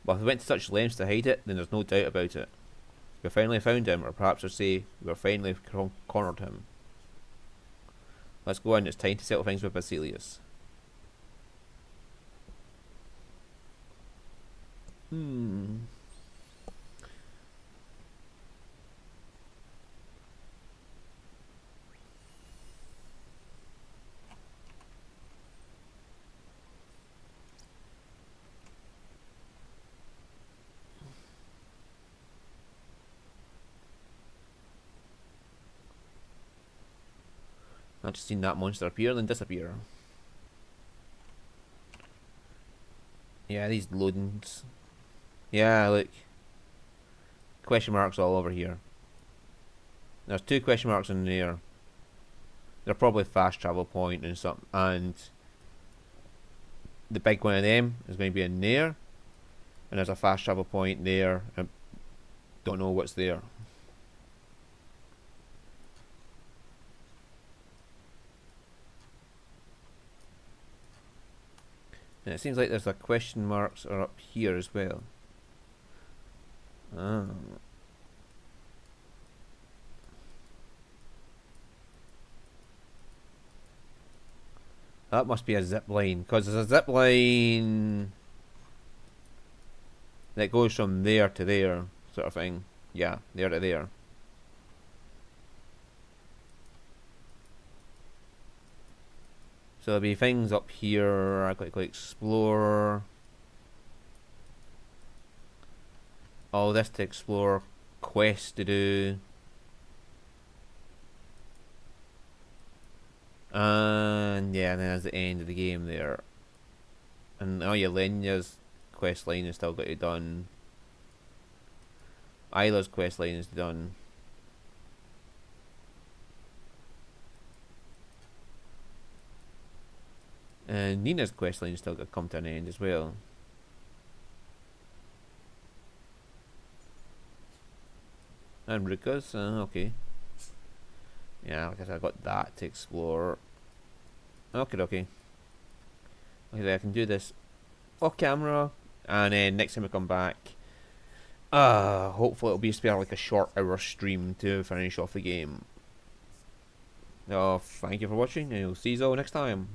But if we went to such lengths to hide it, then there's no doubt about it. We finally found him, or perhaps I'll say we finally cornered him. Let's go on, it's time to settle things with Basilius. I've just seen that monster appear and then disappear. Yeah, these loadings. Yeah, look. Question marks all over here. There's 2 question marks in there. They're probably fast travel point and something. And the big one of them is going to be in there. And there's a fast travel point there. I don't know what's there. And it seems like there's a question marks are up here as well. Ah. That must be a zip line, because there's a zip line That goes from there to there, sort of thing. Yeah, there to there. So there'll be things up here. I quickly explore. All this to explore. Quests to do. And yeah, and then that's the end of the game there. And oh yeah, Lenya's quest line is still got to be done. Isla's quest line is done. And Nina's quest line still got to come to an end as well. And Ruka's, okay. Yeah, I guess I got that to explore. Okay, okay. Okay, I can do this off camera, and then next time I come back, hopefully it'll be spare like a short hour stream to finish off the game. Thank you for watching, and we'll see you all next time.